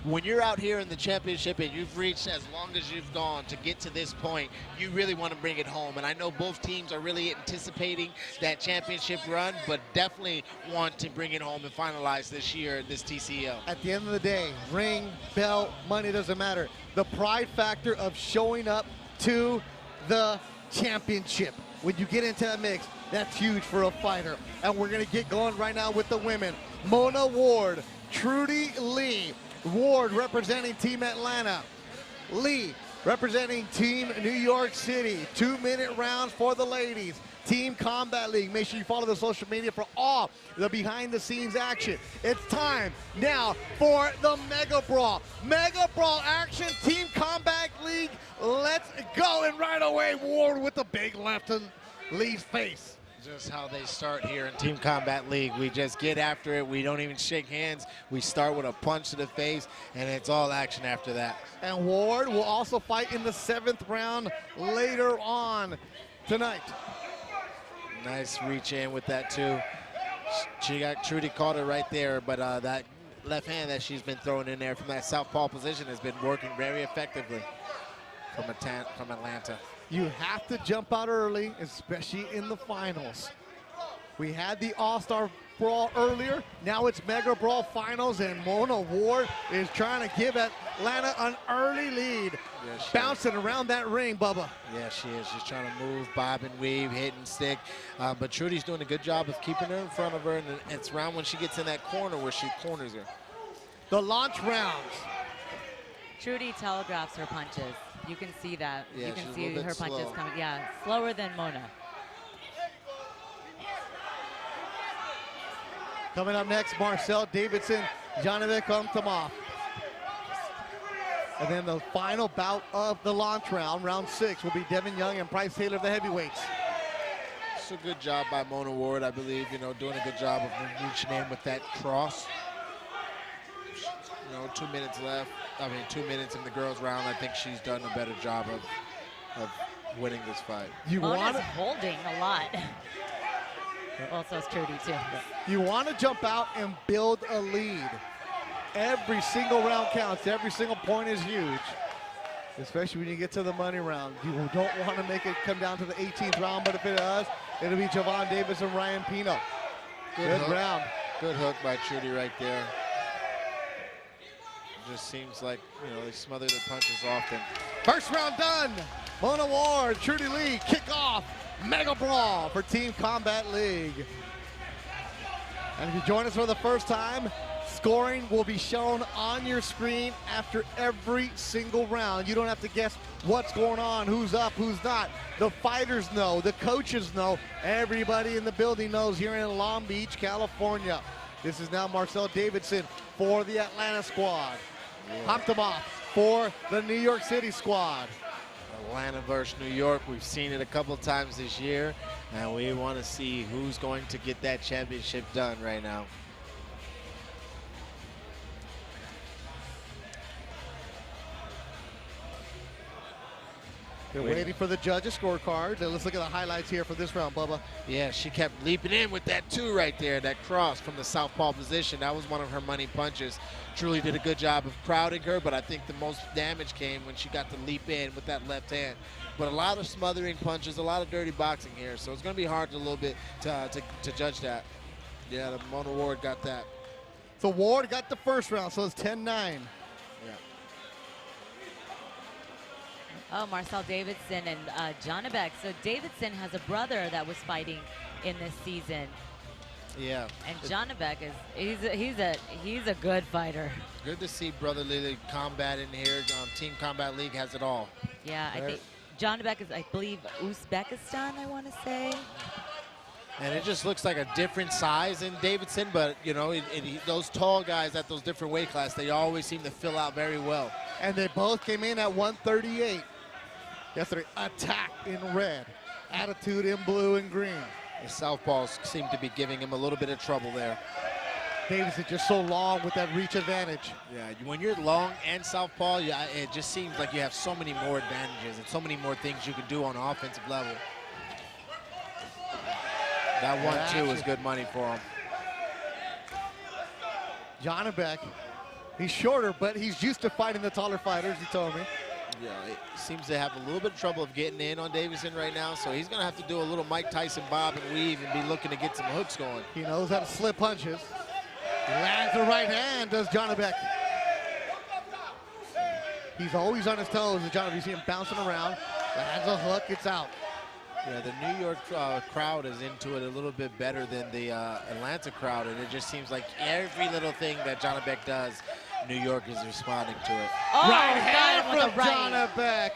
When you're out here in the championship and you've reached as long as you've gone to get to this point, you really want to bring it home. And I know both teams are really anticipating that championship run, but definitely want to bring it home and finalize this year at this TCL. At the end of the day, ring, belt, money, doesn't matter. The pride factor of showing up to the championship. When you get into that mix, that's huge for a fighter. And we're going to get going right now with the women. Mona Ward, Trudy Lee. Ward representing Team Atlanta. Lee representing Team New York City. 2-minute rounds for the ladies. Team Combat League. Make sure you follow the social media for all the behind-the-scenes action. It's time now for the Mega Brawl. Mega Brawl action, Team Combat League. Let's go. And right away, Ward with the big left in Lee's face. Just how they start here in Team Combat League. We just get after it. We don't even shake hands. We start with a punch to the face, and it's all action after that. And Ward will also fight in the 7th round later on tonight. Nice reach in with that too. Trudy caught it right there, but that left hand that she's been throwing in there from that southpaw position has been working very effectively from Atlanta. You have to jump out early, especially in the finals. We had the All-Star Brawl earlier. Now it's Mega Brawl finals, and Mona Ward is trying to give Atlanta an early lead. Yes, bouncing around that ring, Bubba. Yeah, she is. She's trying to move, bob and weave, hit and stick. But Trudy's doing a good job of keeping her in front of her, and it's around when she gets in that corner where she corners her. The launch rounds. Trudy telegraphs her punches. You can see that. Yeah, you can she's see a little her bit punches slow. coming. Yeah, slower than Mona. Coming up next, Marcel Davidson, Genevieve Komtomov. And then the final bout of the launch round, round 6, will be Devin Young and Bryce Taylor of the heavyweights. It's a good job by Mona Ward, I believe, doing a good job of reaching in with that cross. 2 minutes left. 2 minutes in the girls' round. I think she's done a better job of winning this fight. Mona's holding a lot. Also, it's Trudy, too. You want to jump out and build a lead. Every single round counts. Every single point is huge, especially when you get to the money round. You don't want to make it come down to the 18th round, but if it does, it'll be Javon Davis and Ryan Pino. Good hook. round. Good hook by Trudy right there. Just seems like, they smother their punches often. First round done. Mona Ward, Trudy Lee, kick off. Mega Brawl for Team Combat League. And if you join us for the first time, scoring will be shown on your screen after every single round. You don't have to guess what's going on, who's up, who's not. The fighters know, the coaches know, everybody in the building knows here in Long Beach, California. This is now Marcel Davidson for the Atlanta squad. Komtomov for the New York City squad. Atlanta versus New York. We've seen it a couple times this year, and we want to see who's going to get that championship done right now. They're waiting for the judges' scorecards. And let's look at the highlights here for this round, Bubba. Yeah, she kept leaping in with that 2 right there, that cross from the southpaw position. That was one of her money punches. Truly did a good job of crowding her, but I think the most damage came when she got to leap in with that left hand. But a lot of smothering punches, a lot of dirty boxing here, so it's going to be hard a little bit to judge that. Yeah, the Mona Ward got that. So Ward got the first round, so it's 10-9. Oh, Marcel Davidson and Jonabek. So Davidson has a brother that was fighting in this season. Yeah. And Jonabek he's a good fighter. Good to see brotherly combat in here. Team Combat League has it all. Yeah, I think Jonabek is, I believe, Uzbekistan, I want to say. And it just looks like a different size in Davidson, but, you know, those tall guys at those different weight classes, they always seem to fill out very well. And they both came in at 138. Yesterday, Attack in red, Attitude in blue and green. The southpaws seem to be giving him a little bit of trouble there. Davidson just so long with that reach advantage. Yeah, when you're long and southpaw, it just seems like you have so many more advantages and so many more things you can do on an offensive level. That 1-2 is good money for him. Jonabek, he's shorter, but he's used to fighting the taller fighters, he told me. Yeah, it seems to have a little bit of trouble of getting in on Davidson right now, so he's going to have to do a little Mike Tyson bob and weave and be looking to get some hooks going. He knows how to slip punches. Lands the right hand, does Jonabek. He's always on his toes, and Jonabek, you see him bouncing around. Lands a hook, it's out. Yeah, the New York crowd is into it a little bit better than the Atlanta crowd, and it just seems like every little thing that Jonabek does, New York is responding to it. Oh, right hand got from Jonabek.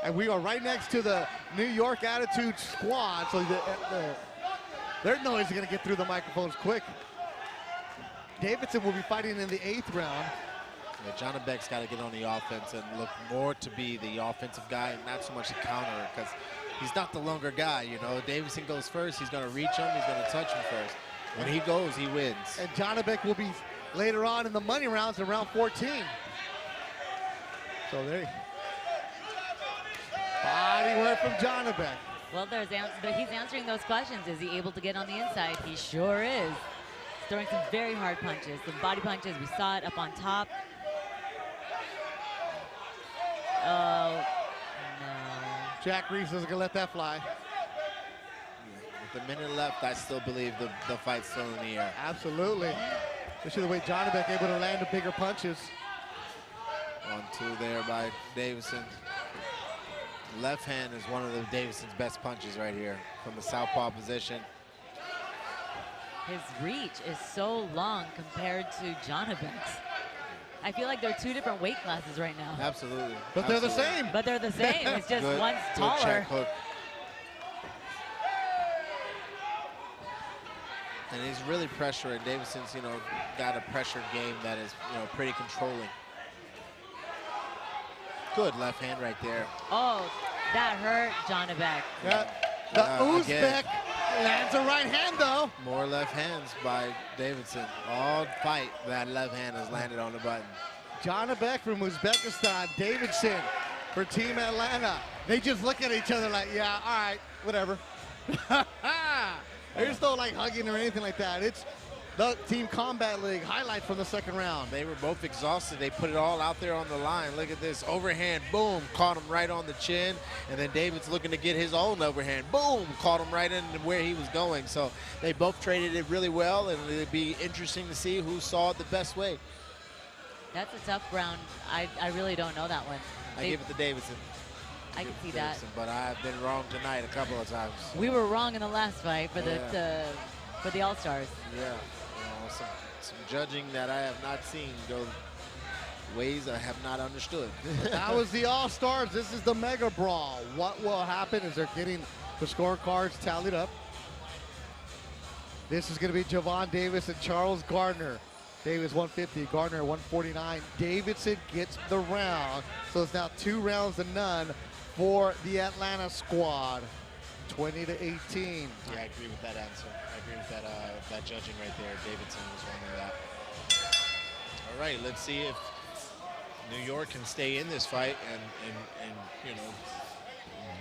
And we are right next to the New York Attitude squad, so their noise is going to get through the microphones quick. Davidson will be fighting in the 8th round. Yeah, Jonabek's got to get on the offense and look more to be the offensive guy and not so much the counterer, because he's not the longer guy, you know. Davidson goes first, he's going to reach him, he's going to touch him first. When he goes, he wins. And Jonabek will be later on in the money rounds in round 14. So there. Body work from Jonabek. Well, he's answering those questions. Is he able to get on the inside? He sure is. He's throwing some very hard punches, some body punches. We saw it up on top. Oh, no. Jack Reeves isn't gonna let that fly. With a minute left, I still believe the fight's still in the air. Absolutely. Especially the way Jonabek able to land the bigger punches. 1-2 there by Davidson. Left hand is one of Davidson's best punches right here from the southpaw position. His reach is so long compared to Jonabek's. I feel like they're 2 different weight classes right now. Absolutely. But they're the same. But they're the same. It's just Good, one's good taller. check hook. And he's really pressuring. Davidson's, you know, got a pressure game that is, you know, pretty controlling. Good left hand right there. Oh, that hurt Jonabek. Yeah. The Uzbek again. lands a right hand, though. More left hands by Davidson. All fight, that left hand has landed on the button. Jonabek from Uzbekistan, Davidson for Team Atlanta. They just look at each other like, yeah, all right, whatever. There's no like hugging or anything like that. It's the Team Combat League highlight from the 2nd round. They were both exhausted. They put it all out there on the line. Look at this overhand, boom, caught him right on the chin. And then David's looking to get his own overhand, boom, caught him right in where he was going. So they both traded it really well, and it'd be interesting to see who saw it the best way. That's a tough round. I really don't know that one. I give it to Davidson. I can see that. But I've been wrong tonight a couple of times. We were wrong in the last fight for the All-Stars. Yeah, you know, some judging that I have not seen go ways I have not understood. That was the All-Stars. This is the Mega Brawl. What will happen is they're getting the scorecards tallied up. This is going to be Javon Davis and Charles Gardner. Davis 150, Gardner 149. Davidson gets the round. So it's now 2 rounds to none for the Atlanta squad. 20-18. Yeah, I agree with that answer. I agree with that judging right there. Davidson was one of that. All right, let's see if New York can stay in this fight and you know,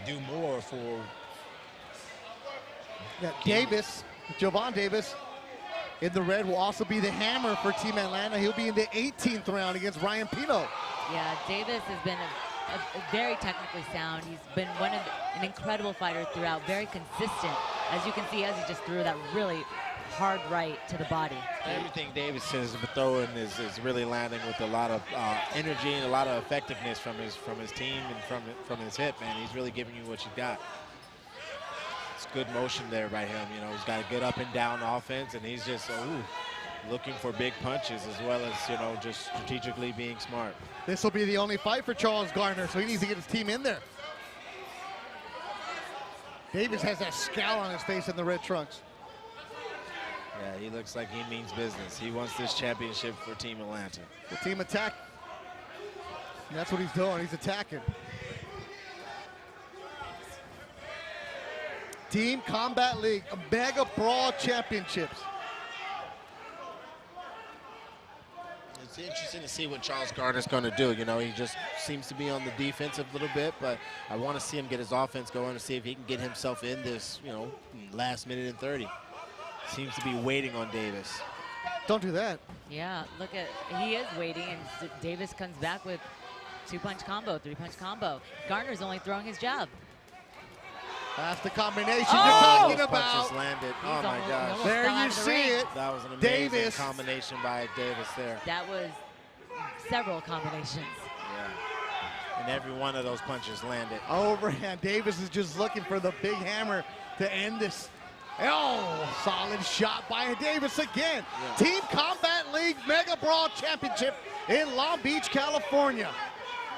do more for. Yeah, Davis, Javon Davis, in the red will also be the hammer for Team Atlanta. He'll be in the 18th round against Ryan Pino. Yeah, Davis has been a very technically sound. He's been an incredible fighter throughout, very consistent. As you can see, as he just threw that really hard right to the body. Everything Davis has been throwing is really landing with a lot of energy and a lot of effectiveness from his team and from his hip, man. He's really giving you what you got. It's good motion there by him. You know, he's got a good up and down offense, and he's just looking for big punches as well as, you know, just strategically being smart. This will be the only fight for Charles Gardner, so he needs to get his team in there. Davis has that scowl on his face in the red trunks. Yeah, he looks like he means business. He wants this championship for Team Atlanta. The team attack. And that's what he's doing. He's attacking. Team Combat League, Mega Brawl Championships. It's interesting to see what Charles Gardner's going to do. You know, he just seems to be on the defensive a little bit, but I want to see him get his offense going and see if he can get himself in this, you know, last minute and 30. Seems to be waiting on Davis. Don't do that. Yeah, look at, he is waiting, and Davis comes back with 2-punch combo, 3-punch combo. Gardner's only throwing his jab. That's the combination you're talking Those about. punches landed. Oh my gosh. There you see it. That was an amazing Davis. combination by Davis there. That was several combinations. Yeah. And every one of those punches landed. Overhand. Davis is just looking for the big hammer to end this. Oh, solid shot by Davis again. Yeah. Team Combat League Mega Brawl Championship in Long Beach, California.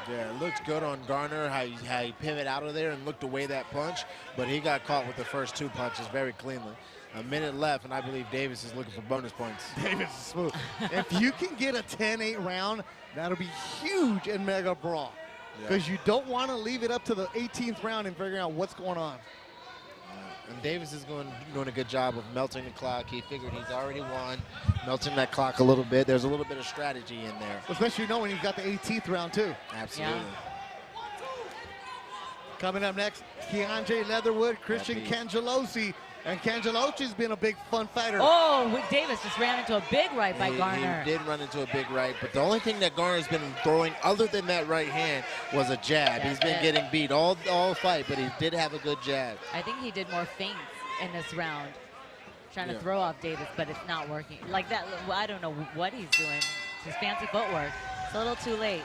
Yeah, it looked good on Garner, how he pivoted out of there and looked away that punch, but he got caught with the first 2 punches very cleanly. A minute left, and I believe Davis is looking for bonus points. Davis is smooth. If you can get a 10-8 round, that'll be huge in Mega Brawl, because you don't want to leave it up to the 18th round and figuring out what's going on. And Davis is doing a good job of melting the clock. He figured he's already won, melting that clock a little bit. There's a little bit of strategy in there. Especially knowing he's got the 18th round, too. Absolutely. Yeah. Coming up next, Keandre Leatherwood, Christian Cangelosi. And Cangelosi's been a big, fun fighter. Oh, Davis just ran into a big right by Garner. He did run into a big right, but the only thing that Garner's been throwing other than that right hand was a jab. He's been getting beat all fight, but he did have a good jab. I think he did more feints in this round, trying to throw off Davis, but it's not working. Like that, I don't know what he's doing. His fancy footwork. It's a little too late.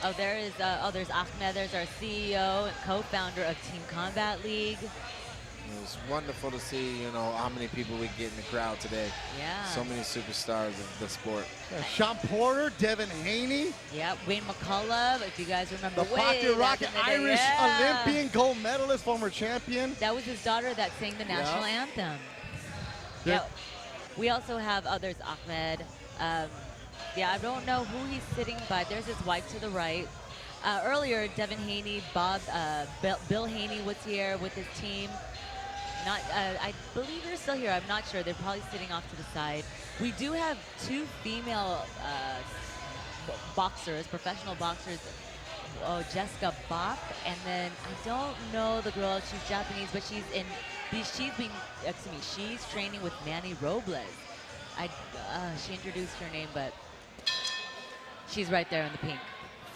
Oh, there's Ahmed. There's our CEO and co-founder of Team Combat League. It was wonderful to see, you know, how many people we get in the crowd today. Yeah. So many superstars of the sport. Sean Porter, Devin Haney. Yeah, Wayne McCullough, if you guys remember. The Pocket Rocket, Irish Olympian, gold medalist, former champion. That was his daughter that sang the national anthem. Yeah. We also have others, Ahmed. Yeah, I don't know who he's sitting by. There's his wife to the right. Earlier, Devin Haney, Bill Haney was here with his team. I believe they're still here. I'm not sure. They're probably sitting off to the side. We do have 2 female boxers, professional boxers. Oh, Jessica Bach, and then I don't know the girl. She's Japanese, but she's training with Manny Robles. She introduced her name, but she's right there in the pink.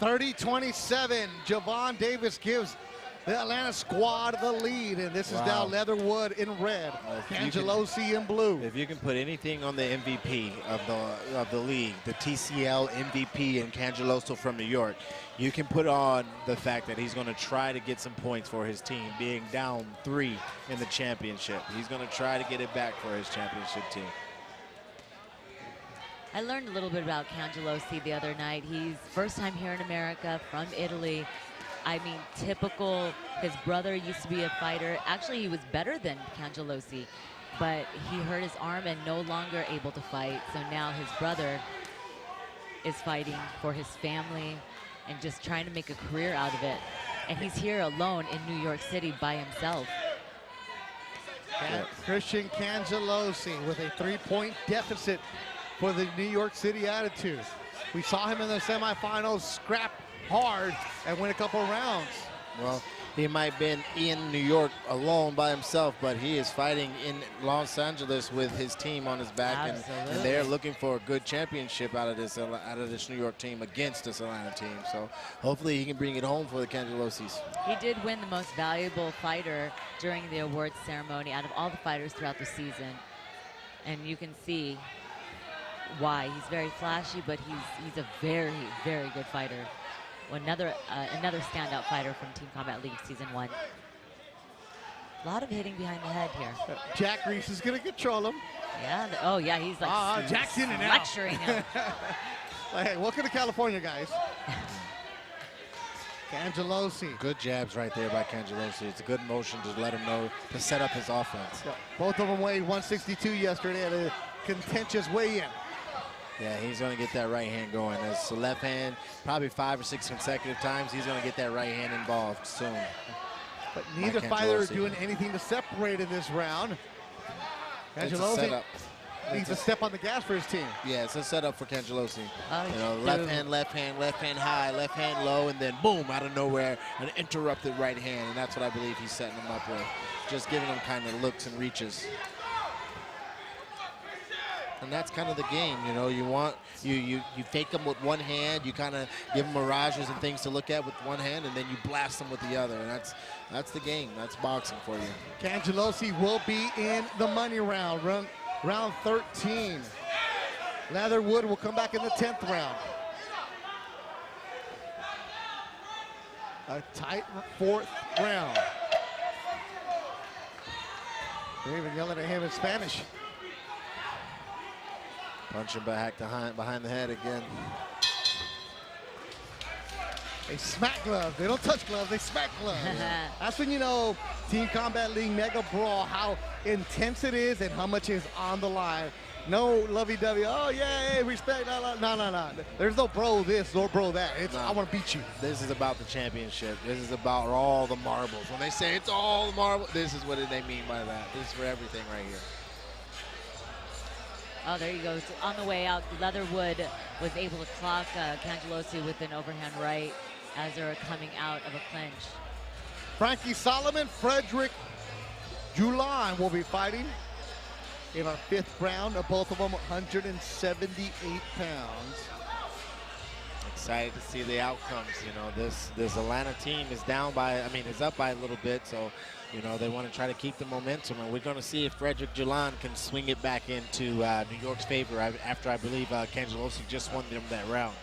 30-27, Javon Davis gives the Atlanta squad the lead, and this is now Leatherwood in red, Cangelosi in blue. If you can put anything on the MVP of the league, the TCL MVP and Cangeloso from New York, you can put on the fact that he's going to try to get some points for his team, being down 3 in the championship. He's going to try to get it back for his championship team. I learned a little bit about Cangelosi the other night. He's first time here in America, from Italy. I mean, typical. His brother used to be a fighter. Actually, he was better than Cangelosi, but he hurt his arm and no longer able to fight. So now his brother is fighting for his family and just trying to make a career out of it. And he's here alone in New York City by himself. Christian Cangelosi with a 3-point deficit for the New York City Attitude. We saw him in the semifinals scrap hard and win a couple rounds. Well, he might have been in New York alone by himself, but he is fighting in Los Angeles with his team on his back, and they're looking for a good championship out of this New York team against this Atlanta team. So hopefully he can bring it home for the Cangelosis. He did win the most valuable fighter during the awards ceremony out of all the fighters throughout the season, and you can see why. He's very flashy, but he's a very, very good fighter. Another standout fighter from Team Combat League Season 1. A lot of hitting behind the head here. Jack Reese is going to control him. Yeah. Oh, yeah. He's like Jack's in and out. lecturing him. Hey, welcome to California, guys. Cangelosi. Good jabs right there by Cangelosi. It's a good motion to let him know to set up his offense. Yeah, both of them weighed 162 yesterday at a contentious weigh-in. Yeah, he's going to get that right hand going. That's the left hand, probably 5 or 6 consecutive times. He's going to get that right hand involved soon. But neither fighter is doing anything to separate in this round. Cangelosi needs a step on the gas for his team. Yeah, it's a setup for Cangelosi. Oh, you know, left hand high, left hand low, and then boom, out of nowhere, an interrupted right hand. And that's what I believe he's setting him up with. Just giving him kind of looks and reaches. And that's kind of the game, you know. You fake them with one hand, you kind of give them mirages and things to look at with one hand, and then you blast them with the other. And that's the game. That's boxing for you. Cangelosi will be in the money round, round 13. Leatherwood will come back in the 10th round. A tight 4th round. They're even yelling at him in Spanish. Punching back behind the head again. They smack gloves. They don't touch gloves. They smack gloves. That's when you know Team Combat League Mega Brawl, how intense it is and how much is on the line. No lovey-dovey. Oh, yeah, respect. No. There's no bro this, no bro that. It's I want to beat you. This is about the championship. This is about all the marbles. When they say it's all the marbles, this is what they mean by that. This is for everything right here. Oh, there you go. So on the way out, Leatherwood was able to clock Cangelosi with an overhand right as they're coming out of a clinch. Frankie Solomon, Frederick Julan will be fighting in our 5th round. Both of them 178 pounds. Excited to see the outcomes. You know, this Atlanta team is down by, is up by a little bit, so you know, they want to try to keep the momentum, and we're going to see if Frederick Julan can swing it back into New York's favor after I believe Cangelosi just won them that round.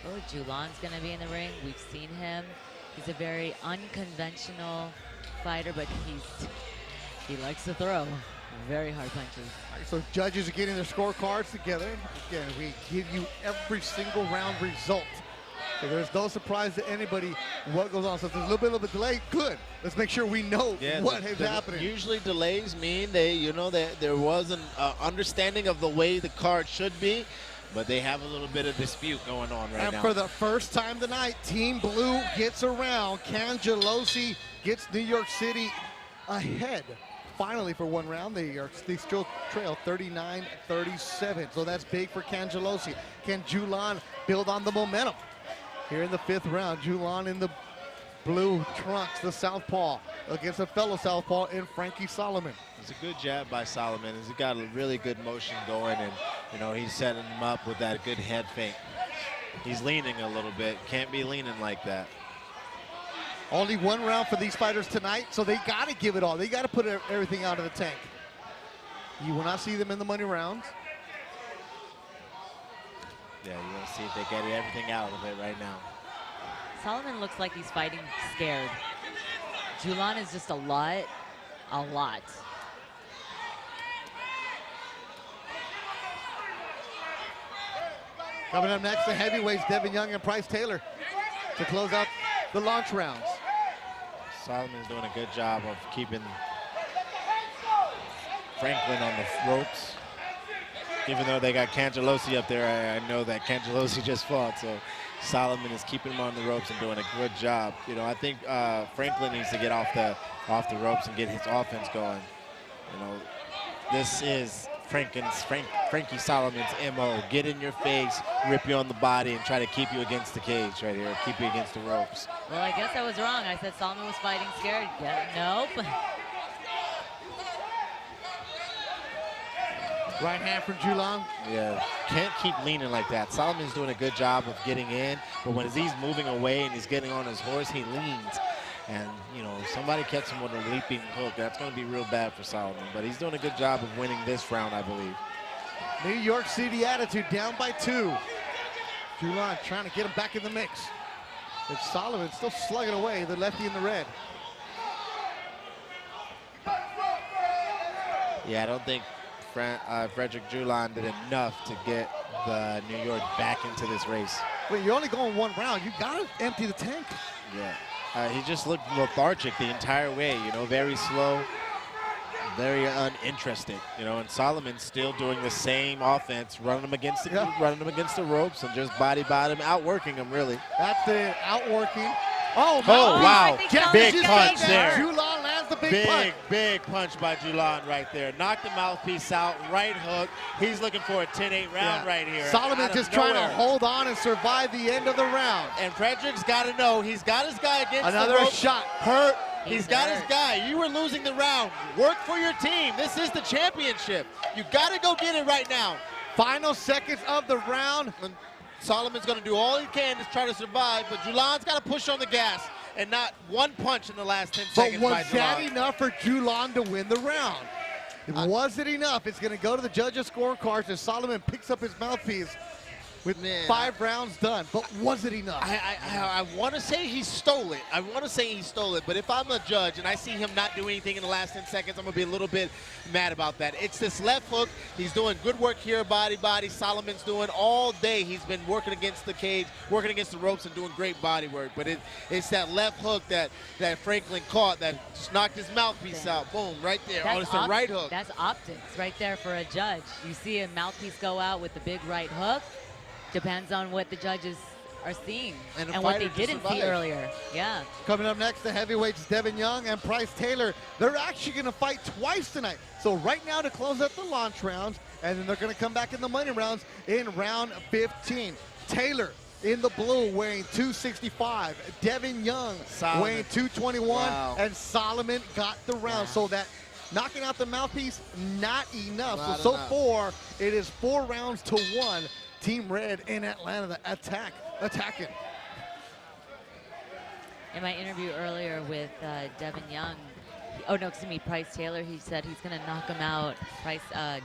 Oh, Julan's going to be in the ring. We've seen him. He's a very unconventional fighter, but he likes to throw very hard punches. So judges are getting their scorecards together. Again, we give you every single round result. So there's no surprise to anybody what goes on. So if there's a little bit of a delay, good. Let's make sure we know what is happening. Usually delays mean that there was an understanding of the way the card should be, but they have a little bit of dispute going on right now. And for the first time tonight, Team Blue gets around. Cangelosi gets New York City ahead. Finally, for one round, they still trail 39-37. So that's big for Cangelosi. Can Julan build on the momentum? Here in the 5th round, Julan in the blue trunks, the southpaw, against a fellow southpaw in Frankie Solomon. It's a good jab by Solomon. He's got a really good motion going, and you know he's setting him up with that good head fake. He's leaning a little bit. Can't be leaning like that. Only one round for these fighters tonight, so they got to give it all. They got to put everything out of the tank. You will not see them in the money rounds. Yeah, you're going to see if they get everything out of it right now. Solomon looks like he's fighting scared. Julan is just a lot. Coming up next, the heavyweights, Devin Young and Bryce Taylor, to close out the launch rounds. Solomon's doing a good job of keeping Franklin on the ropes. Even though they got Cangelosi up there, I know that Cangelosi just fought, so Solomon is keeping him on the ropes and doing a good job. You know, I think Franklin needs to get off the ropes and get his offense going. You know, this is Frankie Solomon's MO. Get in your face, rip you on the body, and try to keep you against the cage right here, keep you against the ropes. Well, I guess I was wrong. I said Solomon was fighting scared. Yeah, nope. Right hand from Julan. Yeah, can't keep leaning like that. Solomon's doing a good job of getting in, but when he's moving away and he's getting on his horse, he leans. And, you know, somebody catch him with a leaping hook. That's going to be real bad for Solomon, but he's doing a good job of winning this round, I believe. New York City Attitude down by 2. Julan trying to get him back in the mix. It's Solomon still slugging away, the lefty in the red. Yeah, I don't think Frederick Julan did enough to get the New York back into this race. Wait, you're only going 1 round. You got to empty the tank. Yeah. He just looked lethargic the entire way, you know, very slow, very uninterested, you know, and Solomon's still doing the same offense, running him against the ropes and just body him, outworking him, really. That's the outworking. Oh, wow. Big punch there. Julan lands the big punch. Big punch by Julan right there. Knocked the mouthpiece out, right hook. He's looking for a 10-8 round right here. Solomon just trying to hold on and survive the end of the round. And Frederick's got to know he's got his guy against another the rope. shot. Hurt. He's got his guy. You were losing the round. Work for your team. This is the championship. You got to go get it right now. Final seconds of the round. Solomon's going to do all he can to try to survive, but Julan's got to push on the gas and not one punch in the last 10 seconds by Julan. But was that enough for Julan to win the round? Was it enough? It's going to go to the judges' scorecards as Solomon picks up his mouthpiece with 5 rounds done. But was it enough? I want to say he stole it. But if I'm a judge and I see him not do anything in the last 10 seconds, I'm going to be a little bit mad about that. It's this left hook. He's doing good work here, body. Solomon's doing all day. He's been working against the cage, working against the ropes, and doing great body work. But it's that left hook that Franklin caught that just knocked his mouthpiece out. Boom, right there. It's the right hook. That's optics right there for a judge. You see a mouthpiece go out with the big right hook. Depends on what the judges are seeing and what they didn't see earlier. Yeah. Coming up next, the heavyweights Devin Young and Price Taylor. They're actually going to fight twice tonight. So right now to close out the launch rounds, and then they're going to come back in the money rounds in round 15. Taylor in the blue weighing 265. Devin Young weighing 221. And Solomon got the round. So that knocking out the mouthpiece, not enough. So far, it is 4 rounds to 1. Team Red in Atlanta, the attacking. In my interview earlier with Devin Young, Price Taylor, he said he's going to knock him out,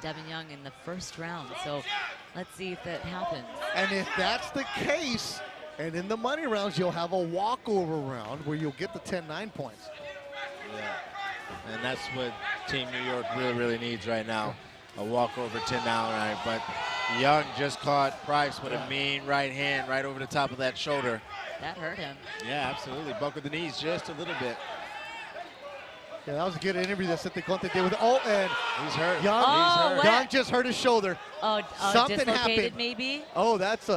Devin Young, in the first round. So let's see if that happens. And if that's the case, and in the money rounds, you'll have a walkover round where you'll get the 10-9 points. Yeah. And that's what Team New York really needs right now. A walkover 10-9 round, but Young just caught Price with a mean right hand right over the top of that shoulder. That hurt him. Yeah, absolutely. Buckled the knees just a little bit. Yeah, that was a good interview that Cynthia Conte did with. And he's hurt. Young just hurt his shoulder. Something happened. Maybe. Oh, that's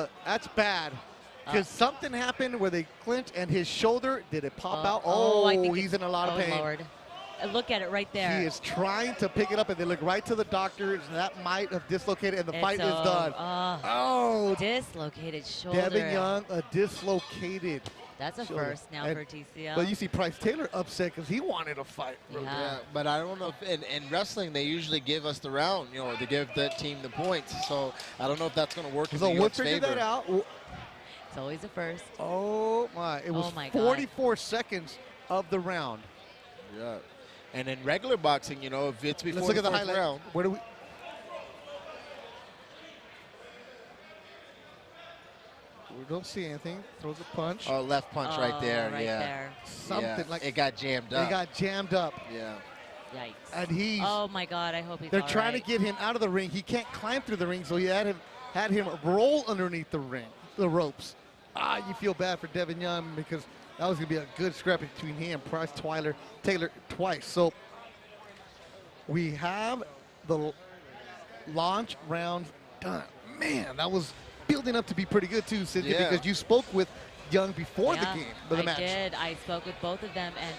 bad. Because something happened where they clinched and his shoulder, did it pop out? I think he's in a lot of pain. Lord. Look at it right there. He is trying to pick it up, and they look right to the doctors, and that might have dislocated, and the fight is done. Dislocated shoulder. Devin Young, a dislocated That's a shoulder. First now for TCL. But you see Price Taylor upset because he wanted to fight. Yeah, but I don't know if in wrestling they usually give us the round, they give that team the points. So I don't know if that's going to work in New York's favor. So we'll figure that out. It's always a first. Oh, my. It was 44 seconds of the round. Yeah. And in regular boxing, if it's before Let's look the at the fourth highlight. round. Where do we? We don't see anything. Throws a punch. Oh, left punch right there. Right there. Something like it got jammed up. It got jammed up. Yeah. Yikes. And he's. Oh my God! I hope he's. They're trying to get him out of the ring. He can't climb through the ring, so he had him roll underneath the ropes. You feel bad for Devin Young because that was going to be a good scrap between him and Price Taylor twice. So we have the launch round done. Man, that was building up to be pretty good too, Cynthia, because you spoke with Young before the game, the match. I did. I spoke with both of them, and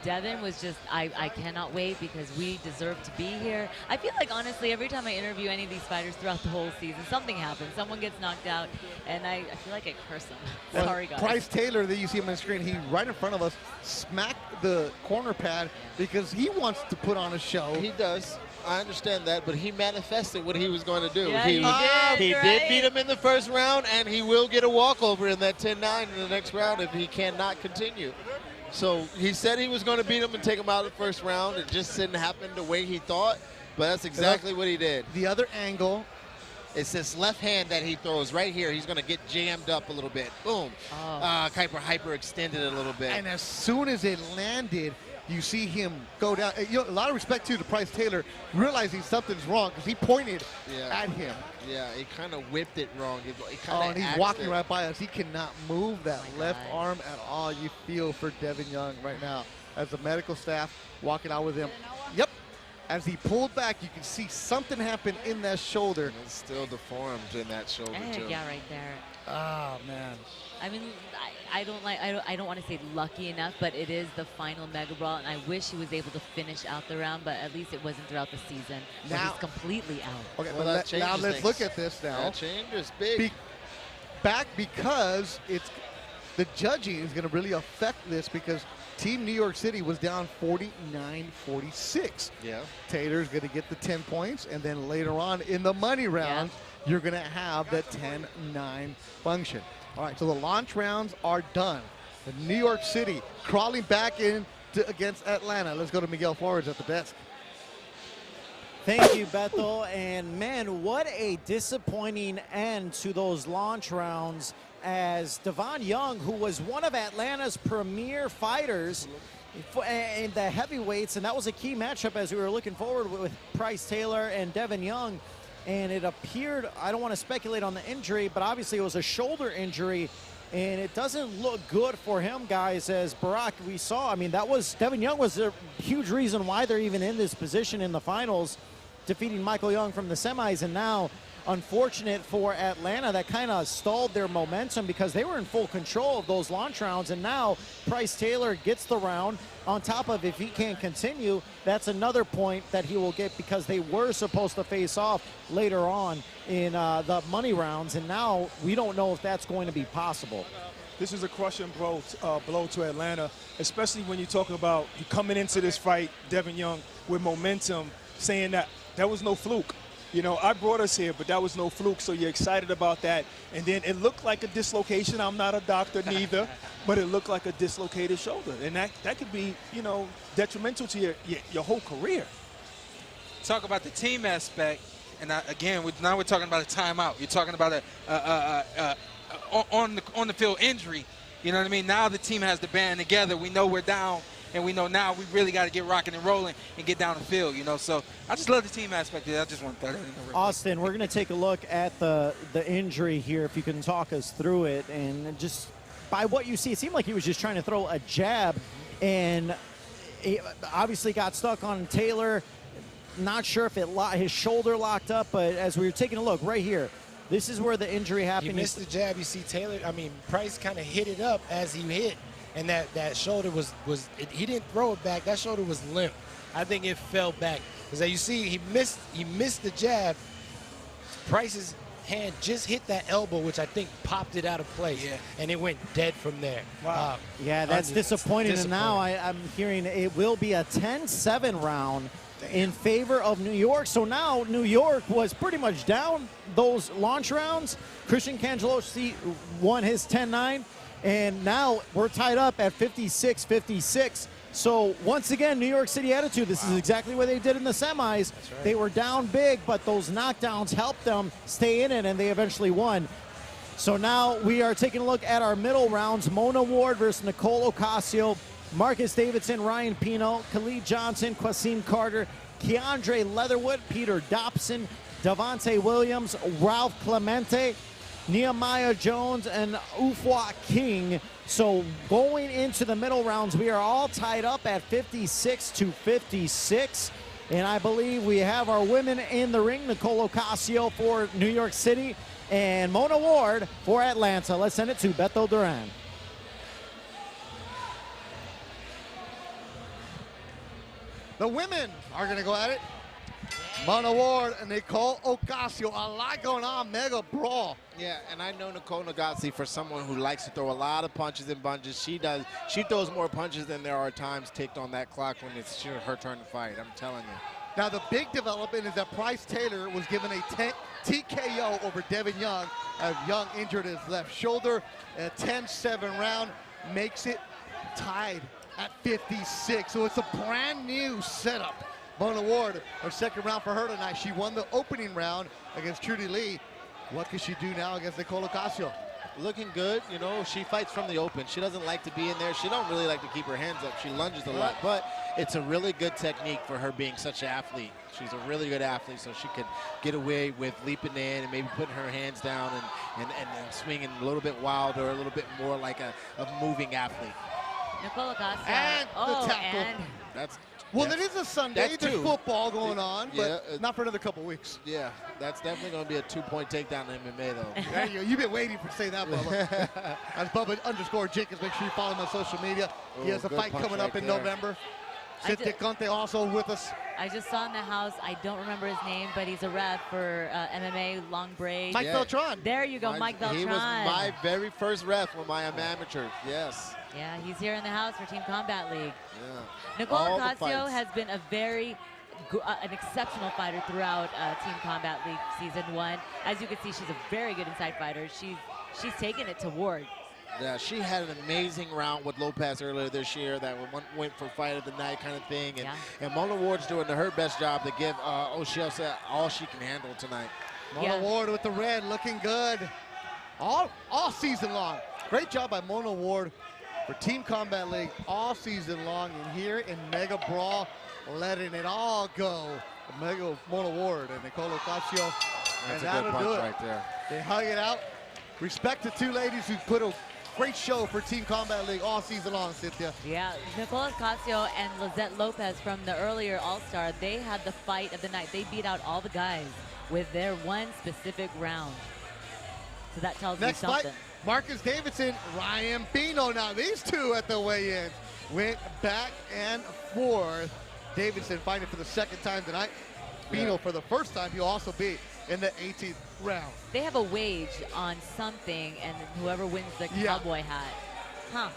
Devin was just, I cannot wait because we deserve to be here. I feel like, honestly, every time I interview any of these fighters throughout the whole season, something happens. Someone gets knocked out, and I feel like I curse them. Well, Sorry, guys. Bryce Taylor, that you see him on the screen, he right in front of us smacked the corner pad because he wants to put on a show. He does. I understand that, but he manifested what he was going to do. Yeah, he did beat him in the first round, and he will get a walkover in that 10-9 in the next round if he cannot continue. So he said he was going to beat him and take him out of the first round. It just didn't happen the way he thought, but that's exactly what he did. The other angle, it's this left hand that he throws right here. He's going to get jammed up a little bit. Boom. Kuiper hyper-extended it a little bit. and as soon as it landed, you see him go down. You know, a lot of respect to Bryce Taylor, realizing something's wrong because he pointed at him. Yeah, he kind of whipped it wrong. He And he's walking right by us. He cannot move that left arm at all. You feel for Devin Young right now as the medical staff walking out with him. Yep. As he pulled back, you can see something happen in that shoulder. And it's still deformed in that shoulder, too. Yeah, right there. Oh, man. I mean, I don't want to say lucky enough, but it is the final Mega Brawl, and I wish he was able to finish out the round, but at least it wasn't throughout the season. Now he's completely out. Okay, Well, but now let's look at this now. That changes big. Back because it's the judging is going to really affect this because Team New York City was down 49-46. Yeah. Taylor's going to get the 10 points, and then later on in the money round, you're going to have the 10-9 function. All right, so the launch rounds are done. The New York City crawling back in against Atlanta. Let's go to Miguel Flores at the desk. Thank you, Beto. And man, what a disappointing end to those launch rounds as Devon Young, who was one of Atlanta's premier fighters in the heavyweights, and that was a key matchup as we were looking forward with Bryce Taylor and Devin Young. And it appeared, I don't want to speculate on the injury, but obviously it was a shoulder injury, and it doesn't look good for him, guys, as Barack, we saw. I mean, Devin Young was a huge reason why they're even in this position in the finals, defeating Michael Young from the semis, and now, unfortunate for Atlanta, that kind of stalled their momentum because they were in full control of those launch rounds, and now Bryce Taylor gets the round. On top of, if he can't continue, that's another point that he will get because they were supposed to face off later on in the money rounds, and now we don't know if that's going to be possible. This is a crushing blow to Atlanta, especially when you talk about you coming into this fight, Devin Young, with momentum, saying that was no fluke. You know, I brought us here, but that was no fluke, so you're excited about that. And then it looked like a dislocation. I'm not a doctor neither, but it looked like a dislocated shoulder. And that could be, you know, detrimental to your whole career. Talk about the team aspect, and again, now we're talking about a timeout. You're talking about on the field injury. You know what I mean? Now the team has to band together. We know we're down, and we know now we really got to get rocking and rolling and get down the field, you know. So I just love the team aspect of it. I just want to throw that in there. Austin, we're going to take a look at the injury here, if you can talk us through it. And just by what you see, it seemed like he was just trying to throw a jab, and he obviously got stuck on Taylor. Not sure if his shoulder locked up, but as we were taking a look right here, this is where the injury happened. He missed the jab. You see Taylor, Price kind of hit it up as he hit. And that shoulder he didn't throw it back. That shoulder was limp. I think it fell back. Because as you see, he missed the jab. Price's hand just hit that elbow, which I think popped it out of place. Yeah. And it went dead from there. Wow. Yeah, that's disappointing. And now I'm hearing it will be a 10-7 round in favor of New York. So now New York was pretty much down those launch rounds. Christian Cangelosi won his 10-9. And now we're tied up at 56-56. So once again, New York City attitude. This is exactly what they did in the semis. Right. They were down big, but those knockdowns helped them stay in it, and they eventually won. So now we are taking a look at our middle rounds. Mona Ward versus Nicole Ocasio. Marcus Davidson, Ryan Pino, Khalid Johnson, Quasim Carter, Keandre Leatherwood, Peter Dobson, Devontae Williams, Ralph Clemente, Nehemiah Jones, and Ufwa King. So going into the middle rounds, we are all tied up at 56-56. And I believe we have our women in the ring, Nicole Ocasio for New York City and Mona Ward for Atlanta. Let's send it to Beto Duran. The women are going to go at it. Mona Ward and Nicole Ocasio. A lot going on. Mega Brawl. Yeah, and I know Nicole Nagasi for someone who likes to throw a lot of punches and bunches. She throws more punches than there are times ticked on that clock when it's her turn to fight. I'm telling you. Now, the big development is that Price Taylor was given a TKO over Devin Young as Young injured his left shoulder. A 10-7 round makes it tied at 56. So it's a brand new setup. Mona Ward, her second round for her tonight. She won the opening round against Trudy Lee. What can she do now against Nicole Ocasio? Looking good. You know, she fights from the open. She doesn't like to be in there. She don't really like to keep her hands up. She lunges a lot, but it's a really good technique for her being such an athlete. She's a really good athlete, so she could get away with leaping in and maybe putting her hands down and swinging a little bit wilder, a little bit more like a moving athlete. Nicole Ocasio. And the tackle. That's well, it is a Sunday. There's football going on, but yeah, not for another couple weeks. Yeah, that's definitely going to be a 2-point takedown in MMA, though. There you go. You've been waiting to say that, Bubba. As Bubba_Jenkins, make sure you follow him on social media. He has a fight coming up in November. Cynthia Conte also with us. I just saw in the house, I don't remember his name, but he's a ref for MMA, long braid. Mike Beltran. There you go, Mike Beltran. He was my very first ref when I am amateur, yes. Yeah, he's here in the house for Team Combat League. Yeah. Nicole All the Ocasio fights. has been a an exceptional fighter throughout Team Combat League Season 1. As you can see, she's a very good inside fighter. She's taken it to Ward. Yeah, she had an amazing round with Lopez earlier this year that went for fight of the night kind of thing. And Mona Ward's doing her best job to give O'Shea all she can handle tonight. Mona Ward with the red, looking good all season long. Great job by Mona Ward for Team Combat League all season long. And here in Mega Brawl, letting it all go. Mona Ward and Nicole Ocasio. That's and a good that'll punch do it. right there. They hug it out. Respect to two ladies who put a great show for Team Combat League all season long, Cynthia. Yeah, Nicole Ocasio and Lizette Lopez from the earlier All-Star, they had the fight of the night. They beat out all the guys with their one specific round. So that tells me something. Next fight, Marcus Davidson, Ryan Pino. Now these two at the weigh-in went back and forth. Davidson fighting for the second time tonight. Pino for the first time. He'll also be in the 18th round. They have a wage on something, and whoever wins the cowboy hat. Huh.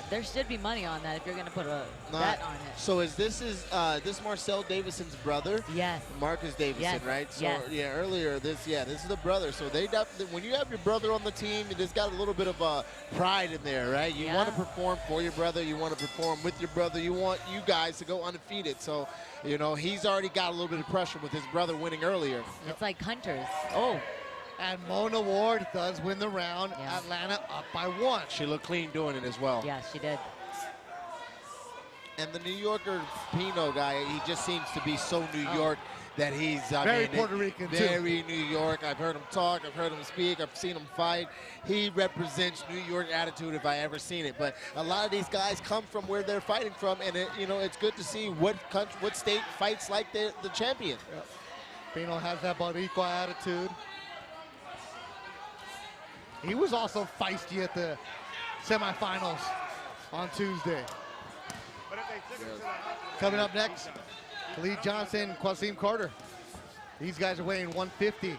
There should be money on that if you're going to put a bet on it. So this Marcel Davidson's brother? Yes. Marcus Davidson, Yes. right? So Yes. yeah, earlier this is the brother. So when you have your brother on the team, it has got a little bit of pride in there, right? You want to perform for your brother, you want to perform with your brother, you want you guys to go undefeated. So, you know, he's already got a little bit of pressure with his brother winning earlier. It's like hunters. Oh. And Mona Ward does win the round. Atlanta up by 1. She looked clean doing it as well. Yeah, she did. And the New Yorker Pino guy, he just seems to be so New York that he's Very Puerto Rican, too. very New York. I've heard him talk, I've heard him speak, I've seen him fight. He represents New York attitude if I ever seen it. But a lot of these guys come from where they're fighting from, and it's good to see what state fights like the champion. Pino has that Boricua attitude. He was also feisty at the semifinals on Tuesday. Coming up next, Lee Johnson, Quasim Carter. These guys are weighing 150.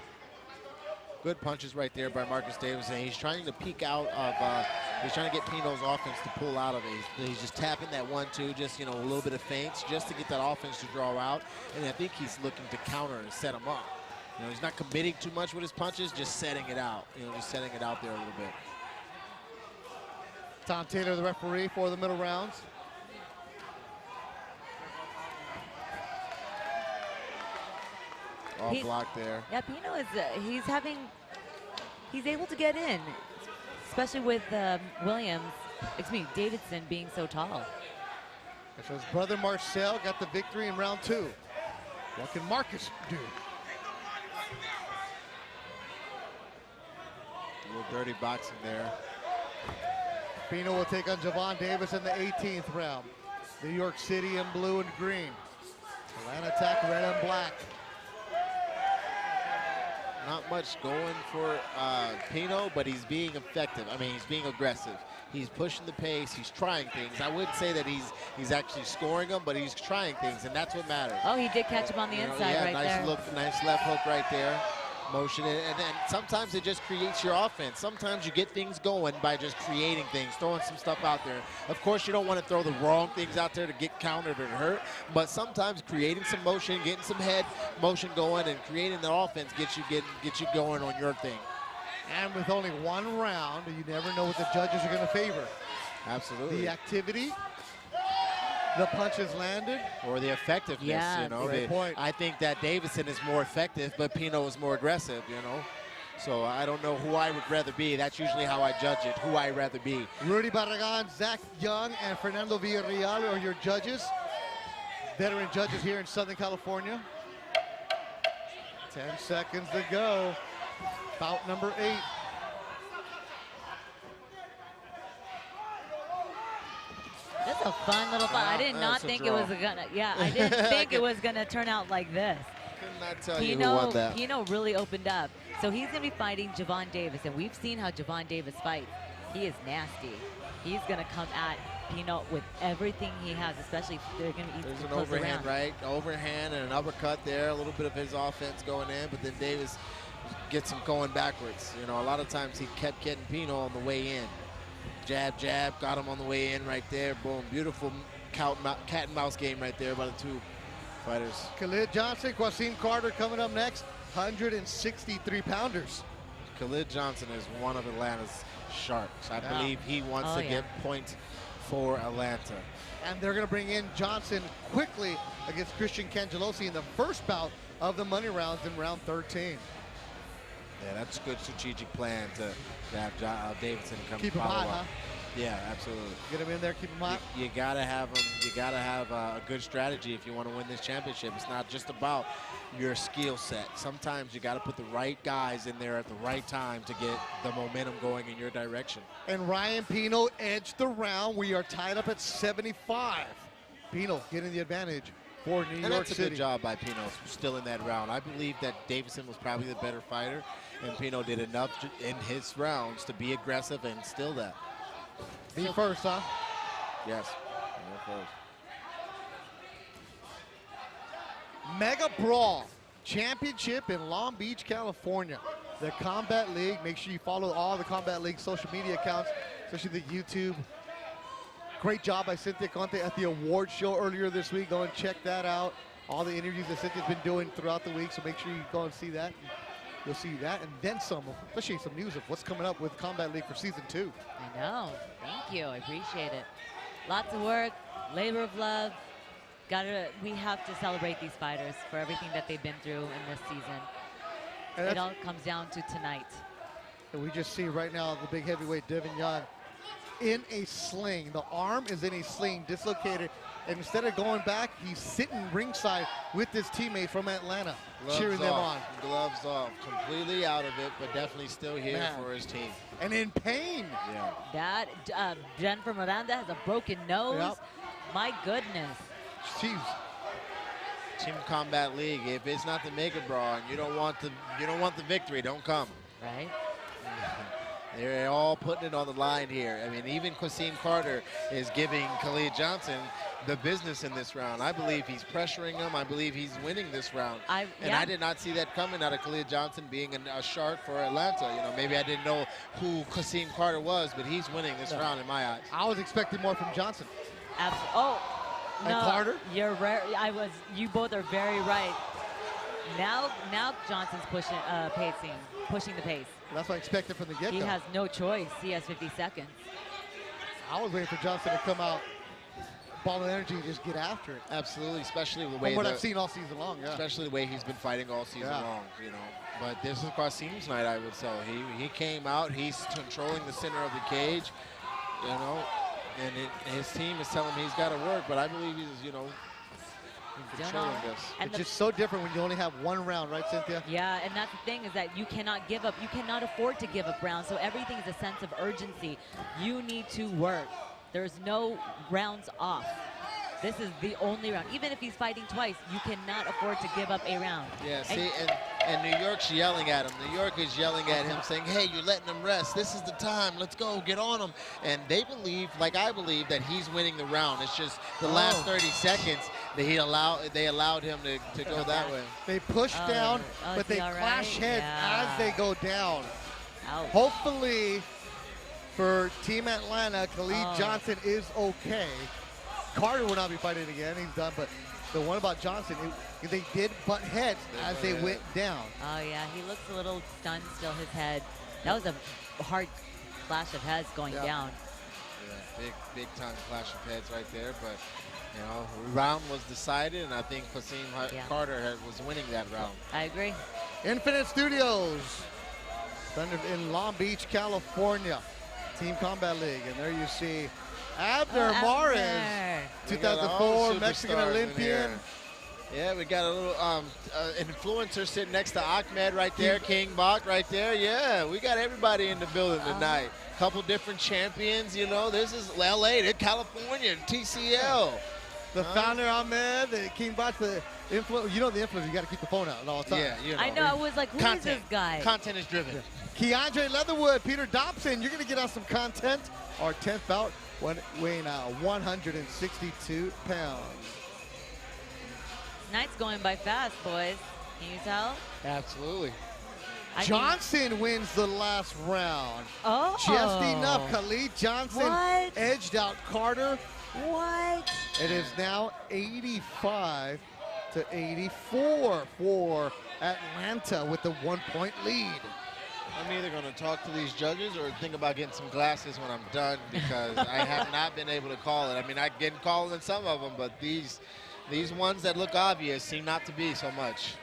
Good punches right there by Marcus Davidson. He's trying to peek out of, he's trying to get Pino's offense to pull out of it. He's just tapping that 1-2, just, a little bit of feints just to get that offense to draw out. And I think he's looking to counter and set him up. He's not committing too much with his punches, just setting it out. Just setting it out there a little bit. Tom Taylor, the referee for the middle rounds. All blocked there. Yeah, Pino is, he's able to get in, especially with Davidson being so tall. So his brother Marcel got the victory in round 2. What can Marcus do? A little dirty boxing there. Pino will take on Javon Davis in the 18th round. New York City in blue and green. Atlanta Attack red and black. much going for Pino, but he's being effective. I mean, he's being aggressive. He's pushing the pace. He's trying things. I wouldn't say that he's actually scoring them, but he's trying things, and that's what matters. Oh, he did catch him on the inside yeah, right nice there. Look, nice left hook right there. Motion it, and then sometimes it just creates your offense. Sometimes you get things going by just creating things, throwing some stuff out there. Of course, you don't want to throw the wrong things out there to get countered or hurt, but sometimes creating some motion, getting some head motion going, and creating the offense gets you going on your thing. And with only one round, you never know what the judges are going to favor. Absolutely. The activity, the punches landed, or the effectiveness. Yeah, you know, great point. I think that Davison is more effective, but Pino is more aggressive. You know, so I don't know who I would rather be. That's usually how I judge it. Who I rather be. Rudy Barragan, Zach Young, and Fernando Villarreal are your judges. Veteran judges here in Southern California. 10 seconds to go. Bout number 8. That's a fun little fight. I did not think it was gonna. Yeah, I didn't think it was gonna turn out like this. Could not tell you who won that. Pino really opened up. So he's gonna be fighting Javon Davis, and we've seen how Javon Davis fights. He is nasty. He's gonna come at Pino with everything he has, especially if they're gonna eat There's some an close overhand, around. right? Overhand and an uppercut there. A little bit of his offense going in, but then Davis gets him going backwards. You know, a lot of times he kept getting Pino on the way in. Jab, jab, got him on the way in right there. Boom, beautiful cat and mouse game right there by the two fighters. Khalid Johnson, Quasim Carter coming up next. 163 pounders. Khalid Johnson is one of Atlanta's sharks. I Yeah. believe he wants to get points for Atlanta. And they're going to bring in Johnson quickly against Christian Cangelosi in the first bout of the money rounds in round 13. Yeah, that's a good strategic plan to have Davidson come Keep him follow hot, up. huh? Yeah, absolutely. Get him in there, keep him hot. You gotta have him. You gotta have a good strategy if you want to win this championship. It's not just about your skill set. Sometimes you gotta put the right guys in there at the right time to get the momentum going in your direction. And Ryan Pino edged the round. We are tied up at 75. Pino getting the advantage for New And York that's a City. good job by Pino, still in that round. I believe that Davison was probably the better fighter, and Pino did enough in his rounds to be aggressive and still that. Be first, huh? Yes. Be first. Mega Brawl Championship in Long Beach, California. The Combat League. Make sure you follow all the Combat League social media accounts, especially the YouTube. Great job by Cynthia Conte at the award show earlier this week. Go and check that out. All the interviews that Cynthia's been doing throughout the week, so make sure you go and see that. You'll see that and then some, especially some news of what's coming up with Combat League for Season 2. I know. Thank you. I appreciate it. Lots of work, labor of love. We have to celebrate these fighters for everything that they've been through in this season. And It all comes down to tonight. And we just see right now the big heavyweight Devin Young in a sling. The arm is in a sling, dislocated. And instead of going back, he's sitting ringside with his teammate from Atlanta, cheering them on. Gloves off. Completely out of it, but definitely still here Man. for his team. And in pain. Yeah. That Jennifer Miranda has a broken nose. Yep. My goodness. Jeez. Team Combat League. If it's not the Mega Brawl and you don't want the victory, don't come. Right. They're all putting it on the line here. I mean, even Quasim Carter is giving Khalid Johnson the business in this round. I believe he's pressuring him. I believe he's winning this round. I did not see that coming out of Khalid Johnson being a shark for Atlanta. You know, maybe I didn't know who Quasim Carter was, but he's winning this round in my eyes. I was expecting more from Johnson. Oh, And no, Carter? You're right. You both are very right. Now Johnson's pushing the pace. That's what I expected from the get-go. He has no choice. He has 50 seconds. I was waiting for Johnson to come out, ball of energy, and just get after it. Absolutely, especially the way From what I've seen all season long, yeah. Especially the way he's been fighting all season long, you know. But this is Quasim's night, I would say. He came out, he's controlling the center of the cage, you know, and his team is telling him he's got to work, but I believe he's, you know, controlling this. It's just so different when you only have one round, right, Cynthia? Yeah, and that's the thing is that you cannot give up. You cannot afford to give up rounds. So everything is a sense of urgency. You need to work. There's no rounds off. This is the only round. Even if he's fighting twice, you cannot afford to give up a round. Yeah, see, And New York's yelling at him. New York is yelling at him, saying, hey, you're letting him rest. This is the time. Let's go. Get on him. And they believe, like I believe, that he's winning the round. It's just the last 30 seconds that they allowed him to go that way. They push down, but they clash heads as they go down. Ouch. Hopefully, for Team Atlanta, Khalid Johnson is okay. Carter will not be fighting again. He's done. But the one about Johnson, they did butt heads as they went down. Oh, yeah. He looks a little stunned still, his head. That was a hard clash of heads going down. Yeah, big time clash of heads right there. But, you know, round was decided, and I think Qasim Carter was winning that round. I agree. Infinite Studios, in Long Beach, California. Team Combat League, and there you see Abner Mares, 2004 Mexican Olympian. Yeah, we got a little influencer sitting next to Ahmed right there, King Bach right there. Yeah, we got everybody in the building tonight. Couple different champions, you know. This is LA, California, TCL. The founder Ahmed, the King Bach, the influencer. You know the influencer, you got to keep the phone out at all times. Yeah, you know. I know, I was like, who is this guy? Content is driven. Yeah. Keandre Leatherwood, Peter Dobson, you're going to get us some content. Our 10th bout, weighing 162 pounds. Night's going by fast, boys. Can you tell? Absolutely. Johnson wins the last round. Oh. Just enough. Khalid Johnson edged out Carter. What? It is now 85 to 84 for Atlanta with the 1-point lead. I'm either going to talk to these judges or think about getting some glasses when I'm done, because I have not been able to call it. I mean, I get called in some of them, but these ones that look obvious seem not to be so much.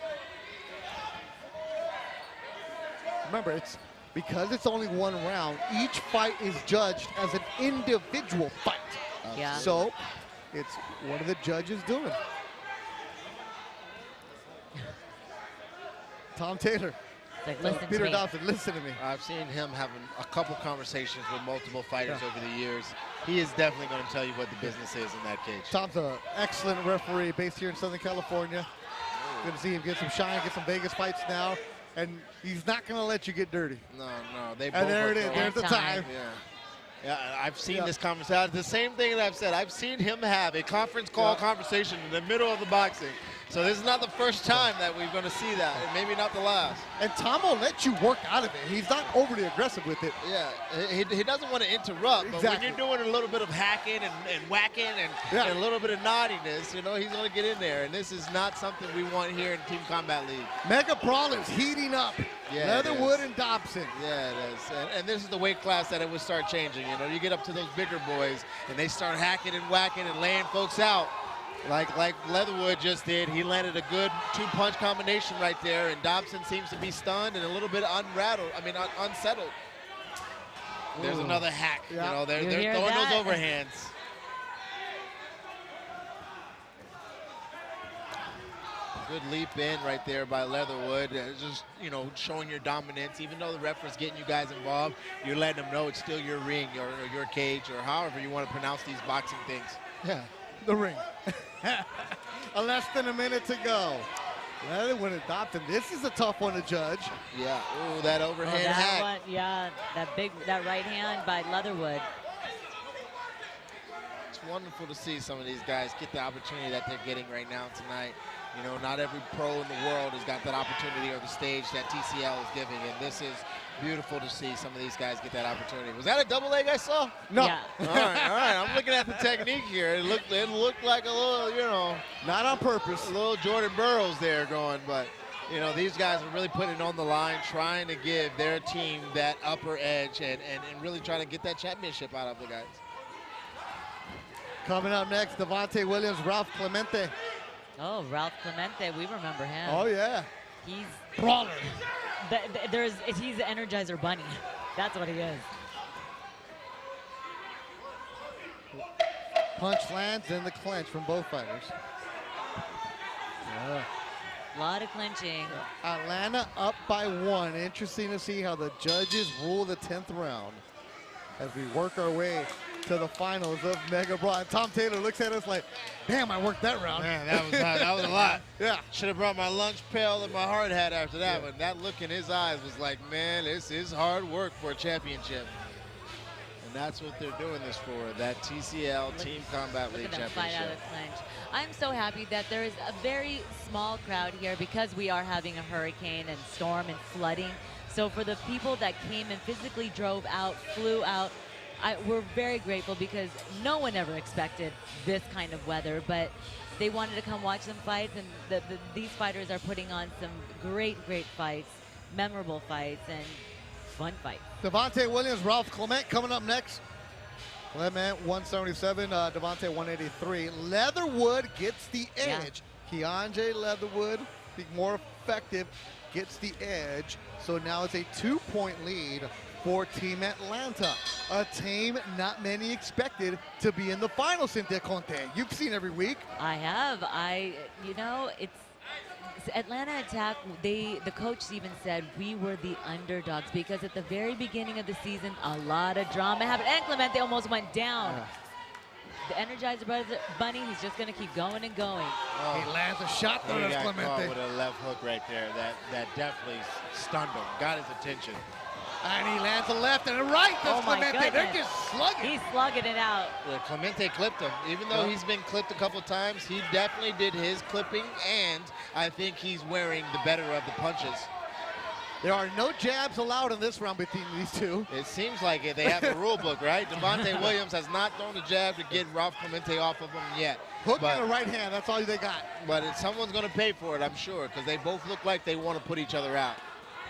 Remember, it's because it's only one round, each fight is judged as an individual fight. Yeah. So it's what are the judges doing? Tom Taylor. Like, listen Peter to me. Dobson, listen to me. I've seen him having a couple conversations with multiple fighters over the years. He is definitely going to tell you what the business is in that cage. Tom's an excellent referee based here in Southern California. Good to see him get some shine, get some Vegas fights now. And he's not going to let you get dirty. No. They and there it is. There's the time. Yeah, I've seen this conversation. The same thing that I've said. I've seen him have a conference call conversation in the middle of the boxing. So this is not the first time that we're going to see that, and maybe not the last. And Tom will let you work out of it. He's not overly aggressive with it. Yeah, he doesn't want to interrupt, but when you're doing a little bit of hacking and whacking and a little bit of naughtiness, you know, he's going to get in there. And this is not something we want here in Team Combat League. Mega Brawl is heating up. Yeah, Leatherwood and Dobson. Yeah, it is. And this is the weight class that it would start changing. You know, you get up to those bigger boys, and they start hacking and whacking and laying folks out. Like Leatherwood just did. He landed a good two-punch combination right there, and Dobson seems to be stunned and a little bit unsettled. There's another hack. Yeah. You know, they're throwing those overhands. Good leap in right there by Leatherwood. Just, you know, showing your dominance. Even though the ref was getting you guys involved, you're letting them know it's still your ring or your cage or however you want to pronounce these boxing things. Yeah, the ring. Less than a minute to go. Leatherwood and Dobson. This is a tough one to judge. Yeah. Ooh, that overhand hack. One, yeah, that right hand by Leatherwood. It's wonderful to see some of these guys get the opportunity that they're getting right now tonight. You know, not every pro in the world has got that opportunity or the stage that TCL is giving, and this is beautiful to see some of these guys get that opportunity. Was that a double leg I saw? No. Yeah. All right. I'm looking at the technique here. It looked like a little, you know. Not on purpose. A little Jordan Burroughs there going, but, you know, these guys are really putting it on the line, trying to give their team that upper edge and really trying to get that championship out of the guys. Coming up next, Devontae Williams, Ralph Clemente. Oh, Ralph Clemente, we remember him. Oh, yeah. He's brawler. He's the Energizer Bunny. That's what he is. Punch lands and the clinch from both fighters. Yeah. A lot of clinching. Atlanta up by 1. Interesting to see how the judges rule the 10th round as we work our way to the finals of Mega Brawl. And Tom Taylor looks at us like, damn, I worked that round. Man, that was a lot. Yeah. Should have brought my lunch pail and my hard hat after that one. That look in his eyes was like, man, this is hard work for a championship. And that's what they're doing this for, that TCL Team Combat League Look at them fight out Championship. of the clinch. I'm so happy that there is a very small crowd here because we are having a hurricane and storm and flooding. So for the people that came and physically drove out, flew out, we're very grateful because no one ever expected this kind of weather, but they wanted to come watch them fight, and these fighters are putting on some great fights, memorable fights, and fun fights. Devontae Williams, Ralph Clement coming up next. Clement 177, Devontae 183. Leatherwood gets the edge. Keonjay Leatherwood, being more effective, gets the edge. So now it's a 2-point lead for Team Atlanta, a team not many expected to be in the finals, Cynthia Conte. You've seen every week. I have. You know, it's Atlanta Attack. The coach even said we were the underdogs because at the very beginning of the season, a lot of drama happened. And Clemente almost went down. The Energizer Bunny, he's just going to keep going and going. He lands a shot He there, got Clemente. caught with a left hook right there. That definitely stunned him, got his attention. And he lands a left and a right. Oh my Clemente. They're goodness. just slugging. He's slugging it out. Yeah, Clemente clipped him. Even though he's been clipped a couple times, he definitely did his clipping, and I think he's wearing the better of the punches. There are no jabs allowed in this round between these two. It seems like it. They have a rule book, right? Devontae Williams has not thrown a jab to get Ralph Clemente off of him yet. Hook and a right hand, that's all they got. But someone's going to pay for it, I'm sure, because they both look like they want to put each other out.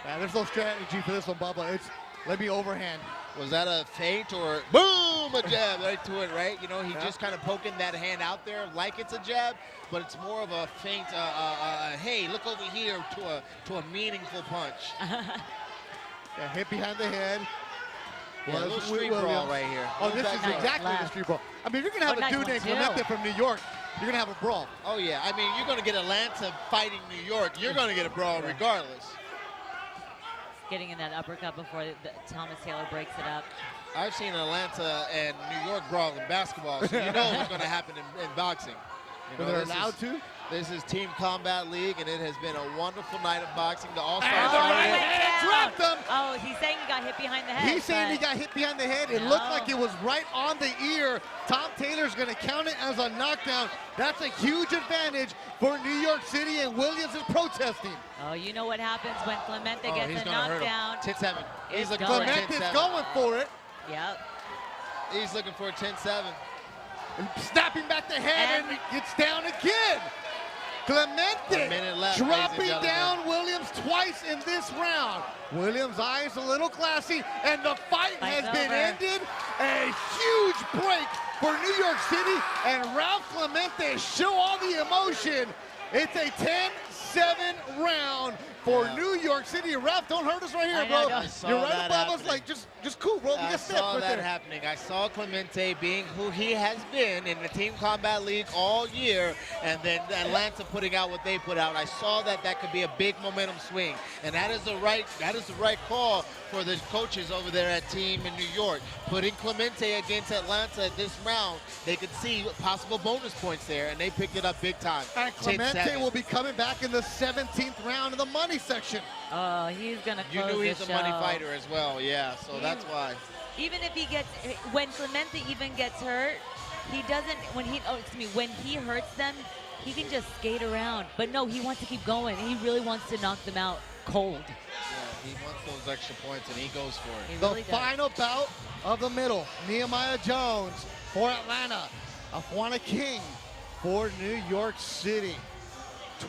Man, there's no strategy for this one, Bubba. It's let me overhand. Was that a feint or boom, a jab right to it, right? You know, he just kind of poking that hand out there like it's a jab, but it's more of a feint, hey, look over here to a meaningful punch. Yeah, hit behind the head. Yeah, a little street brawl right here. Oh, this is exactly the street brawl. I mean, you're going to have a dude named Clemente from New York. You're going to have a brawl. Oh, yeah. I mean, you're going to get Atlanta fighting New York. You're going to get a brawl regardless. Getting in that uppercut before Thomas Taylor breaks it up. I've seen Atlanta and New York brawl in basketball, so you know what's going to happen in boxing. You know, They're allowed to? This is Team Combat League, and it has been a wonderful night of boxing. The All-Stars dropped him. Oh, he's saying he got hit behind the head. He's saying he got hit behind the head. It looked like it was right on the ear. Tom Taylor's going to count it as a knockdown. That's a huge advantage for New York City, and Williams is protesting. Oh, you know what happens when Clemente gets a knockdown. 10-7. He's looking going. for a 10-7. Clemente's going for it. Yep. He's looking for a 10-7. And snapping back the head, and it's down again. Clemente left, dropping down Williams twice in this round. Williams' eyes a little glassy, and the fight has been ended. A huge break for New York City, and Ralph Clemente show all the emotion. It's a 10-7 round for New York City. Ralph, don't hurt us right here, bro. You're right above us, like just cool, bro. I saw that happening. I saw Clemente being who he has been in the Team Combat League all year, and then Atlanta putting out what they put out. I saw that could be a big momentum swing, and that is the right call for the coaches over there at Team in New York. Putting Clemente against Atlanta this round, they could see possible bonus points there, and they picked it up big time. And Clemente will be coming back in the 17th round of the money section. Oh, he's going to close You knew he's the a money show. fighter as well, yeah, so that's why. Even if he gets, when Clemente even gets hurt, he doesn't, when he hurts them, he can just skate around. But no, he wants to keep going. He really wants to knock them out cold. Yeah, he wants those extra points, and he goes for it. The final bout of the middle, Nehemiah Jones for Atlanta, Afwana King for New York City.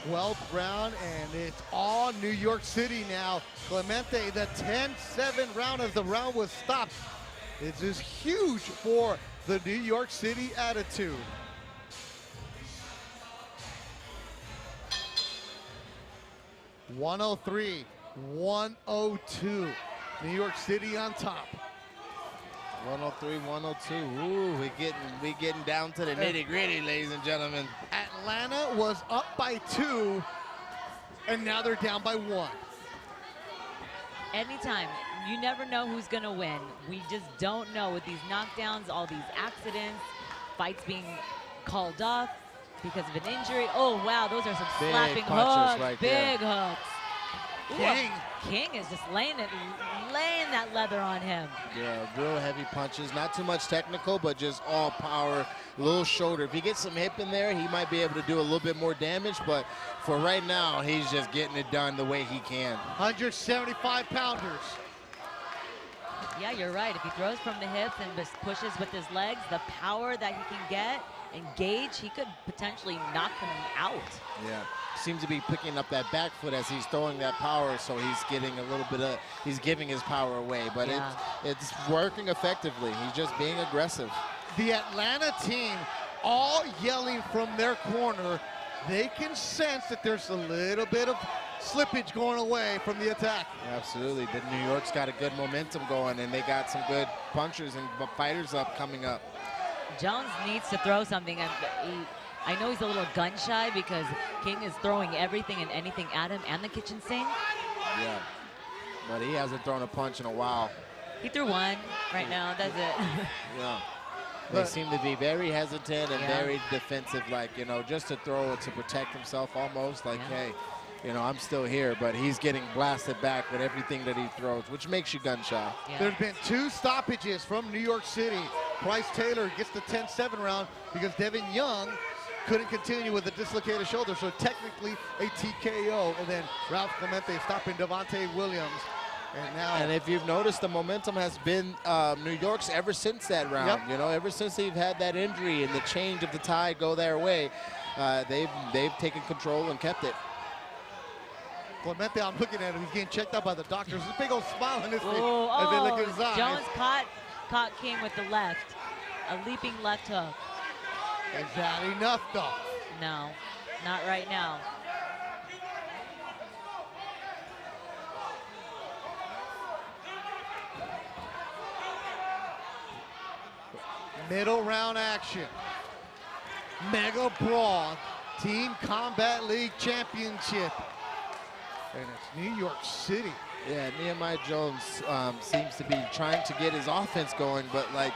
12th round, and it's all New York City now. Clemente, the 10-7 round as the round was stopped. This is huge for the New York City attitude. $103, $102. New York City on top. 103, 102. Ooh, we getting down to the nitty-gritty, ladies and gentlemen. Atlanta was up by 2, and now they're down by 1. Anytime. You never know who's going to win. We just don't know with these knockdowns, all these accidents, fights being called off because of an injury. Oh, wow, those are some Big slapping punches hooks. right Big there. hooks. King. King is just laying that leather on him. Yeah, real heavy punches. Not too much technical, but just all power, little shoulder. If he gets some hip in there, he might be able to do a little bit more damage, but for right now, he's just getting it done the way he can. 175 pounders. Yeah, you're right. If he throws from the hips and just pushes with his legs, the power that he can get, engage, he could potentially knock him out. Yeah, seems to be picking up that back foot as he's throwing that power, so he's getting a little bit of, he's giving his power away, but Yeah. it's working effectively. He's just being aggressive. The Atlanta team all yelling from their corner. They can sense that there's a little bit of slippage going away from the attack. Absolutely. The New York's got a good momentum going, and they got some good punchers and fighters up coming up. Jones needs to throw something. And I know he's a little gun shy because King is throwing everything and anything at him and the kitchen sink. Yeah, but he hasn't thrown a punch in a while. He threw one right now. That's it. Yeah. They seem to be very hesitant and Yeah. very defensive, like, you know, just to throw it to protect himself almost, like, hey, you know, I'm still here, but he's getting blasted back with everything that he throws, which makes you gun shy. There's been 2 stoppages from New York City. Bryce Taylor gets the 10-7 round because Devin Young couldn't continue with a dislocated shoulder, so technically a TKO. And then Ralph Clemente stopping Devontae Williams. And now, And if you've noticed, the momentum has been New York's ever since that round. Yep. You know, ever since they've had that injury and the change of the tide go their way, they've taken control and kept it. Clemente, I'm looking at him. He's getting checked out by the doctors. There's a big old smile on his face Oh, as they look at his eyes. Jones caught King with the left. A leaping left hook. Is that enough, though? No, not right now. Middle round action. Mega Brawl Team Combat League Championship. And it's New York City. Yeah, Nehemiah Jones seems to be trying to get his offense going, but like,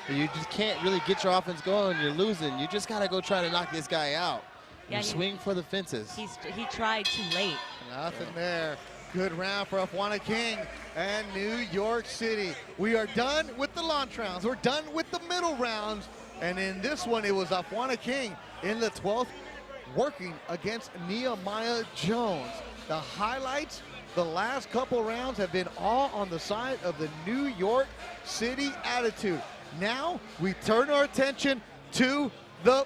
you just can't really get your offense going. You're losing. You just gotta go try to knock this guy out. Yeah, You swing for the fences. He tried too late. Nothing there. Good round for Afwana King and New York City. We are done with the launch rounds. We're done with the middle rounds. And in this one, it was Afwana King in the 12th working against Nehemiah Jones. The highlights, the last couple rounds have been all on the side of the New York City attitude. Now we turn our attention to the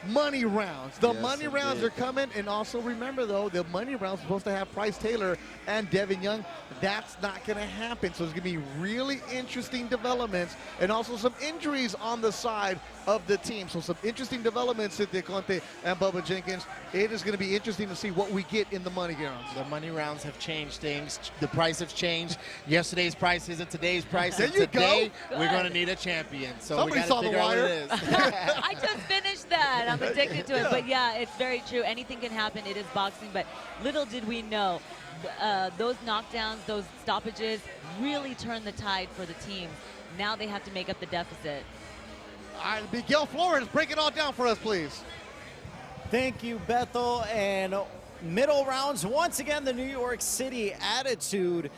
money rounds. The Yes, money rounds indeed. are coming, and also remember though, the money rounds are supposed to have Bryce Taylor and Devin Young. That's not gonna happen. So it's gonna be really interesting developments and also some injuries on the side of the team. So some interesting developments, Cynthia Conte and Bubba Jenkins. It is gonna be interesting to see what we get in the money rounds. The money rounds have changed things. The price has changed. Yesterday's price isn't today's price. There And you today, go. we're Good. going to need a champion. So Somebody we saw got to the figure out what wire. it is. I just finished that. I'm addicted to it. But yeah, it's very true. Anything can happen. It is boxing. But little did we know, those knockdowns, those stoppages really turned the tide for the teams. Now they have to make up the deficit. All right, Miguel Flores, break it all down for us, please. Thank you, Bethel. And middle rounds, once again, the New York City attitude.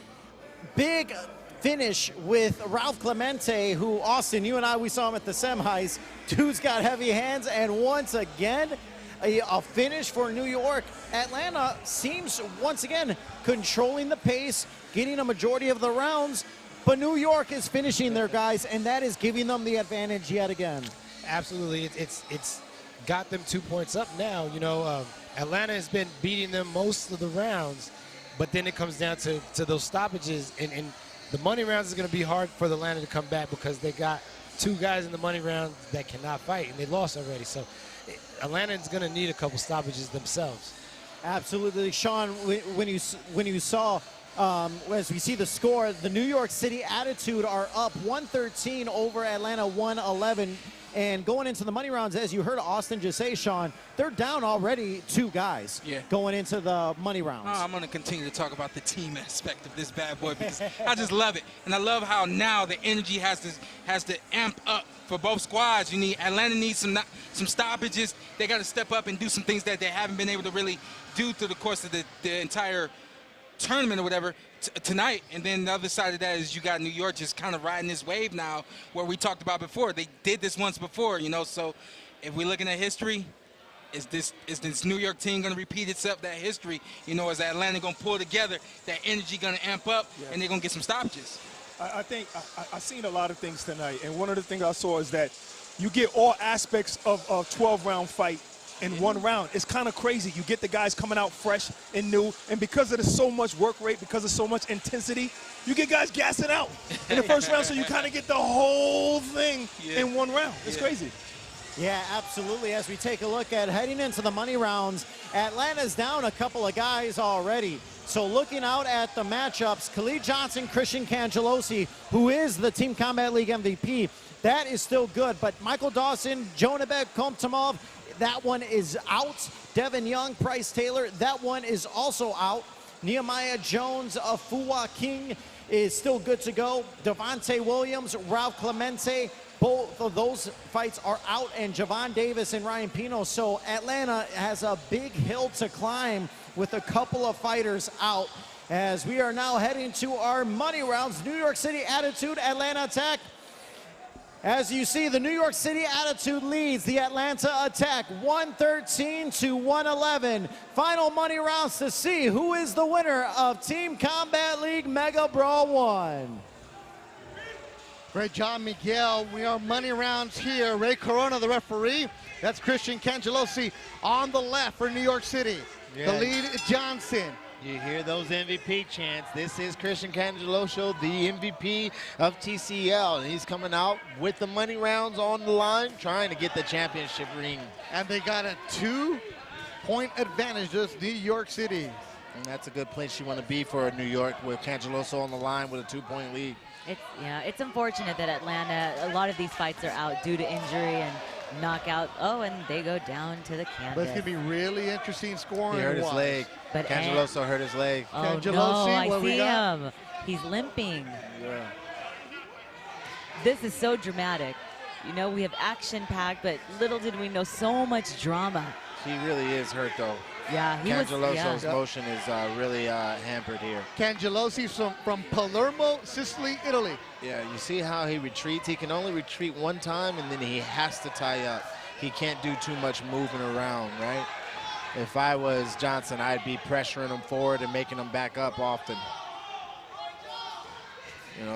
Big finish with Ralph Clemente, who, Austin, you and I, we saw him at the semis. Dude's got heavy hands, and once again, a finish for New York. Atlanta seems, once again, controlling the pace, getting a majority of the rounds, but New York is finishing their guys, and that is giving them the advantage yet again. Absolutely, it's got them 2 points up now. You know, Atlanta has been beating them most of the rounds, but then it comes down to those stoppages, and the money rounds is going to be hard for Atlanta to come back because they got 2 guys in the money round that cannot fight, and they lost already. So Atlanta is going to need a couple stoppages themselves. Absolutely, Sean. When you saw, as we see the score, the New York City attitude are up 113 over Atlanta 111. And going into the money rounds, as you heard Austin just say, Sean, they're down already 2 guys going into the money rounds. I'm going to continue to talk about the team aspect of this bad boy because I just love it. And I love how now the energy has to amp up for both squads. Atlanta needs some stoppages. They got to step up and do some things that they haven't been able to really do through the course of the entire tournament or whatever tonight. And then the other side of that is you got New York just kind of riding this wave now, where we talked about before. They did this once before, so if we're looking at history, is this New York team going to repeat itself, that history? Is Atlanta going to pull together, that energy going to amp up, and they're going to get some stoppages? I think I've seen a lot of things tonight, and one of the things I saw is that you get all aspects of a 12-round fight in one round. It's kind of crazy. You get the guys coming out fresh and new, and because of so much work rate, because of so much intensity, you get guys gassing out in the first round, so you kind of get the whole thing in one round. It's crazy. Yeah, absolutely. As we take a look at heading into the money rounds, Atlanta's down a couple of guys already. So looking out at the matchups, Khalid Johnson, Christian Cangelosi, who is the Team Combat League MVP, that is still good. But Michael Dawson, Jonabek Komtomov, that one is out. Devin Young, Price Taylor, that one is also out. Nehemiah Jones, Afua King is still good to go. Devontae Williams, Ralph Clemente, both of those fights are out, and Javon Davis and Ryan Pino. So Atlanta has a big hill to climb with a couple of fighters out. As we are now heading to our money rounds, New York City Attitude, Atlanta Attack. As you see, the New York City Attitude leads the Atlanta Attack 113 to 111. Final money rounds to see who is the winner of Team Combat League Mega Brawl 1. Great job, Miguel. We are money rounds here. Ray Corona, the referee. That's Christian Cangelosi on the left for New York City. Khalid Johnson. You hear those MVP chants. This is Christian Cangelosi, the MVP of TCL. And he's coming out with the money rounds on the line, trying to get the championship ring. And they got a 2-point advantage, just New York City. And that's a good place you want to be for New York, with Cangelosi on the line with a 2-point lead. It's unfortunate that Atlanta, a lot of these fights are out due to injury and knockout. Oh, and they go down to the canvas. But it's going to be really interesting scoring. He hurt his leg. But Cangelosi hurt his leg. Oh, no, I see him. He's limping. Yeah. This is so dramatic. We have action-packed, but little did we know so much drama. He really is hurt, though. Yeah, Cangelosi's motion is really hampered here. Cangelosi's from Palermo, Sicily, Italy. Yeah, you see how he retreats? He can only retreat one time, and then he has to tie up. He can't do too much moving around, right? If I was Johnson, I'd be pressuring him forward and making him back up often.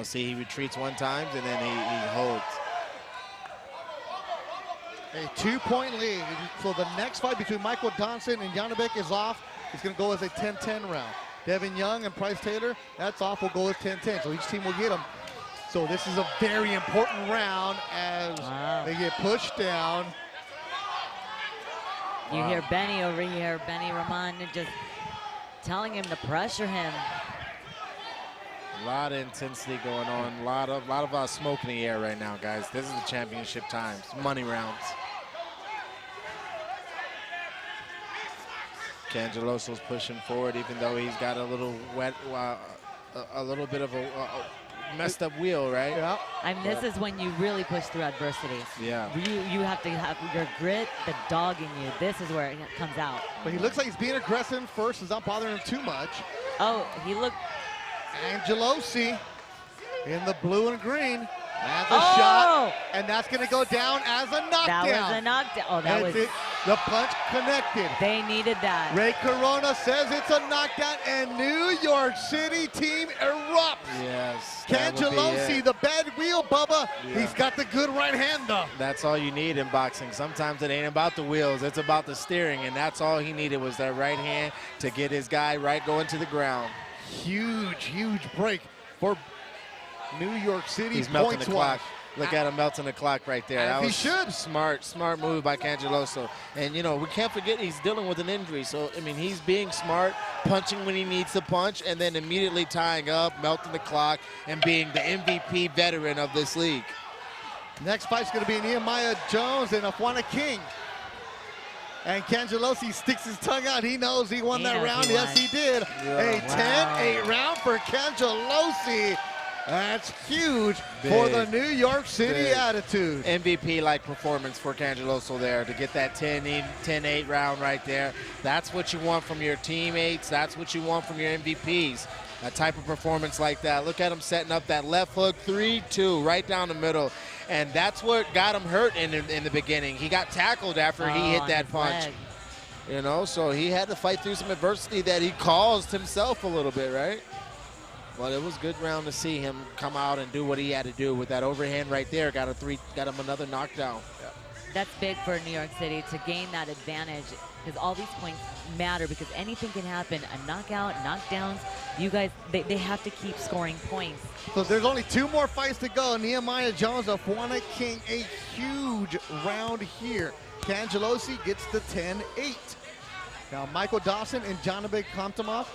See, he retreats one time, and then he holds. A 2-point lead. So the next fight between Michael Dawson and Janabek is off. It's going to go as a 10-10 round. Devin Young and Price Taylor, that's off. Will go as 10-10. So each team will get them. So this is a very important round as they get pushed down. You hear Benny over here, Benny Rahman, just telling him to pressure him. A lot of intensity going on. A lot of smoke in the air right now, guys. This is the championship times. Money rounds. Cangelosi's pushing forward, even though he's got a little wet, a little bit of a messed up wheel, right? Yeah. This is when you really push through adversity. Yeah. You have to have your grit, the dog in you. This is where it comes out. But he looks like he's being aggressive first. It's not bothering him too much. Oh, he looked. Angelosi in the blue and green. That's a shot, and that's going to go down as a knockdown. That was a knockdown. Oh, that was it. The punch connected. They needed that. Ray Corona says it's a knockdown, and New York City team erupts. Yes. Cangelosi, the bad wheel, Bubba. Yeah. He's got the good right hand, though. That's all you need in boxing. Sometimes it ain't about the wheels. It's about the steering, and that's all he needed was that right hand to get his guy going to the ground. Huge break for New York City. He's melting the clock. Look at him melting the clock right there. As that was he should. Smart move by Cangelosi. And, we can't forget he's dealing with an injury. So, he's being smart, punching when he needs to punch, and then immediately tying up, melting the clock, and being the MVP veteran of this league. Next fight's going to be Nehemiah Jones and Afwana King. And Cangelosi sticks his tongue out. He knows he won that round. Yes, he did. A 10-8 round for Cangelosi. That's huge for the New York City Attitude. MVP-like performance for Cangeloso there to get that 10-8 round right there. That's what you want from your teammates. That's what you want from your MVPs. A type of performance like that. Look at him setting up that left hook, 3-2, right down the middle. And that's what got him hurt in the beginning. He got tackled after he hit that punch. You know, so he had to fight through some adversity that he caused himself a little bit, right? But it was a good round to see him come out and do what he had to do with that overhand right there. Got him another knockdown. Yeah. That's big for New York City to gain that advantage, because all these points matter, because anything can happen. A knockout, knockdowns, you guys, they have to keep scoring points. So there's only 2 more fights to go. Nehemiah Jones, Afwana King, a huge round here. Cangelosi gets the 10-8. Now Michael Dawson and Janabek Kamtamov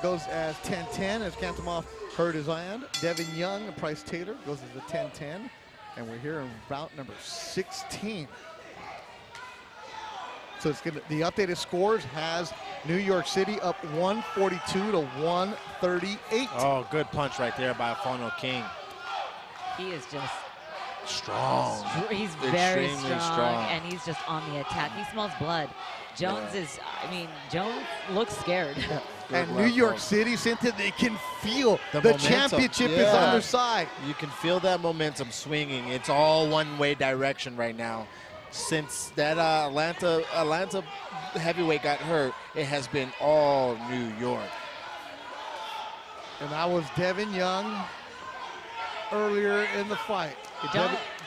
goes as 10-10 as Kamtamov hurt his hand. Devin Young and Price Taylor goes as a 10-10. And we're here in round number 16. So it's gonna, the updated scores has New York City up 142 to 138. Oh, good punch right there by Afwana King. He is just strong. He's very strong, and he's just on the attack. He smells blood. Jones is, I mean, Jones looks scared. And New York City, Cynthia, they can feel the championship is on their side. You can feel that momentum swinging. It's all one-way direction right now. Since that Atlanta heavyweight got hurt, it has been all New York. And that was Devin Young earlier in the fight.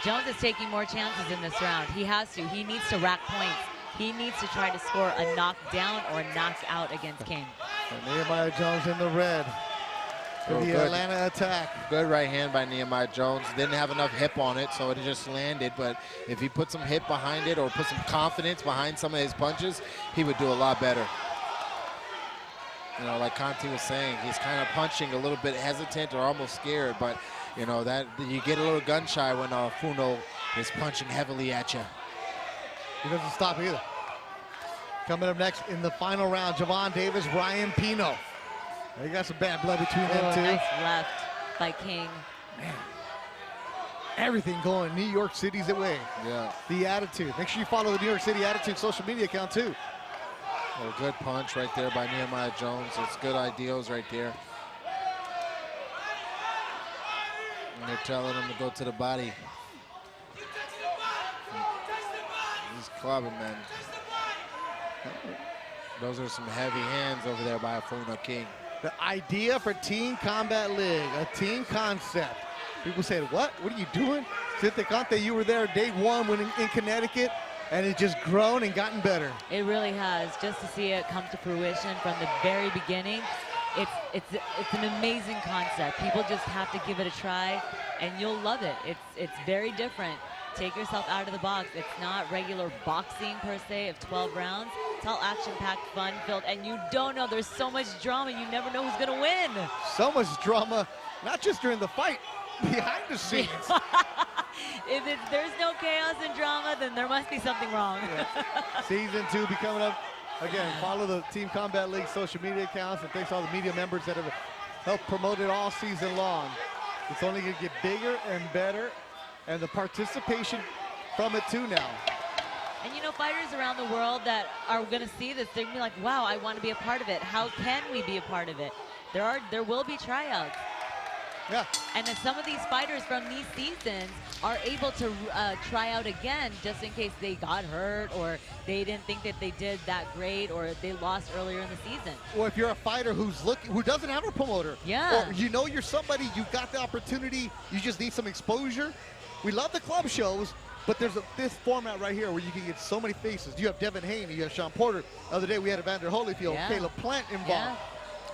Jones is taking more chances in this round. He has to. He needs to rack points. He needs to try to score a knockdown or a knockout against King. And Nehemiah Jones in the red for the Atlanta attack. Good right hand by Nehemiah Jones. Didn't have enough hip on it, so it just landed. But if he put some hip behind it or put some confidence behind some of his punches, he would do a lot better. You know, like Conti was saying, he's kind of punching a little bit hesitant or almost scared. But, you know, that you get a little gun shy when Funo is punching heavily at you. He doesn't stop either. Coming up next in the final round, Javon Davis, Ryan Pino. You got some bad blood between them two. Nice left by King. Man, everything going New York City's way. Yeah. The Attitude. Make sure you follow the New York City Attitude social media account too. A good punch right there by Nehemiah Jones. It's good ideals right there. And they're telling him to go to the body. He's clubbing, man. Those are some heavy hands over there by Afwana King. The idea for Team Combat League, a team concept. People said, what? What are you doing? Cynthia Conte, you were there day one when in Connecticut, and it's just grown and gotten better. It really has. Just to see it come to fruition from the very beginning, it's an amazing concept. People just have to give it a try, and you'll love it. It's very different. Take yourself out of the box. It's not regular boxing per se of 12 rounds. It's all action-packed, fun-filled, and you don't know. There's so much drama. You never know who's going to win. So much drama, not just during the fight, behind the scenes. If there's no chaos and drama, then there must be something wrong. Yeah. Season 2 be coming up. Again, follow the Team Combat League social media accounts, and thanks to all the media members that have helped promote it all season long. It's only going to get bigger and better, and the participation from it too now. And you know, fighters around the world that are going to see this, they're going to be like, wow, I want to be a part of it. How can we be a part of it? There will be tryouts. Yeah. And if some of these fighters from these seasons are able to try out again, just in case they got hurt or they didn't think that they did that great or they lost earlier in the season. Or if you're a fighter who doesn't have a promoter, yeah, or you know you're somebody, you got the opportunity, you just need some exposure. We love the club shows, but there's this format right here where you can get so many faces. You have Devin Haney, you have Sean Porter. The other day we had Evander Holyfield, Caleb Plant involved. Yeah.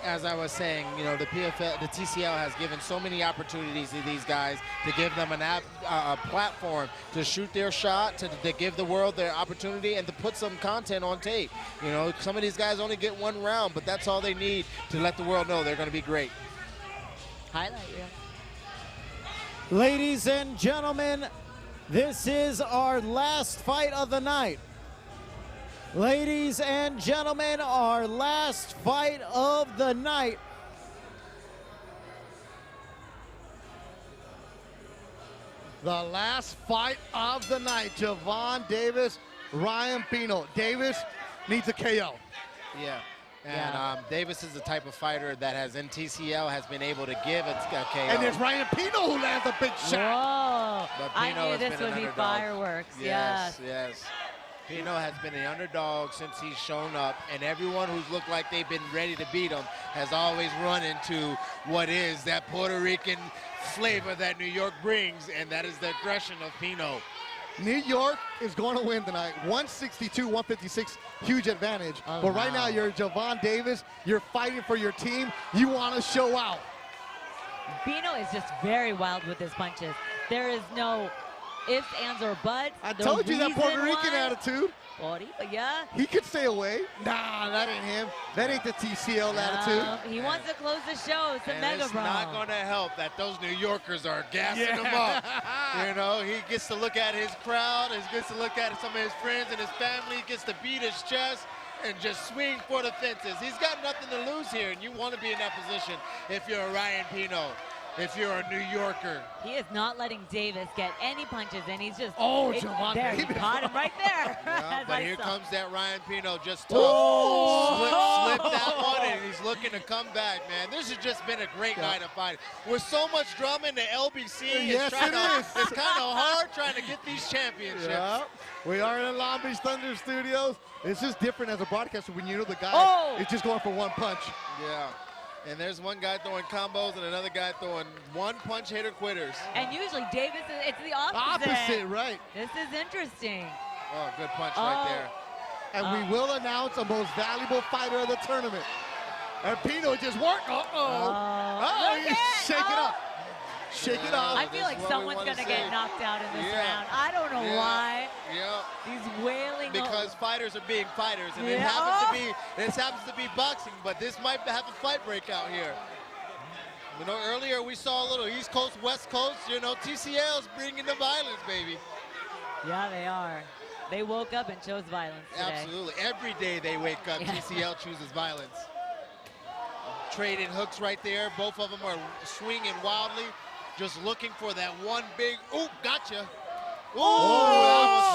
As I was saying, you know, the PFL, the TCL has given so many opportunities to these guys to give them a platform to shoot their shot, to give the world their opportunity, and to put some content on tape. You know, some of these guys only get one round, but that's all they need to let the world know they're going to be great. Highlight reel. Ladies and gentlemen, this is our last fight of the night. Ladies and gentlemen, our last fight of the night. The last fight of the night, Javon Davis, Ryan Pino. Davis needs a KO. Yeah. And Davis is the type of fighter that has in TCL has been able to give a KO. And there's Ryan Pino who lands a big shot. Whoa. But I Pino knew has this been would an be underdog. fireworks. Yes, yes. Pino has been the underdog since he's shown up, and everyone who's looked like they've been ready to beat him has always run into what is that Puerto Rican flavor that New York brings, and that is the aggression of Pino. New York is going to win tonight. 162, 156, huge advantage. Oh, but right wow. now, you're Javon Davis. You're fighting for your team. You want to show out. Pino is just very wild with his punches. There is no ifs, ands, or buts. I told you that Puerto Rican attitude. Yeah. He could stay away. Nah, that ain't him. That ain't the TCL attitude. He wants to close the show. It's a mega It's brawl. not going to help that those New Yorkers are gassing him up. You know, he gets to look at his crowd, he gets to look at some of his friends and his family, he gets to beat his chest and just swing for the fences. He's got nothing to lose here, and you want to be in that position if you're a Ryan Pino, if you're a New Yorker. He is not letting Davis get any punches, and he's just Javon there. He Davis. caught him right there. Yeah, as but I here saw. comes that Ryan Pino just Oh! slip that one, and he's looking to come back, man. This has just been a great night of fighting. With so much drama in the LBC, Yes, it's kind of hard trying to get these championships. Yeah. We are in the Long Beach Thunder Studios. It's just different as a broadcaster when you know the guy is just going for one punch. Yeah. And there's one guy throwing combos and another guy throwing one-punch hitter quitters. And usually Davis, it's the opposite. Opposite, right. This is interesting. Oh, good punch right there. And we will announce a most valuable fighter of the tournament. And Pino just worked. He's shaking up. Shake it off. I feel like someone's going to get knocked out in this round. I don't know why. Yeah. These wailing. Because fighters are being fighters, and it happens to be boxing, but this might have a fight breakout here. You know, earlier we saw a little East Coast, West Coast. You know, TCL's bringing the violence, baby. Yeah, they are. They woke up and chose violence today. Absolutely. Every day they wake up, TCL chooses violence. Trading hooks right there. Both of them are swinging wildly, just looking for that one big, gotcha.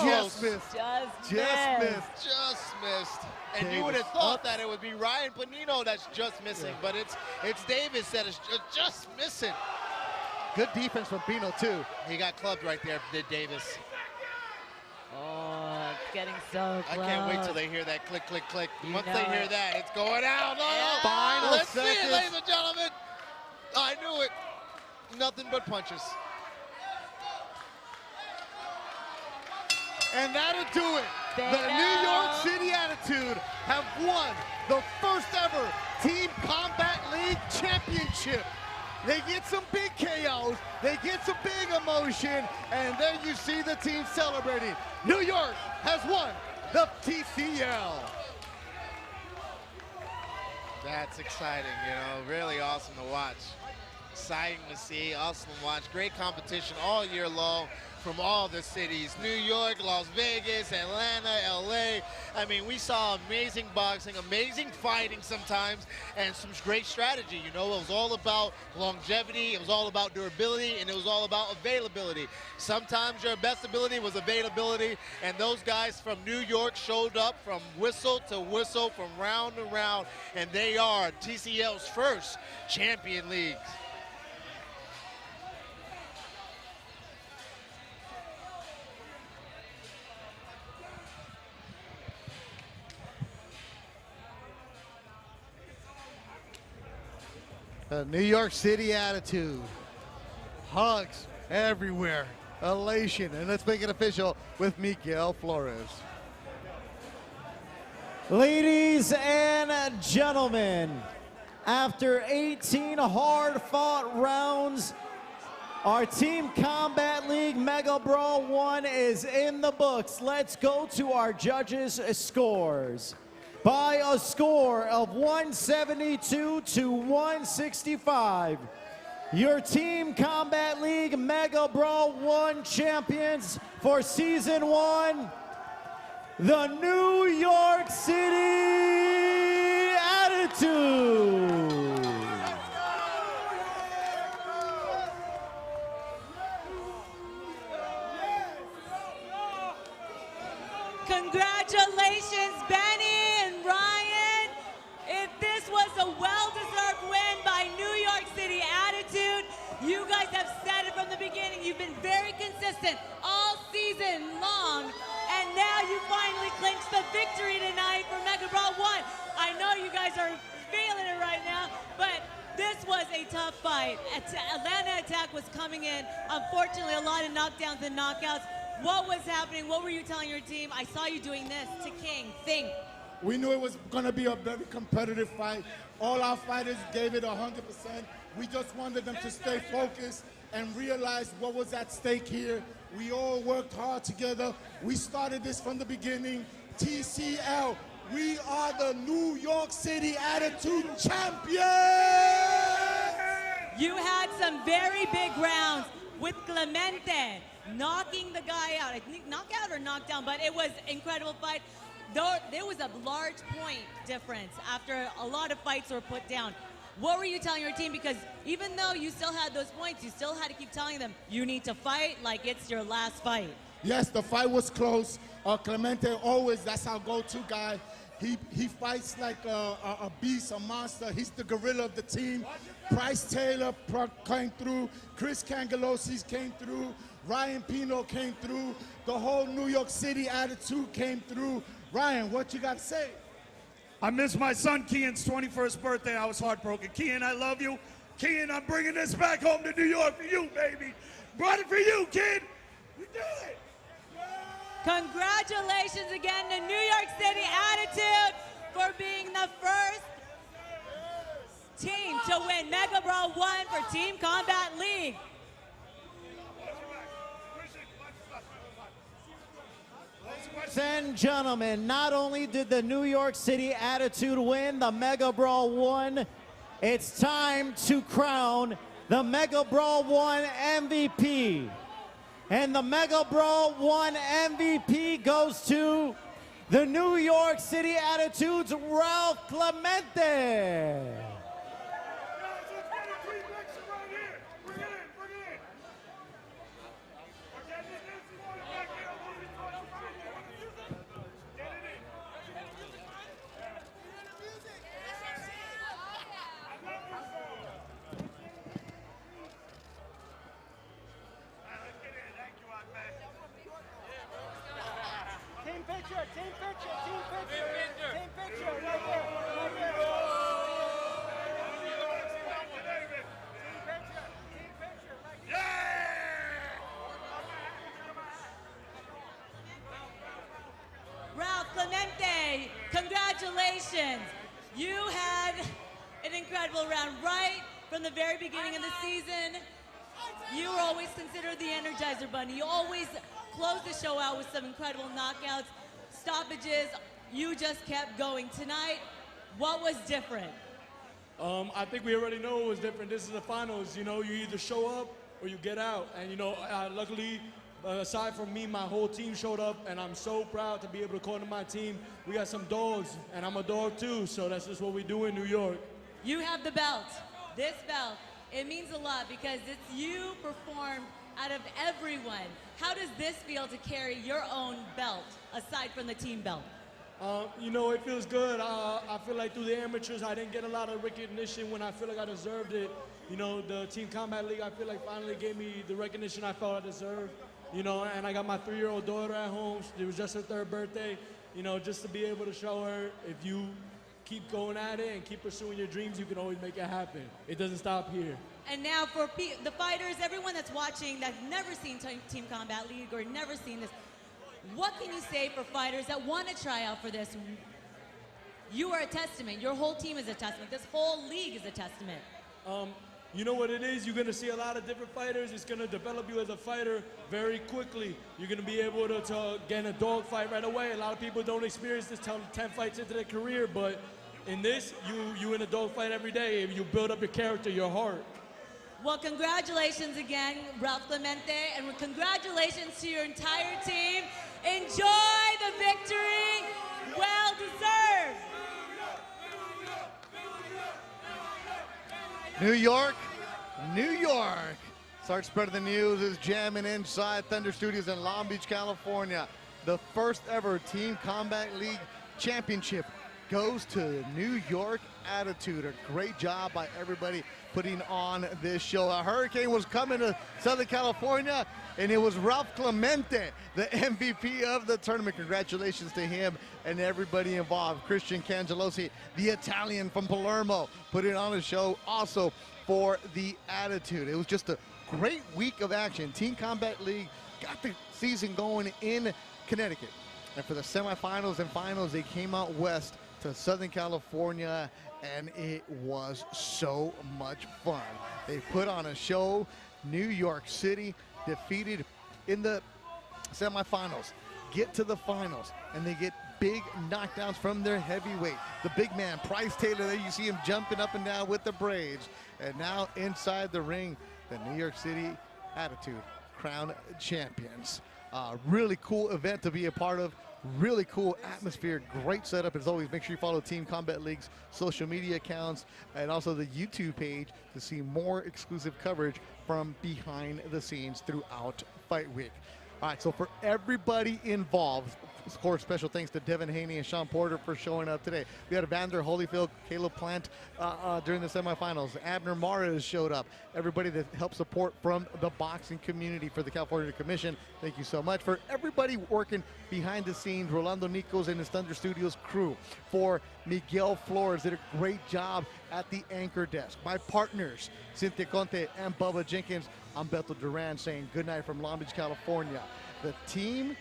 Just missed. Just missed. Just missed. And you Davis would have thought that it would be Ryan Panino that's just missing, but it's Davis that is just missing. Good defense from Pino, too. He got clubbed right there, did Davis. Oh, it's getting so close. I can't wait till they hear that click, click, click. Once know they hear it. that, it's going out. No. Final Let's see seconds. it, ladies and gentlemen. I knew it. Nothing but punches. And that'll do it. The New York City Attitude have won the first ever Team Combat League Championship. They get some big KOs, they get some big emotion, and then you see the team celebrating. New York has won the TCL. That's exciting, you know, really awesome to watch. Exciting to see, awesome to watch. Great competition all year long from all the cities. New York, Las Vegas, Atlanta, LA. I mean, we saw amazing boxing, amazing fighting sometimes, and some great strategy. You know, it was all about longevity, it was all about durability, and it was all about availability. Sometimes your best ability was availability, and those guys from New York showed up from whistle to whistle, from round to round, and they are TCL's first champion leagues. The New York City Attitude. Hugs everywhere. Elation. And let's make it official with Miguel Flores. Ladies and gentlemen, after 18 hard-fought rounds, our Team Combat League Mega Brawl 1 is in the books. Let's go to our judges' scores. By a score of 172 to 165, your Team Combat League Mega Brawl 1 champions for Season 1, the New York City Attitude. Congratulations, Benny and Ryan. If this was a well-deserved win by New York City Attitude, you guys have said it from the beginning. You've been very consistent all season long, and now you finally clinched the victory tonight for Mega Brawl 1. I know you guys are feeling it right now, but this was a tough fight. Atlanta Attack was coming in. Unfortunately, a lot of knockdowns and knockouts. What was happening? What were you telling your team? I saw you doing this to King. Think. We knew it was going to be a very competitive fight. All our fighters gave it 100%. We just wanted them to stay focused and realize what was at stake here. We all worked hard together. We started this from the beginning. TCL, we are the New York City Attitude Champions! You had some very big rounds with Clemente knocking the guy out. I think knockout or knockdown, but it was an incredible fight. There was a large point difference after a lot of fights were put down. What were you telling your team? Because even though you still had those points, you still had to keep telling them, you need to fight like it's your last fight. Yes, the fight was close. Clemente always, that's our go-to guy. He fights like a beast, a monster. He's the gorilla of the team. Bryce Taylor came through. Chris Cangelosi came through. Ryan Pino came through. The whole New York City Attitude came through. Ryan, what you got to say? I missed my son Kian's 21st birthday. I was heartbroken. Kian, I love you. Kian, I'm bringing this back home to New York for you, baby. Brought it for you, kid. You did it. Congratulations again to New York City Attitude for being the first team to win Mega Brawl 1 for Team Combat League. Ladies and gentlemen, not only did the New York City Attitude win the Mega Brawl 1, it's time to crown the Mega Brawl 1 MVP. And the Mega Brawl 1 MVP goes to the New York City Attitude's Ralph Clemente. Ralph Clemente, congratulations. You had an incredible round right from the very beginning of the season. You were always considered the Energizer Bunny. You always closed the show out with some incredible knockouts, stoppages. You just kept going. Tonight, what was different? I think we already know it was different. This is the finals. You know, you either show up or you get out. And, you know, luckily, aside from me, my whole team showed up, and I'm so proud to be able to call to my team. We got some dogs, and I'm a dog too, so that's just what we do in New York. You have the belt. This belt, it means a lot because it's you performed out of everyone. How does this feel to carry your own belt aside from the team belt? You know, it feels good. I feel like through the amateurs, I didn't get a lot of recognition when I feel like I deserved it. You know, the Team Combat League, I feel like finally gave me the recognition I felt I deserved. You know, and I got my 3-year-old daughter at home. It was just her 3rd birthday. You know, just to be able to show her if you keep going at it and keep pursuing your dreams, you can always make it happen. It doesn't stop here. And now for the fighters, everyone that's watching that's never seen Team Combat League or never seen this, what can you say for fighters that want to try out for this? You are a testament. Your whole team is a testament. This whole league is a testament. You know what it is? You're going to see a lot of different fighters. It's going to develop you as a fighter very quickly. You're going to be able to get in a dog fight right away. A lot of people don't experience this till 10 fights into their career, but in this, you in a dog fight every day. You build up your character, your heart. Well, congratulations again, Ralph Clemente, and congratulations to your entire team. Enjoy the victory. Well deserved. New York, New York. Start spreading the news is jamming inside Thunder Studios in Long Beach, California. The first ever Team Combat League championship goes to New York Attitude. A great job by everybody putting on this show. A hurricane was coming to Southern California, and it was Ralph Clemente, the MVP of the tournament. Congratulations to him and everybody involved. Christian Cangelosi, the Italian from Palermo, putting on a show also for the Attitude. It was just a great week of action. Team Combat League got the season going in Connecticut. And for the semifinals and finals, they came out west to Southern California, and it was so much fun. They put on a show. New York City defeated in the semifinals, get to the finals, and they get big knockdowns from their heavyweight. The big man, Price Taylor, there you see him jumping up and down with the braids. And now inside the ring, the New York City Attitude crown champions. Really cool event to be a part of. Really cool atmosphere, great setup. As always, make sure you follow Team Combat League's social media accounts and also the YouTube page to see more exclusive coverage from behind the scenes throughout Fight Week. All right, so for everybody involved, of course, special thanks to Devin Haney and Sean Porter for showing up today. We had Evander Holyfield, Caleb Plant during the semifinals. Abner Mares showed up. Everybody that helped support from the boxing community for the California Commission, thank you so much. For everybody working behind the scenes, Rolando Nicos and his Thunder Studios crew. For Miguel Flores, did a great job at the anchor desk. My partners, Cynthia Conte and Bubba Jenkins. I'm Beto Duran saying good night from Long Beach, California. The team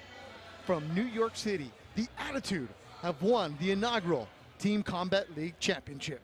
from New York City, the Attitude, have won the inaugural Team Combat League Championship.